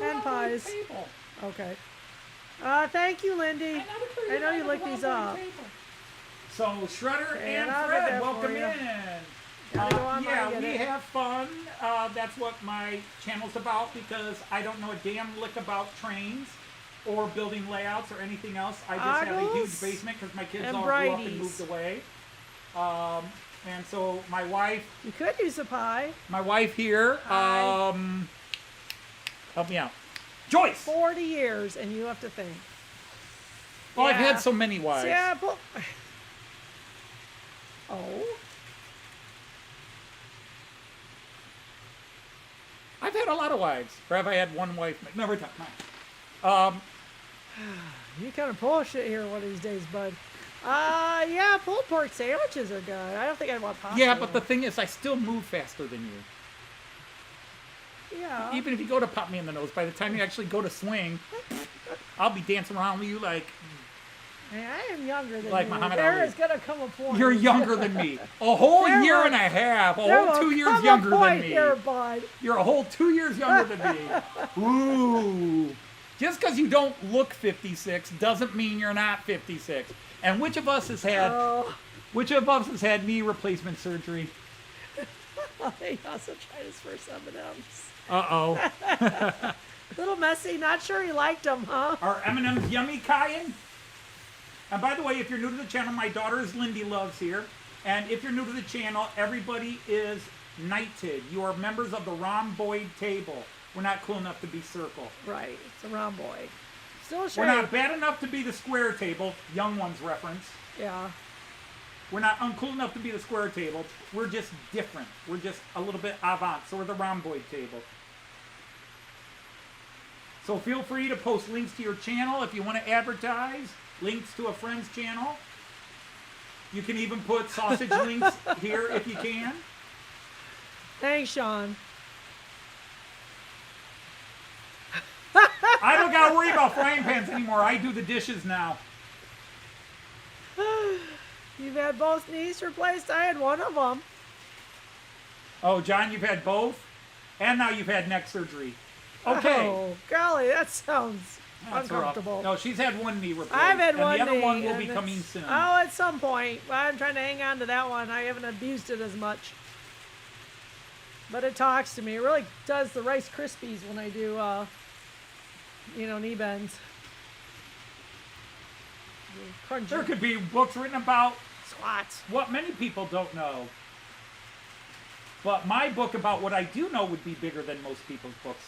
And pies. Okay. Thank you, Lindy. I know you looked these up. So Shredder and I'll get Fred, that welcome for you. in. Gotta go online Yeah, and we get it. have fun. That's what my channel's about because I don't know a damn lick about trains or building layouts or anything else. I just have a huge Ogles basement because my kids and all grew up and Brighties. moved away. And so my wife You could use a pie. here, Hi. help me out. Joyce! 40 years, and you have to think. Well, I've Yeah. had so many wives. Yeah, but... Oh? I've had a lot of wives. Or have I had one wife? Never time. You kind of bullshit here one of these days, bud. Yeah, pulled pork sandwiches are good. I don't think I'd want pasta. Yeah, but the thing is, I still move faster than you. Yeah. Even if you go to pop me in the nose, by the time you actually go to swing, I'll be dancing around with you like Hey, I am younger than Like you. Muhammad There Ali. is going to come a point. you're younger than me. A whole There year will- and a half. A There whole will 2 years come a younger than point me. here, bud. You're a whole 2 years younger than me. Ooh. Just because you don't look 56 doesn't mean you're not 56. And which of us has had knee replacement surgery? He also tried his first M&Ms. Uh-oh. Little messy. Not sure he liked them, huh? Are M&M's yummy, Kyan? And by the way, if you're new to the channel, my daughter is Lindy Loves here. And if you're new to the channel, everybody is knighted. You are members of the rhomboid table. We're not cool enough to be circle. Right. It's a rhomboid. Still a We're shape. not bad enough to be the square table. Young ones reference. Yeah. We're not uncool enough to be the square table. We're just different. We're just a little bit avant. So we're the rhomboid table. So feel free to post links to your channel if you want to advertise. Links to a friend's channel. You can even put sausage links here if you can. Thanks, Sean. I don't got to worry about frying pans anymore. I do the dishes now. You've had both knees replaced? I had one of them. Oh, John, you've had both? And now you've had neck surgery. Okay. Oh, golly, that sounds That's uncomfortable. rough. No, she's had one knee replaced. I've had one And the other knee, one will and be it's- coming soon. Oh, at some point. I'm trying to hang on to that one. I haven't abused it as much. But it talks to me. It really does the Rice Krispies when I do, knee bends. Crunchy. There could be books written about Squats. what many people don't know. But my book about what I do know would be bigger than most people's books.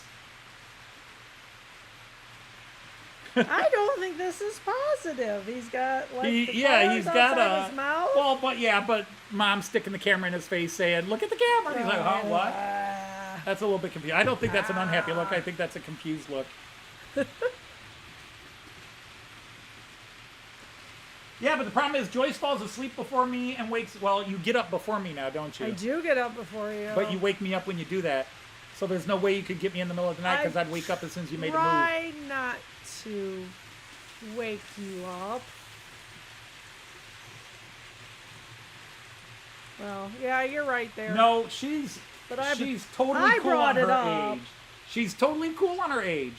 I don't think this is positive. He's got like the He's colors got outside his mouth. Well, but Mom's sticking the camera in his face saying, "Look at the camera." And he's like, "Huh, what?" That's a little bit confused. I don't think that's an unhappy look. I think that's a confused look. Yeah, but the problem is Joyce falls asleep before me and wakes. Well, you get up before me now, don't you? I do get up before you. But you wake me up when you do that. So there's no way you could get me in the middle of the night because I'd wake up as soon as you made a move. Try not to wake you up. Well, yeah, you're right there. No, she's totally I cool on brought it her up. age. She's totally cool on her age.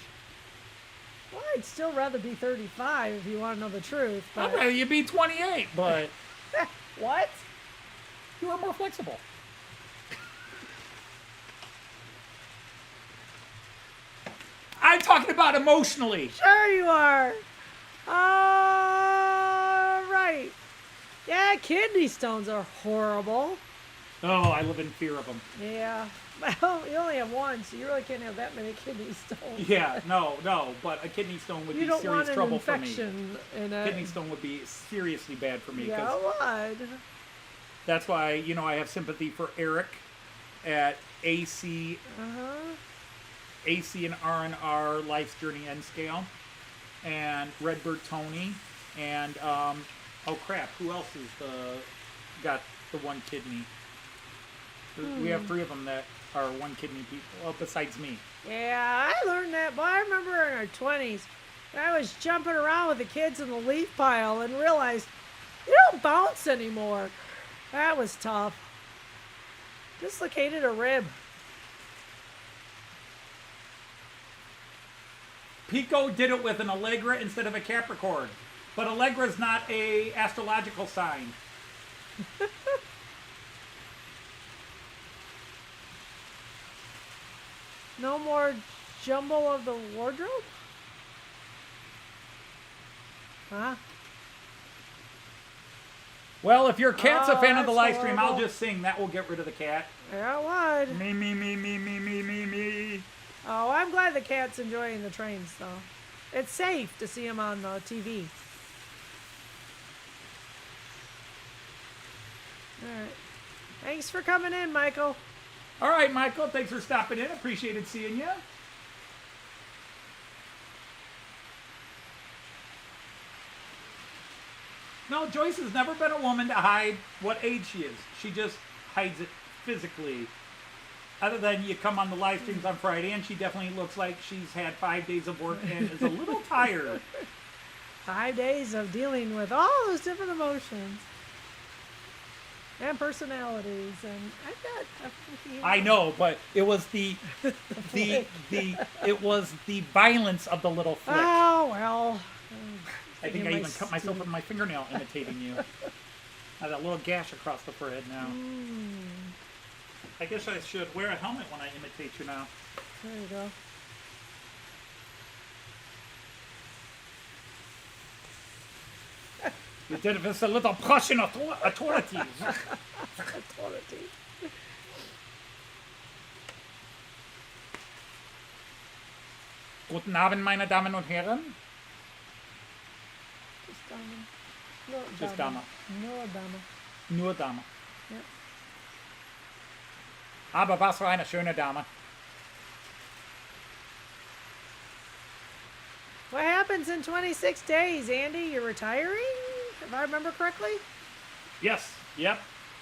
Well, I'd still rather be 35 if you want to know the truth. I'd But rather you be 28, but what? you are more flexible. I'm talking about emotionally. Sure you are. All right. Yeah, kidney stones are horrible. Oh, I live in fear of them. Yeah. Well, you only have one, so you really can't have that many kidney stones. Yeah, no, but a kidney stone would You be don't serious want an trouble for me. infection in it. Kidney stone would be seriously bad for me. Yeah, 'Cause it would. that's why, I have sympathy for Eric at AC and R&R Life's Journey End Scale, and Redbird Tony, and oh crap, who else is got the one kidney? We have 3 of them that are one kidney people, well, besides me. Yeah, I learned that. Boy, I remember in our 20s, I was jumping around with the kids in the leaf pile and realized you don't bounce anymore. That was tough. Dislocated a rib. Pico did it with an Allegra instead of a Capricorn, but Allegra's not a astrological sign. No more jumble of the wardrobe? Huh? Well, if your cat's a Oh, fan of the that's live stream, I'll horrible. just sing. That will get rid of the cat. Yeah, it would. Me, me, me, me, me, me, me, me. Oh, I'm glad the cat's enjoying the trains, though. It's safe to see him on the TV. All right. Thanks for coming in, Michael. All right, Michael, thanks for stopping in. Appreciated seeing you. No, Joyce has never been a woman to hide what age she is. She just hides it physically. Other than you come on the live streams on Friday, and she definitely looks like she's had 5 days of work and is a little tired. 5 days of dealing with all those different emotions and personalities, and I know, but it was the violence of the little flick. Oh well. I think I even cut myself with my fingernail imitating you. I have that little gash across the forehead now. I guess I should wear a helmet when I imitate you now. There you go. You did it with a little Prussian authority. Authority. Guten Abend, meine Damen und Herren. Just Dama. No, Just Dama. Dama. No, Dama. Nur Dame. Yep. Aber was für eine schöne Dame. What happens in 26 days, Andy? You're retiring, if I remember correctly? Yes, yep.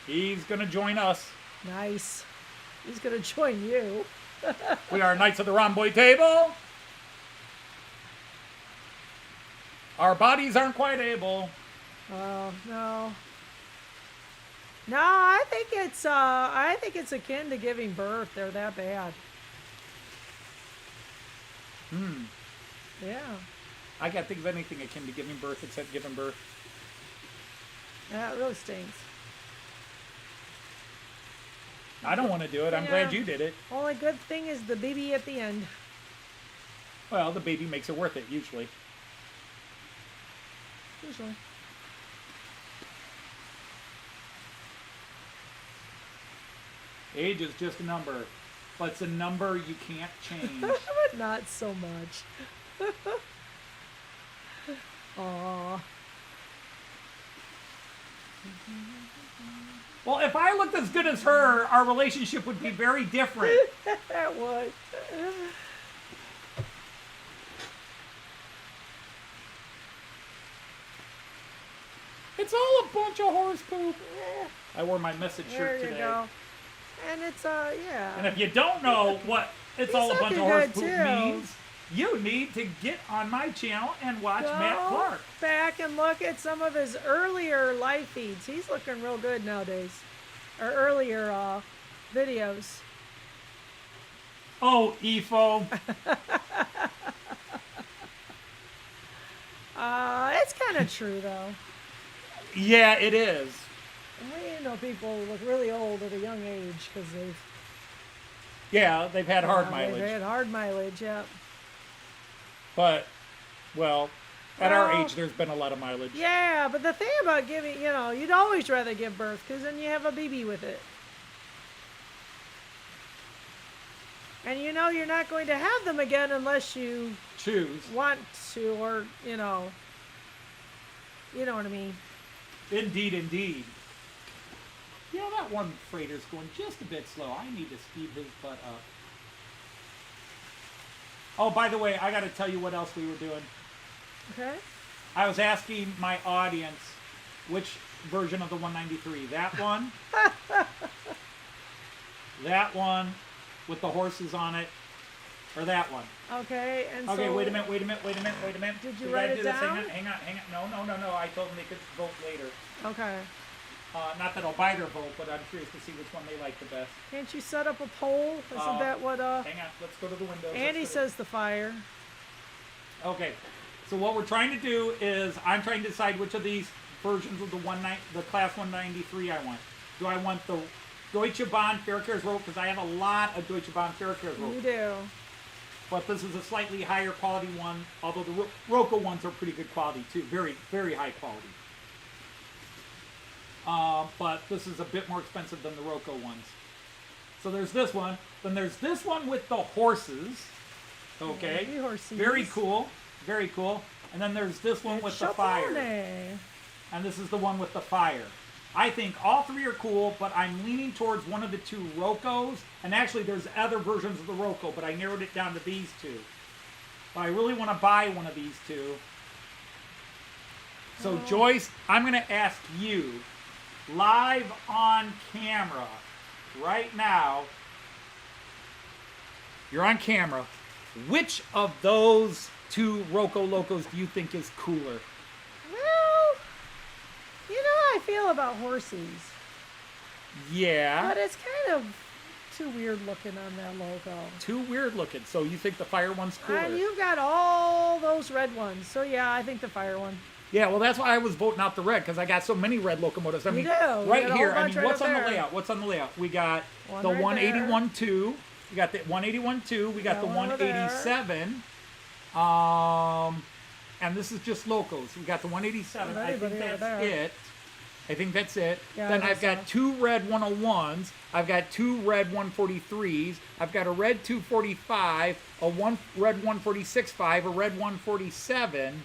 He's going to join us. Nice. He's going to join you. We are Knights of the Rhomboid Table. Our bodies aren't quite able. Oh, no. No, I think it's akin to giving birth. They're that bad. Yeah. I can't think of anything akin to giving birth except giving birth. Yeah, it really stings. I don't want to do it. I'm glad Yeah. you did it. Only good thing is the baby at the end. Well, the baby makes it worth it, usually. Usually. Age is just a number, but it's a number you can't change. But not so much. Aw. Well, if I looked as good as her, our relationship would be very different. That would. It's all a bunch of horse poop. I wore my message There shirt you today. go. And it's yeah. And if you don't know what it's He's all a bunch of looking horse good, poop too. means, you need to get on my channel and watch Matt Go Clark. back and look at some of his earlier live feeds. He's looking real good nowadays. Or earlier videos. Oh, EFO. It's kind of true though. Yeah, it is. We know people look really old at a young age because they've Yeah, they've had hard they've mileage. had hard mileage. Yeah. But, well, at our Well, age, there's been a lot of mileage. Yeah, but the thing about giving, you'd always rather give birth because then you have a baby with it. And you know you're not going to have them again unless you Choose. want to, or, you know what I mean. Indeed, indeed. You know, that one freighter's going just a bit slow. I need to speed his butt up. Oh, by the way, I got to tell you what else we were doing. Okay. I was asking my audience which version of the 193. That one, that one with the horses on it, or that one. Okay, and Okay, so... wait a minute. Did you We write gotta it do this. down? Hang on. No. I told them they could vote later. Okay. Not that I'll buy their vote, but I'm curious to see which one they like the best. Can't you set up a poll? Isn't that what, Hang on, let's go to the windows. Andy says the fire. Okay, so what we're trying to do is I'm trying to decide which of these versions of the Class 193 I want. Do I want the Deutsche Bahn Faircares rope? Because I have a lot of Deutsche Bahn Faircares rope. You do. But this is a slightly higher quality one, although the Roco ones are pretty good quality too. Very, very high quality. But this is a bit more expensive than the Roco ones. So there's this one. Then there's this one with the horses. Okay. Hey, horses. Very cool. Very cool. And then there's this one with the fire. And this is the one with the fire. I think all three are cool, but I'm leaning towards one of the two Rocos. And actually, there's other versions of the Roco, but I narrowed it down to these two. But I really want to buy one of these two. So, Joyce, I'm going to ask you, live on camera, right now, you're on camera, which of those two Roco Locos do you think is cooler? Well, you know how I feel about horses. Yeah. But it's kind of too weird looking on that logo. Too weird looking. So you think the fire one's cooler? And you've got all those red ones. So yeah, I think the fire one. Yeah, well, that's why I was voting out the red, because I got so many red locomotives. I mean, You do. You right got a whole here. I bunch mean, right what's up on the there. layout? What's on the layout? We got One the right 181-2. We got the 181-2. We got That the one over there. 187. And this is just locals. We got the 187. I think Anybody over that's there. it. I think that's it. Yeah, Then I I've think got so. 2 red 101s. I've got 2 red 143s. I've got a red 245, a red 146.5, a red 147,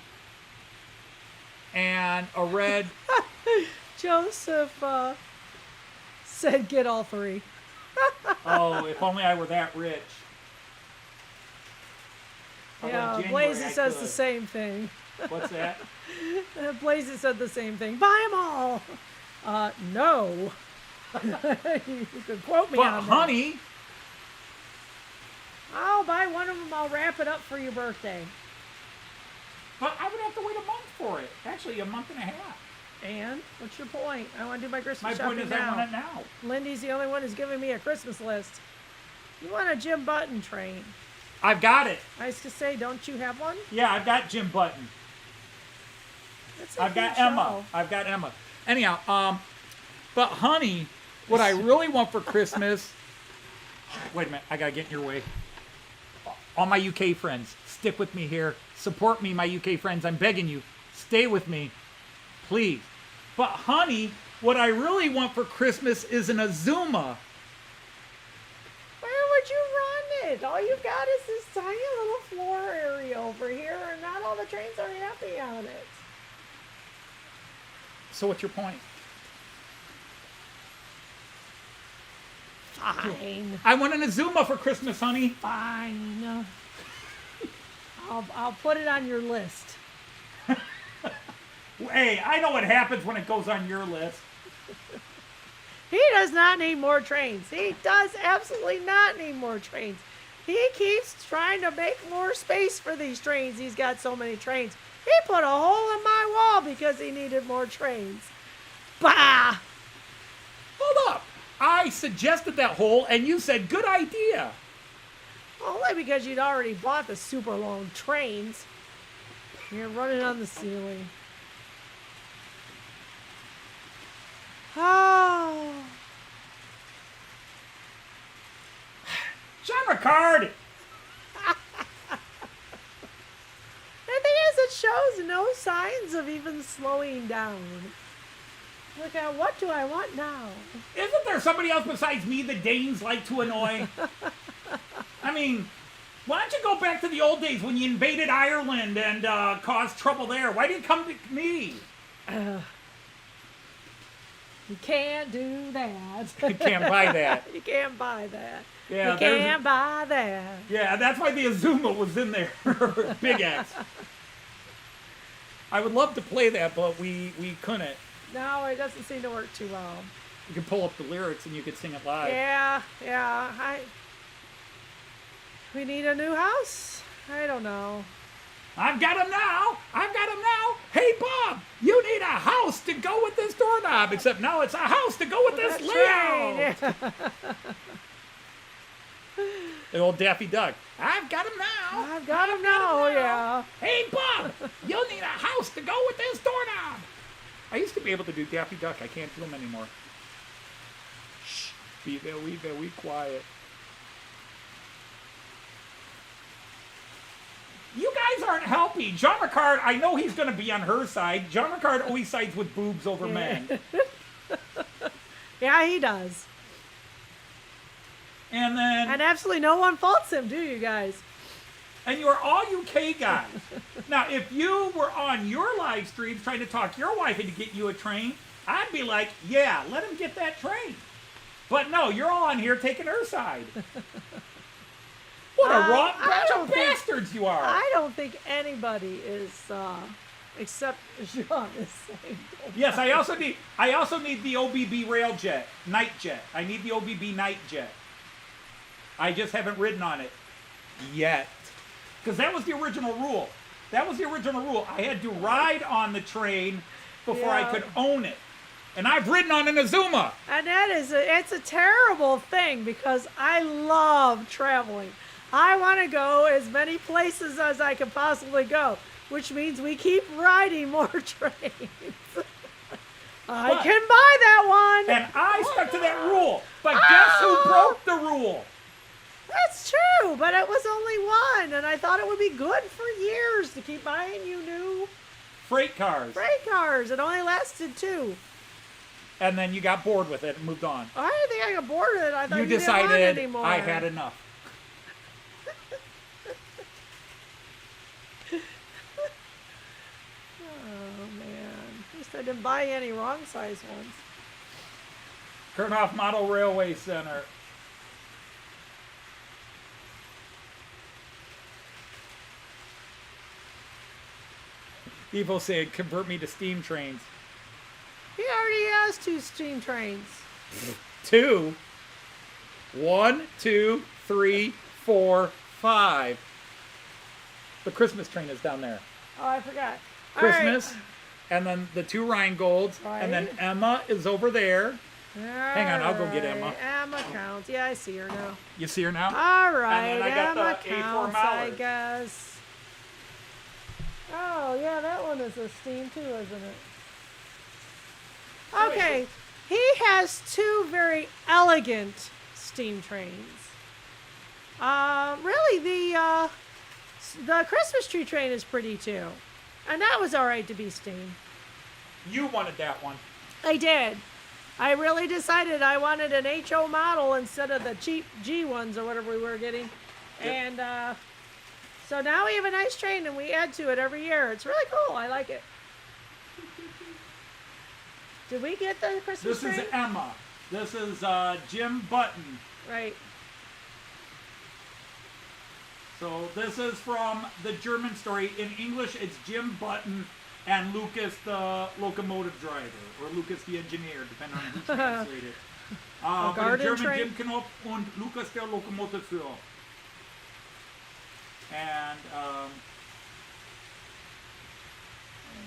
and a red. Joseph said get all three. Oh, if only I were that rich. Although Yeah, in January Blazy I says could. the same thing. What's that? Blazy said the same thing. Buy them all. No. You can quote me But on that. honey, I'll buy one of them. I'll wrap it up for your birthday. but I would have to wait a month for it. Actually, a month and a half. And what's your point? I want to do my Christmas My shopping point is now. I want it now. Lindy's the only one who's giving me a Christmas list. You want a Jim Button train? I've got it. I used to say, don't you have one? Yeah, I've got Jim Button. That's a I've got good Emma. show. I've got Emma. Anyhow, but honey, what I really want for Christmas. Wait a minute, I gotta get in your way. All my UK friends, stick with me here. Support me, my UK friends. I'm begging you, stay with me, please. But honey, what I really want for Christmas is an Azuma. Where would you run it? All you've got is this tiny little floor area over here, and not all the trains are happy on it. So what's your point? Fine. I want an Azuma for Christmas, honey. Fine. I'll put it on your list. Hey, I know what happens when it goes on your list. He does not need more trains. He does absolutely not need more trains. He keeps trying to make more space for these trains. He's got so many trains. He put a hole in my wall because he needed more trains. Bah! Hold up. I suggested that hole, and you said, good idea. Only because you'd already bought the super long trains. You're running on the ceiling. Oh. John Ricard. The thing is, it shows no signs of even slowing down. Look at what do I want now? Isn't there somebody else besides me the Danes like to annoy? I I mean, why don't you go back to the old days when you invaded Ireland and caused trouble there? Why didn't you come to me? You can't do that. You can't buy that. You can't buy that. Yeah, you can't buy that. Yeah, that's why the Azuma was in there. Big X. I would love to play that, but we couldn't. No, it doesn't seem to work too well. You could pull up the lyrics and you could sing it live. Yeah. We need a new house? I don't know. I've got him now. Hey, Bob, you need a house to go with this doorknob. Except now it's a house to go with this layout. Yeah. The old Daffy Duck. I've got him now. I've got him now, yeah. Hey, Bob, you'll need a house to go with this doorknob. I used to be able to do Daffy Duck. I can't do them anymore. Shh. Be very quiet. You guys aren't helping. John Ricard, I know he's going to be on her side. John Ricard always sides with boobs over men. Yeah, he does. And then... And absolutely no one faults him, do you guys? And you're all UK guys. Now, if you were on your live streams trying to talk your wife into get you a train, I'd be like, yeah, let him get that train. But no, you're all on here taking her side. What a raw bunch of bastards you are. I don't think anybody is, except Jean is saying. Yes, I also need the OBB Railjet, Night Jet. I need the OBB Night Jet. I just haven't ridden on it yet. Because that was the original rule. I had to ride on the train before I could own it. And I've ridden on an Azuma. And it's a terrible thing because I love traveling. I want to go as many places as I can possibly go, which means we keep riding more trains. I can buy that one. And I stuck to that rule. But guess who broke the rule? That's true, but it was only one, and I thought it would be good for years to keep buying you new freight cars. It only lasted 2. And then you got bored with it and moved on. I didn't think I got bored with it. I thought you didn't decided want it anymore. I had enough. Oh, man. At least I didn't buy any wrong size ones. Kurnoff Model Railway Center. Evo said, convert me to steam trains. He already has 2 steam trains. 2. 1, 2, 3, 4, 5. The Christmas train is down there. Oh, I forgot. Christmas, All right. and then the 2 Rhinegolds, and then Emma is over there. Hang on, I'll go get Emma. Emma counts. Yeah, I see her now. You see her now? All right, And then I got Emma the A4 counts, I Mallard. guess. Oh, yeah, that one is a steam too, isn't it? Okay, he has 2 very elegant steam trains. Really, the Christmas tree train is pretty too. And that was all right to be steam. You wanted that one. I did. I really decided I wanted an HO model instead of the cheap G ones or whatever we were getting. Yep. And so now we have a nice train and we add to it every year. It's really cool. I like it. Did we get the Christmas train? This is Emma. This is Jim Button. Right. So this is from the German story. In English, it's Jim Button and Lucas the locomotive driver, or Lucas the engineer, depending on who translated it. But in German, train? Jim Knopf und Lucas der Lokomotivführer. And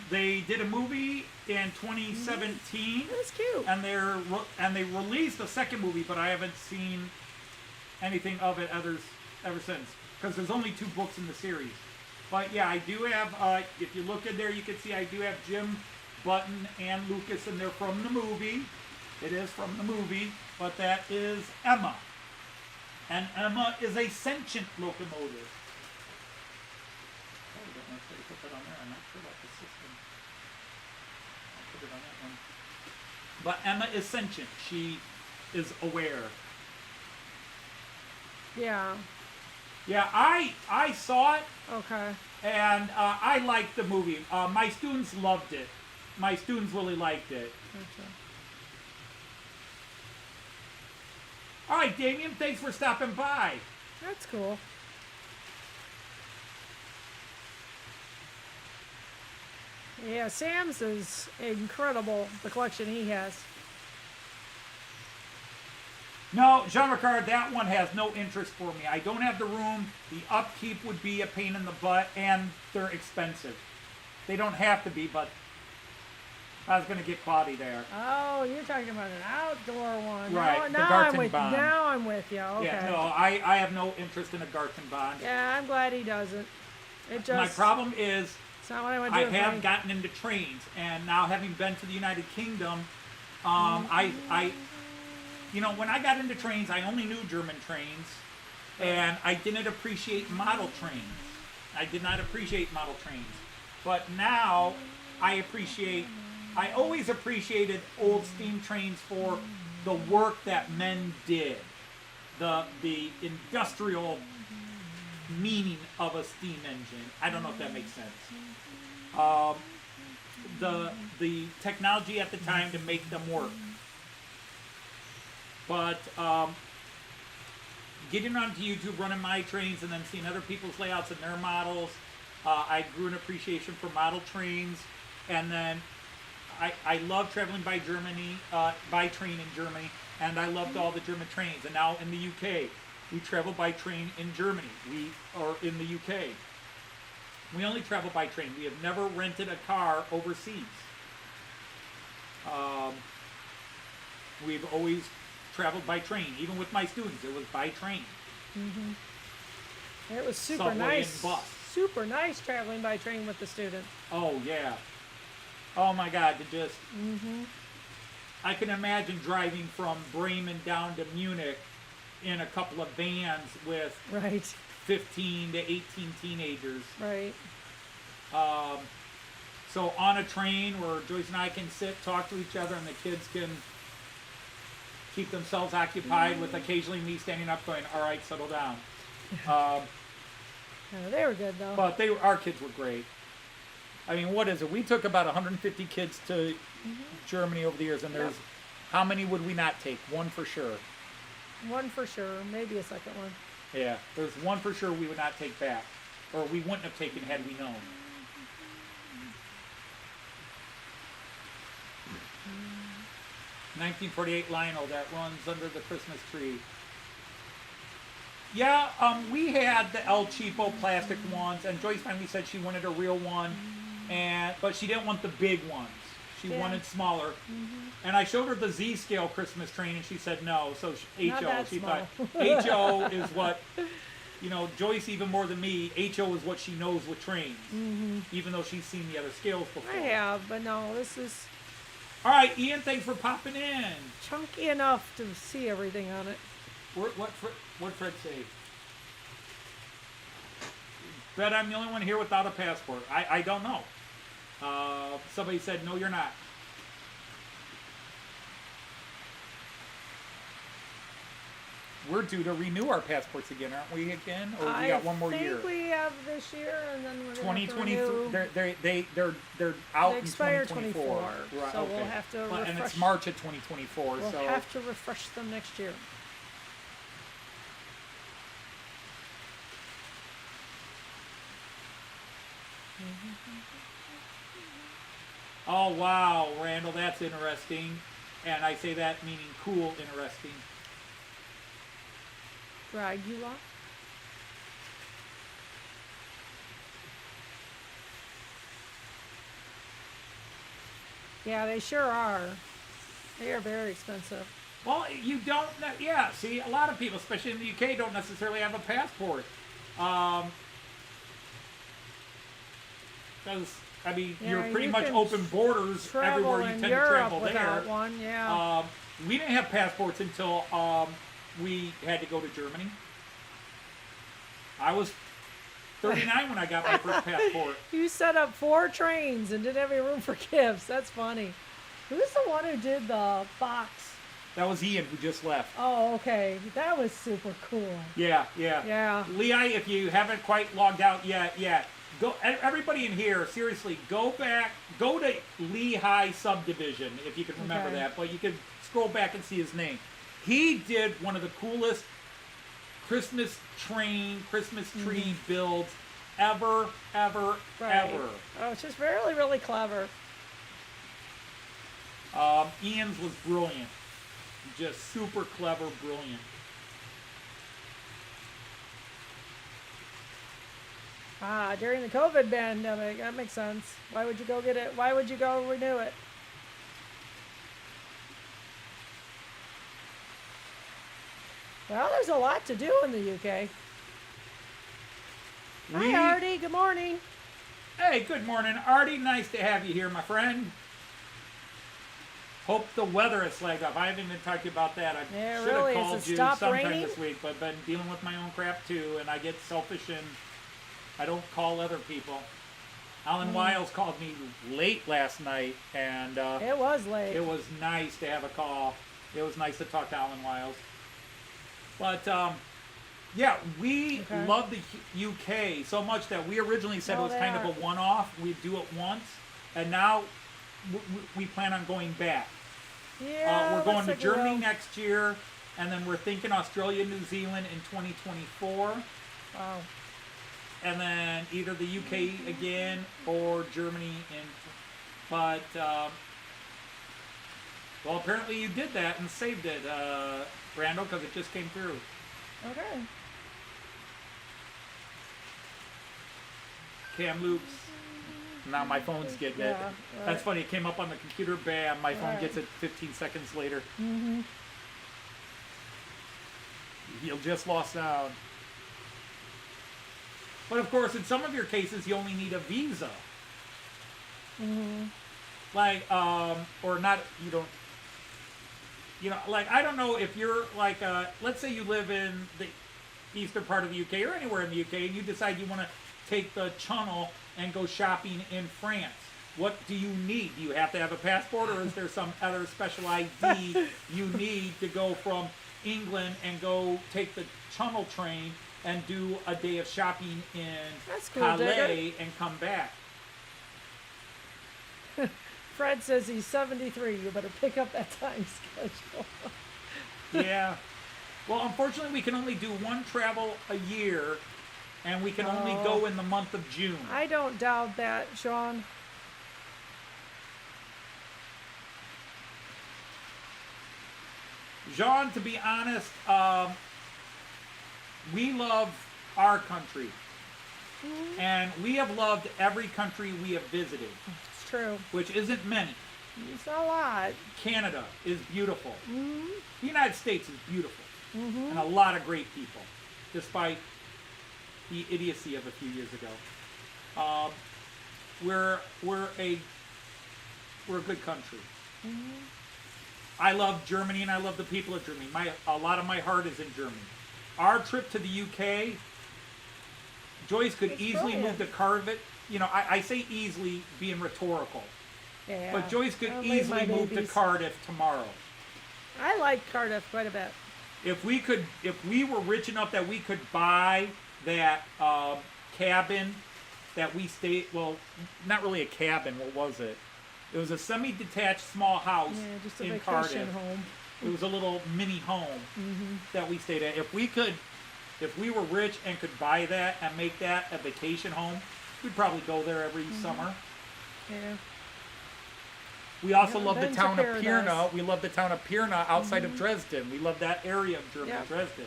they did a movie in 2017. That's cute. And they released a second movie, but I haven't seen anything of it ever since. Because there's only 2 books in the series. But yeah, I do have, if you look in there, you can see I do have Jim Button and Lucas, and they're from the movie. It is from the movie, but that is Emma. And Emma is a sentient locomotive. Oh, I don't know if they put that on there. I'm not sure about the system. I'll put it on that one. But Emma is sentient. She is aware. Yeah. Yeah, I saw it, Okay. and I liked the movie. My students loved it. My students really liked it. Okay. All right, Damien, thanks for stopping by. That's cool. Yeah, Sam's is incredible, the collection he has. No, Jean-Ricard, that one has no interest for me. I don't have the room. The upkeep would be a pain in the butt, and they're expensive. They don't have to be, but I was going to get cloudy there. Oh, you're talking about an outdoor one. Right, the Now Gartenbahn. Now I'm with you. Okay. Yeah, no, I have no interest in a Gartenbahn. Yeah, I'm glad he doesn't. It just. My problem is It's not what I want to I do. have gotten into trains, and now having been to the United Kingdom, you know, when I got into trains, I only knew German trains, and I didn't appreciate model trains. I did not appreciate model trains. But now I always appreciated old steam trains for the work that men did, the industrial meaning of a steam engine. I don't know if that makes sense. The technology at the time to make them work. But getting onto YouTube, running my trains, and then seeing other people's layouts and their models, I grew an appreciation for model trains. And then I love traveling by Germany, by train in Germany, and I loved all the German trains. And now in the UK, we travel by train in Germany. Or in the UK. We only travel by train. We have never rented a car overseas. We've always traveled by train. Even with my students, it was by train. It was super Subway nice. and bus. Super nice traveling by train with the students. Oh, yeah. Oh, my God. I can imagine driving from Bremen down to Munich in a couple of vans with Right. 15 to 18 teenagers. Right. So on a train where Joyce and I can sit, talk to each other, and the kids can keep themselves occupied with occasionally me standing up going, all right, settle down. Yeah, they were good though. But our kids were great. I mean, what is it? We took about 150 kids to Germany over the years, and there's, how many would we not take? One for sure. One for sure, maybe a second one. Yeah, there's one for sure we would not take back, or we wouldn't have taken had we known. "1948 Lionel that runs under the Christmas tree." Yeah, we had the El Cheapo plastic ones, and Joyce finally said she wanted a real one, but she didn't want the big ones. She wanted smaller. And I showed her the Z-scale Christmas train, and she said no. So Not HO, that she small. thought HO is what, you know, Joyce even more than me, HO is what she knows with trains, even though she's seen the other scales before. I have, but no, this is All right, Ian, thanks for popping in. chunky enough to see everything on it. What Fred say? Bet I'm the only one here without a passport. I don't know. Somebody said, no, you're not. We're due to renew our passports again, aren't we, again? Or we got one more year? I think we have this year, and then we're going to 2023. They're out They in expire 2024. 24, Right, so okay. we'll have to refresh. And it's March of 2024. We'll so have to refresh them next year. Oh, wow, Randall, that's interesting. And I say that meaning cool, interesting. Dragula. Yeah, they sure are. They are very expensive. Well, you don't, yeah, see, a lot of people, especially in the UK, don't necessarily have a passport. Because, I mean, Yeah, you're pretty you much can open borders Travel everywhere you in tend Europe to travel without there. one, yeah. We didn't have passports until we had to go to Germany. I was 39 when I got my first passport. You set up 4 trains and didn't have any room for gifts. That's funny. Who's the one who did the box? That was Ian who just left. Oh, okay. That was super cool. Yeah. Yeah. Lehi, if you haven't quite logged out yet, go. Everybody in here, seriously, go to Lehigh Subdivision if you can remember Okay. that. But you can scroll back and see his name. He did one of the coolest Christmas tree builds ever. Right. Oh, it's just really, really clever. Ian's was brilliant. Just super clever, brilliant. During the COVID pandemic, that makes sense. Why would you go get it? Why would you go renew it? Well, there's a lot to do in the UK. Hi, Artie. Good morning. Hey, good morning, Artie. Nice to have you here, my friend. Hope the weather is slagged up. I haven't even talked to you about that. I Yeah, should really. have Has called it you stopped sometime raining? this week, but I've been dealing with my own crap too, and I get selfish and I don't call other people. Alan Wiles called me late last night, and It was late. it was nice to have a call. It was nice to talk to Alan Wiles. But yeah, we Okay. love the UK so much that we originally said it was kind of a one-off. We'd do it once, and now we plan on going back. Yeah, We're going looks to like we Germany will. next year, and then we're thinking Australia, New Zealand in 2024, Wow. and then either the UK again or Germany but well, apparently you did that and saved it, Randall, because it just came through. Okay. Kamloops. Now my phone's getting it. Yeah, right. That's funny. It came up on the computer. Bam! My phone Right. gets it 15 seconds later. Mm-hmm. You just lost sound. But of course, in some of your cases, you only need a visa. Mm-hmm. Like, or not. You don't. You know, like I don't know if you're like, let's say you live in the eastern part of the UK or anywhere in the UK, and you decide you want to take the Channel and go shopping in France. What do you need? Do you have to have a passport, or is there some other special ID you need to go from England and go take the Channel train and do a day of shopping in That's cool, Calais and come back? Fred says he's 73. You better pick up that time schedule. Yeah. Well, unfortunately, we can only do one travel a year, and we can only go in the month of June. I don't doubt that, Sean. Jean, to be honest, we love our country. And we have loved every country we have visited, It's true. which isn't many. It's a lot. Canada is beautiful. The United States is beautiful. And a lot of great people, despite the idiocy of a few years ago. We're a good country. I love Germany, and I love the people of Germany. A lot of my heart is in Germany. Our trip to the UK, Joyce could It's easily brilliant. move to Cardiff. You know, I say easily being rhetorical, Yeah. but Joyce could I'll leave easily my move to babies. Cardiff tomorrow. I like Cardiff quite a bit. If we were rich enough that we could buy that cabin that we stayed, well, not really a cabin, what was it? It was a semi-detached small house Yeah, just a in vacation Cardiff. home. It was a little mini home that we stayed at. If we were rich and could buy that and make that a vacation home, we'd probably go there every summer. Yeah. We also Yeah, love the been to town of paradise. Pirna. We love the town of Pirna outside of Dresden. We love that area of Germany, Yeah. Dresden.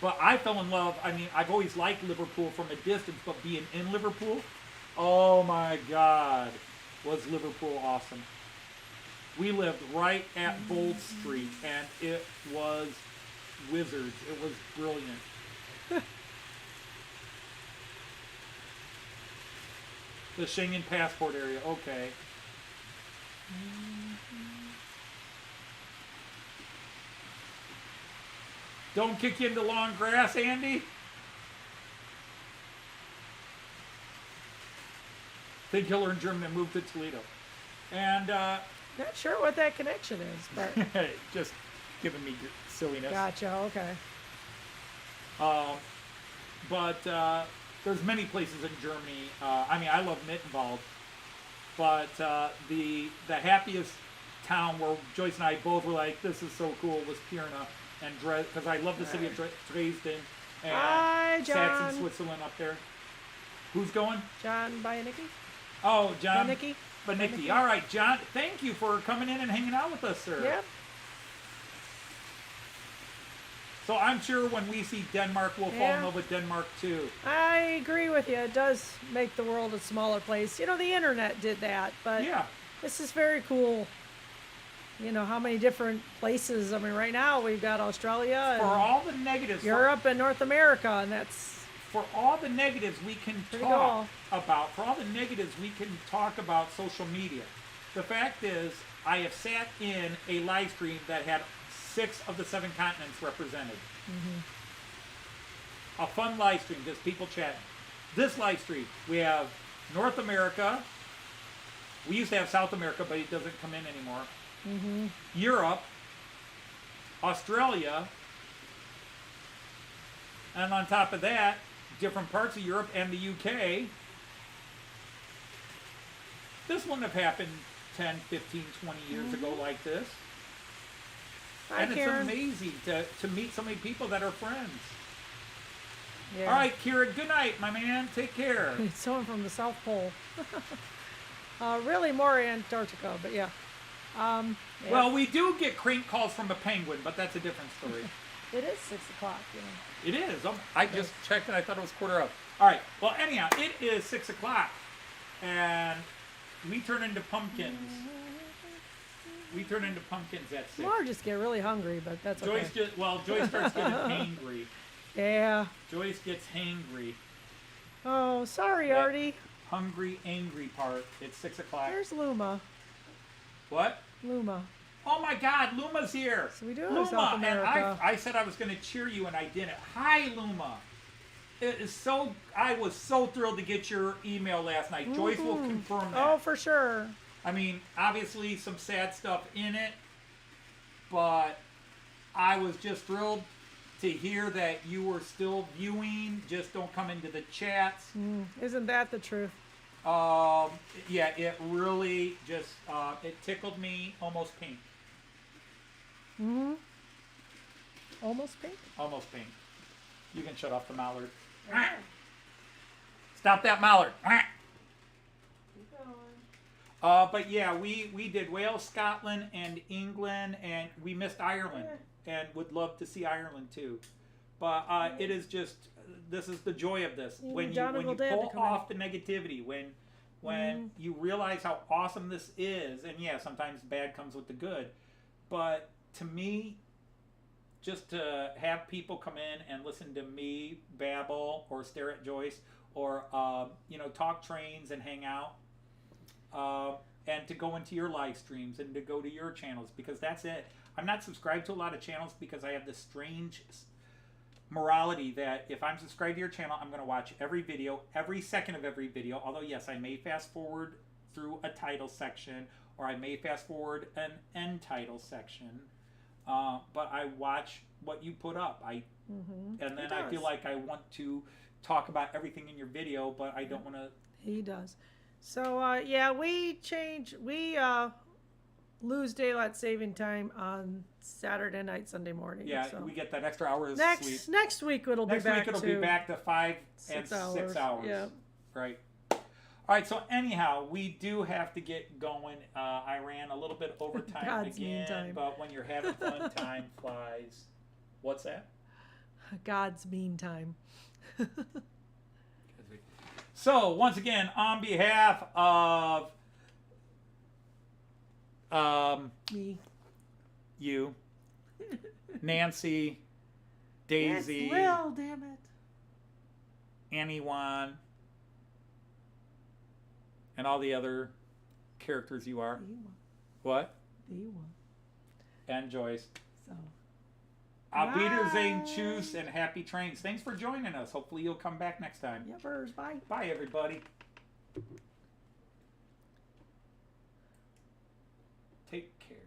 But I fell in love. I mean, I've always liked Liverpool from a distance, but being in Liverpool, oh my God, was Liverpool awesome. We lived right at Bold Street, and it was wizards. It was brilliant. The Schengen passport area, okay. Don't kick you into long grass, Andy. Think he'll learn German and move to Toledo. And Not sure what that connection is, but just giving me silliness. Gotcha. Okay. But there's many places in Germany. I mean, I love Mittenwald, but the happiest town where Joyce and I both were like, this is so cool, was Pirna and Dresden, because I love the city of Dresden and Hi, John. Saxon, Switzerland up there. Who's going? John Bayanicki? Oh, John. Banicki? Banicki. All right, John, thank you for coming in and hanging out with us, sir. Yep. So I'm sure when we see Denmark, we'll fall in love with Denmark too. I agree with you. It does make the world a smaller place. You know, the internet did that, but Yeah. this is very cool. You know, how many different places. I mean, right now we've got Australia For and all the negatives, Europe and North America, and that's for all the negatives we can Pretty talk about, for all the negatives we can talk about social media. The fact is, I have sat in a live stream that had 6 of the 7 continents represented. A fun live stream, just people chatting. This live stream, we have North America. We used to have South America, but it doesn't come in anymore. Europe, Australia, and on top of that, different parts of Europe and the UK. This wouldn't have happened 10, 15, 20 years ago like this. Hi, And Karen. it's amazing to meet so many people that are friends. Yeah. All right, Kira, good night, my man. Take care. Someone from the South Pole. Really more Antarctica, but yeah. Yeah. Well, we do get crank calls from a penguin, but that's a different story. It is 6 o'clock, you know. It is. I just checked and I thought it was 4:15. All right. Well, anyhow, it is 6 o'clock, and we turn into pumpkins. We turn into pumpkins at 6. Or just get really hungry, but that's okay. Joyce starts getting hangry. Yeah. Joyce gets hangry. Oh, sorry, That Artie. Hungry, angry part. It's 6 o'clock. There's Luma. What? Luma. Oh my God, Luma's here. So we do have Luma, South and America. I said I was going to cheer you, and I didn't. Hi, Luma. It is so. I was so thrilled to get your email last night. Joyce will confirm that. Oh, for sure. I mean, obviously some sad stuff in it, but I was just thrilled to hear that you were still viewing. Just don't come into the chats. Isn't that the truth? Yeah, it really just it tickled me almost pink. Almost pink? Almost pink. You can shut off the mallard. Stop that mallard. Keep going. But yeah, we did Wales, Scotland, and England, and we missed Ireland, and would love to see Ireland too. But it is just, this is the joy of this. When you pull off the negativity, when you realize how awesome this is, and yeah, sometimes bad comes with the good, but to me, just to have people come in and listen to me babble or stare at Joyce or talk trains and hang out, and to go into your live streams and to go to your channels, because that's it. I'm not subscribed to a lot of channels because I have this strange morality that if I'm subscribed to your channel, I'm going to watch every video, every second of every video. Although yes, I may fast forward through a title section, or I may fast forward an end title section, but I watch what you put up. And then I feel like I want to talk about everything in your video, but I don't want to. He does. So yeah, we lose daylight saving time on Saturday night, Sunday morning. Yeah, so. we get that extra hour of sleep. Next week it'll be back it'll to be back to 5 and 6 hours. 6 hours. Yeah. Right. All right. So anyhow, we do have to get going. I ran a little bit over time God's again, mean time. but when you're having fun, time flies. What's that? God's mean time. So once again, on behalf of Me. you, Nancy, Daisy, Yes, Lil, damn it. anyone, and all the other characters you are. The one. What? The one. And Joyce. So. Auf Wiedersehen, Bye. Choo-Choos, and happy trains. Thanks for joining us. Hopefully you'll come back next time. Yuppers, bye. Bye, everybody. Take care.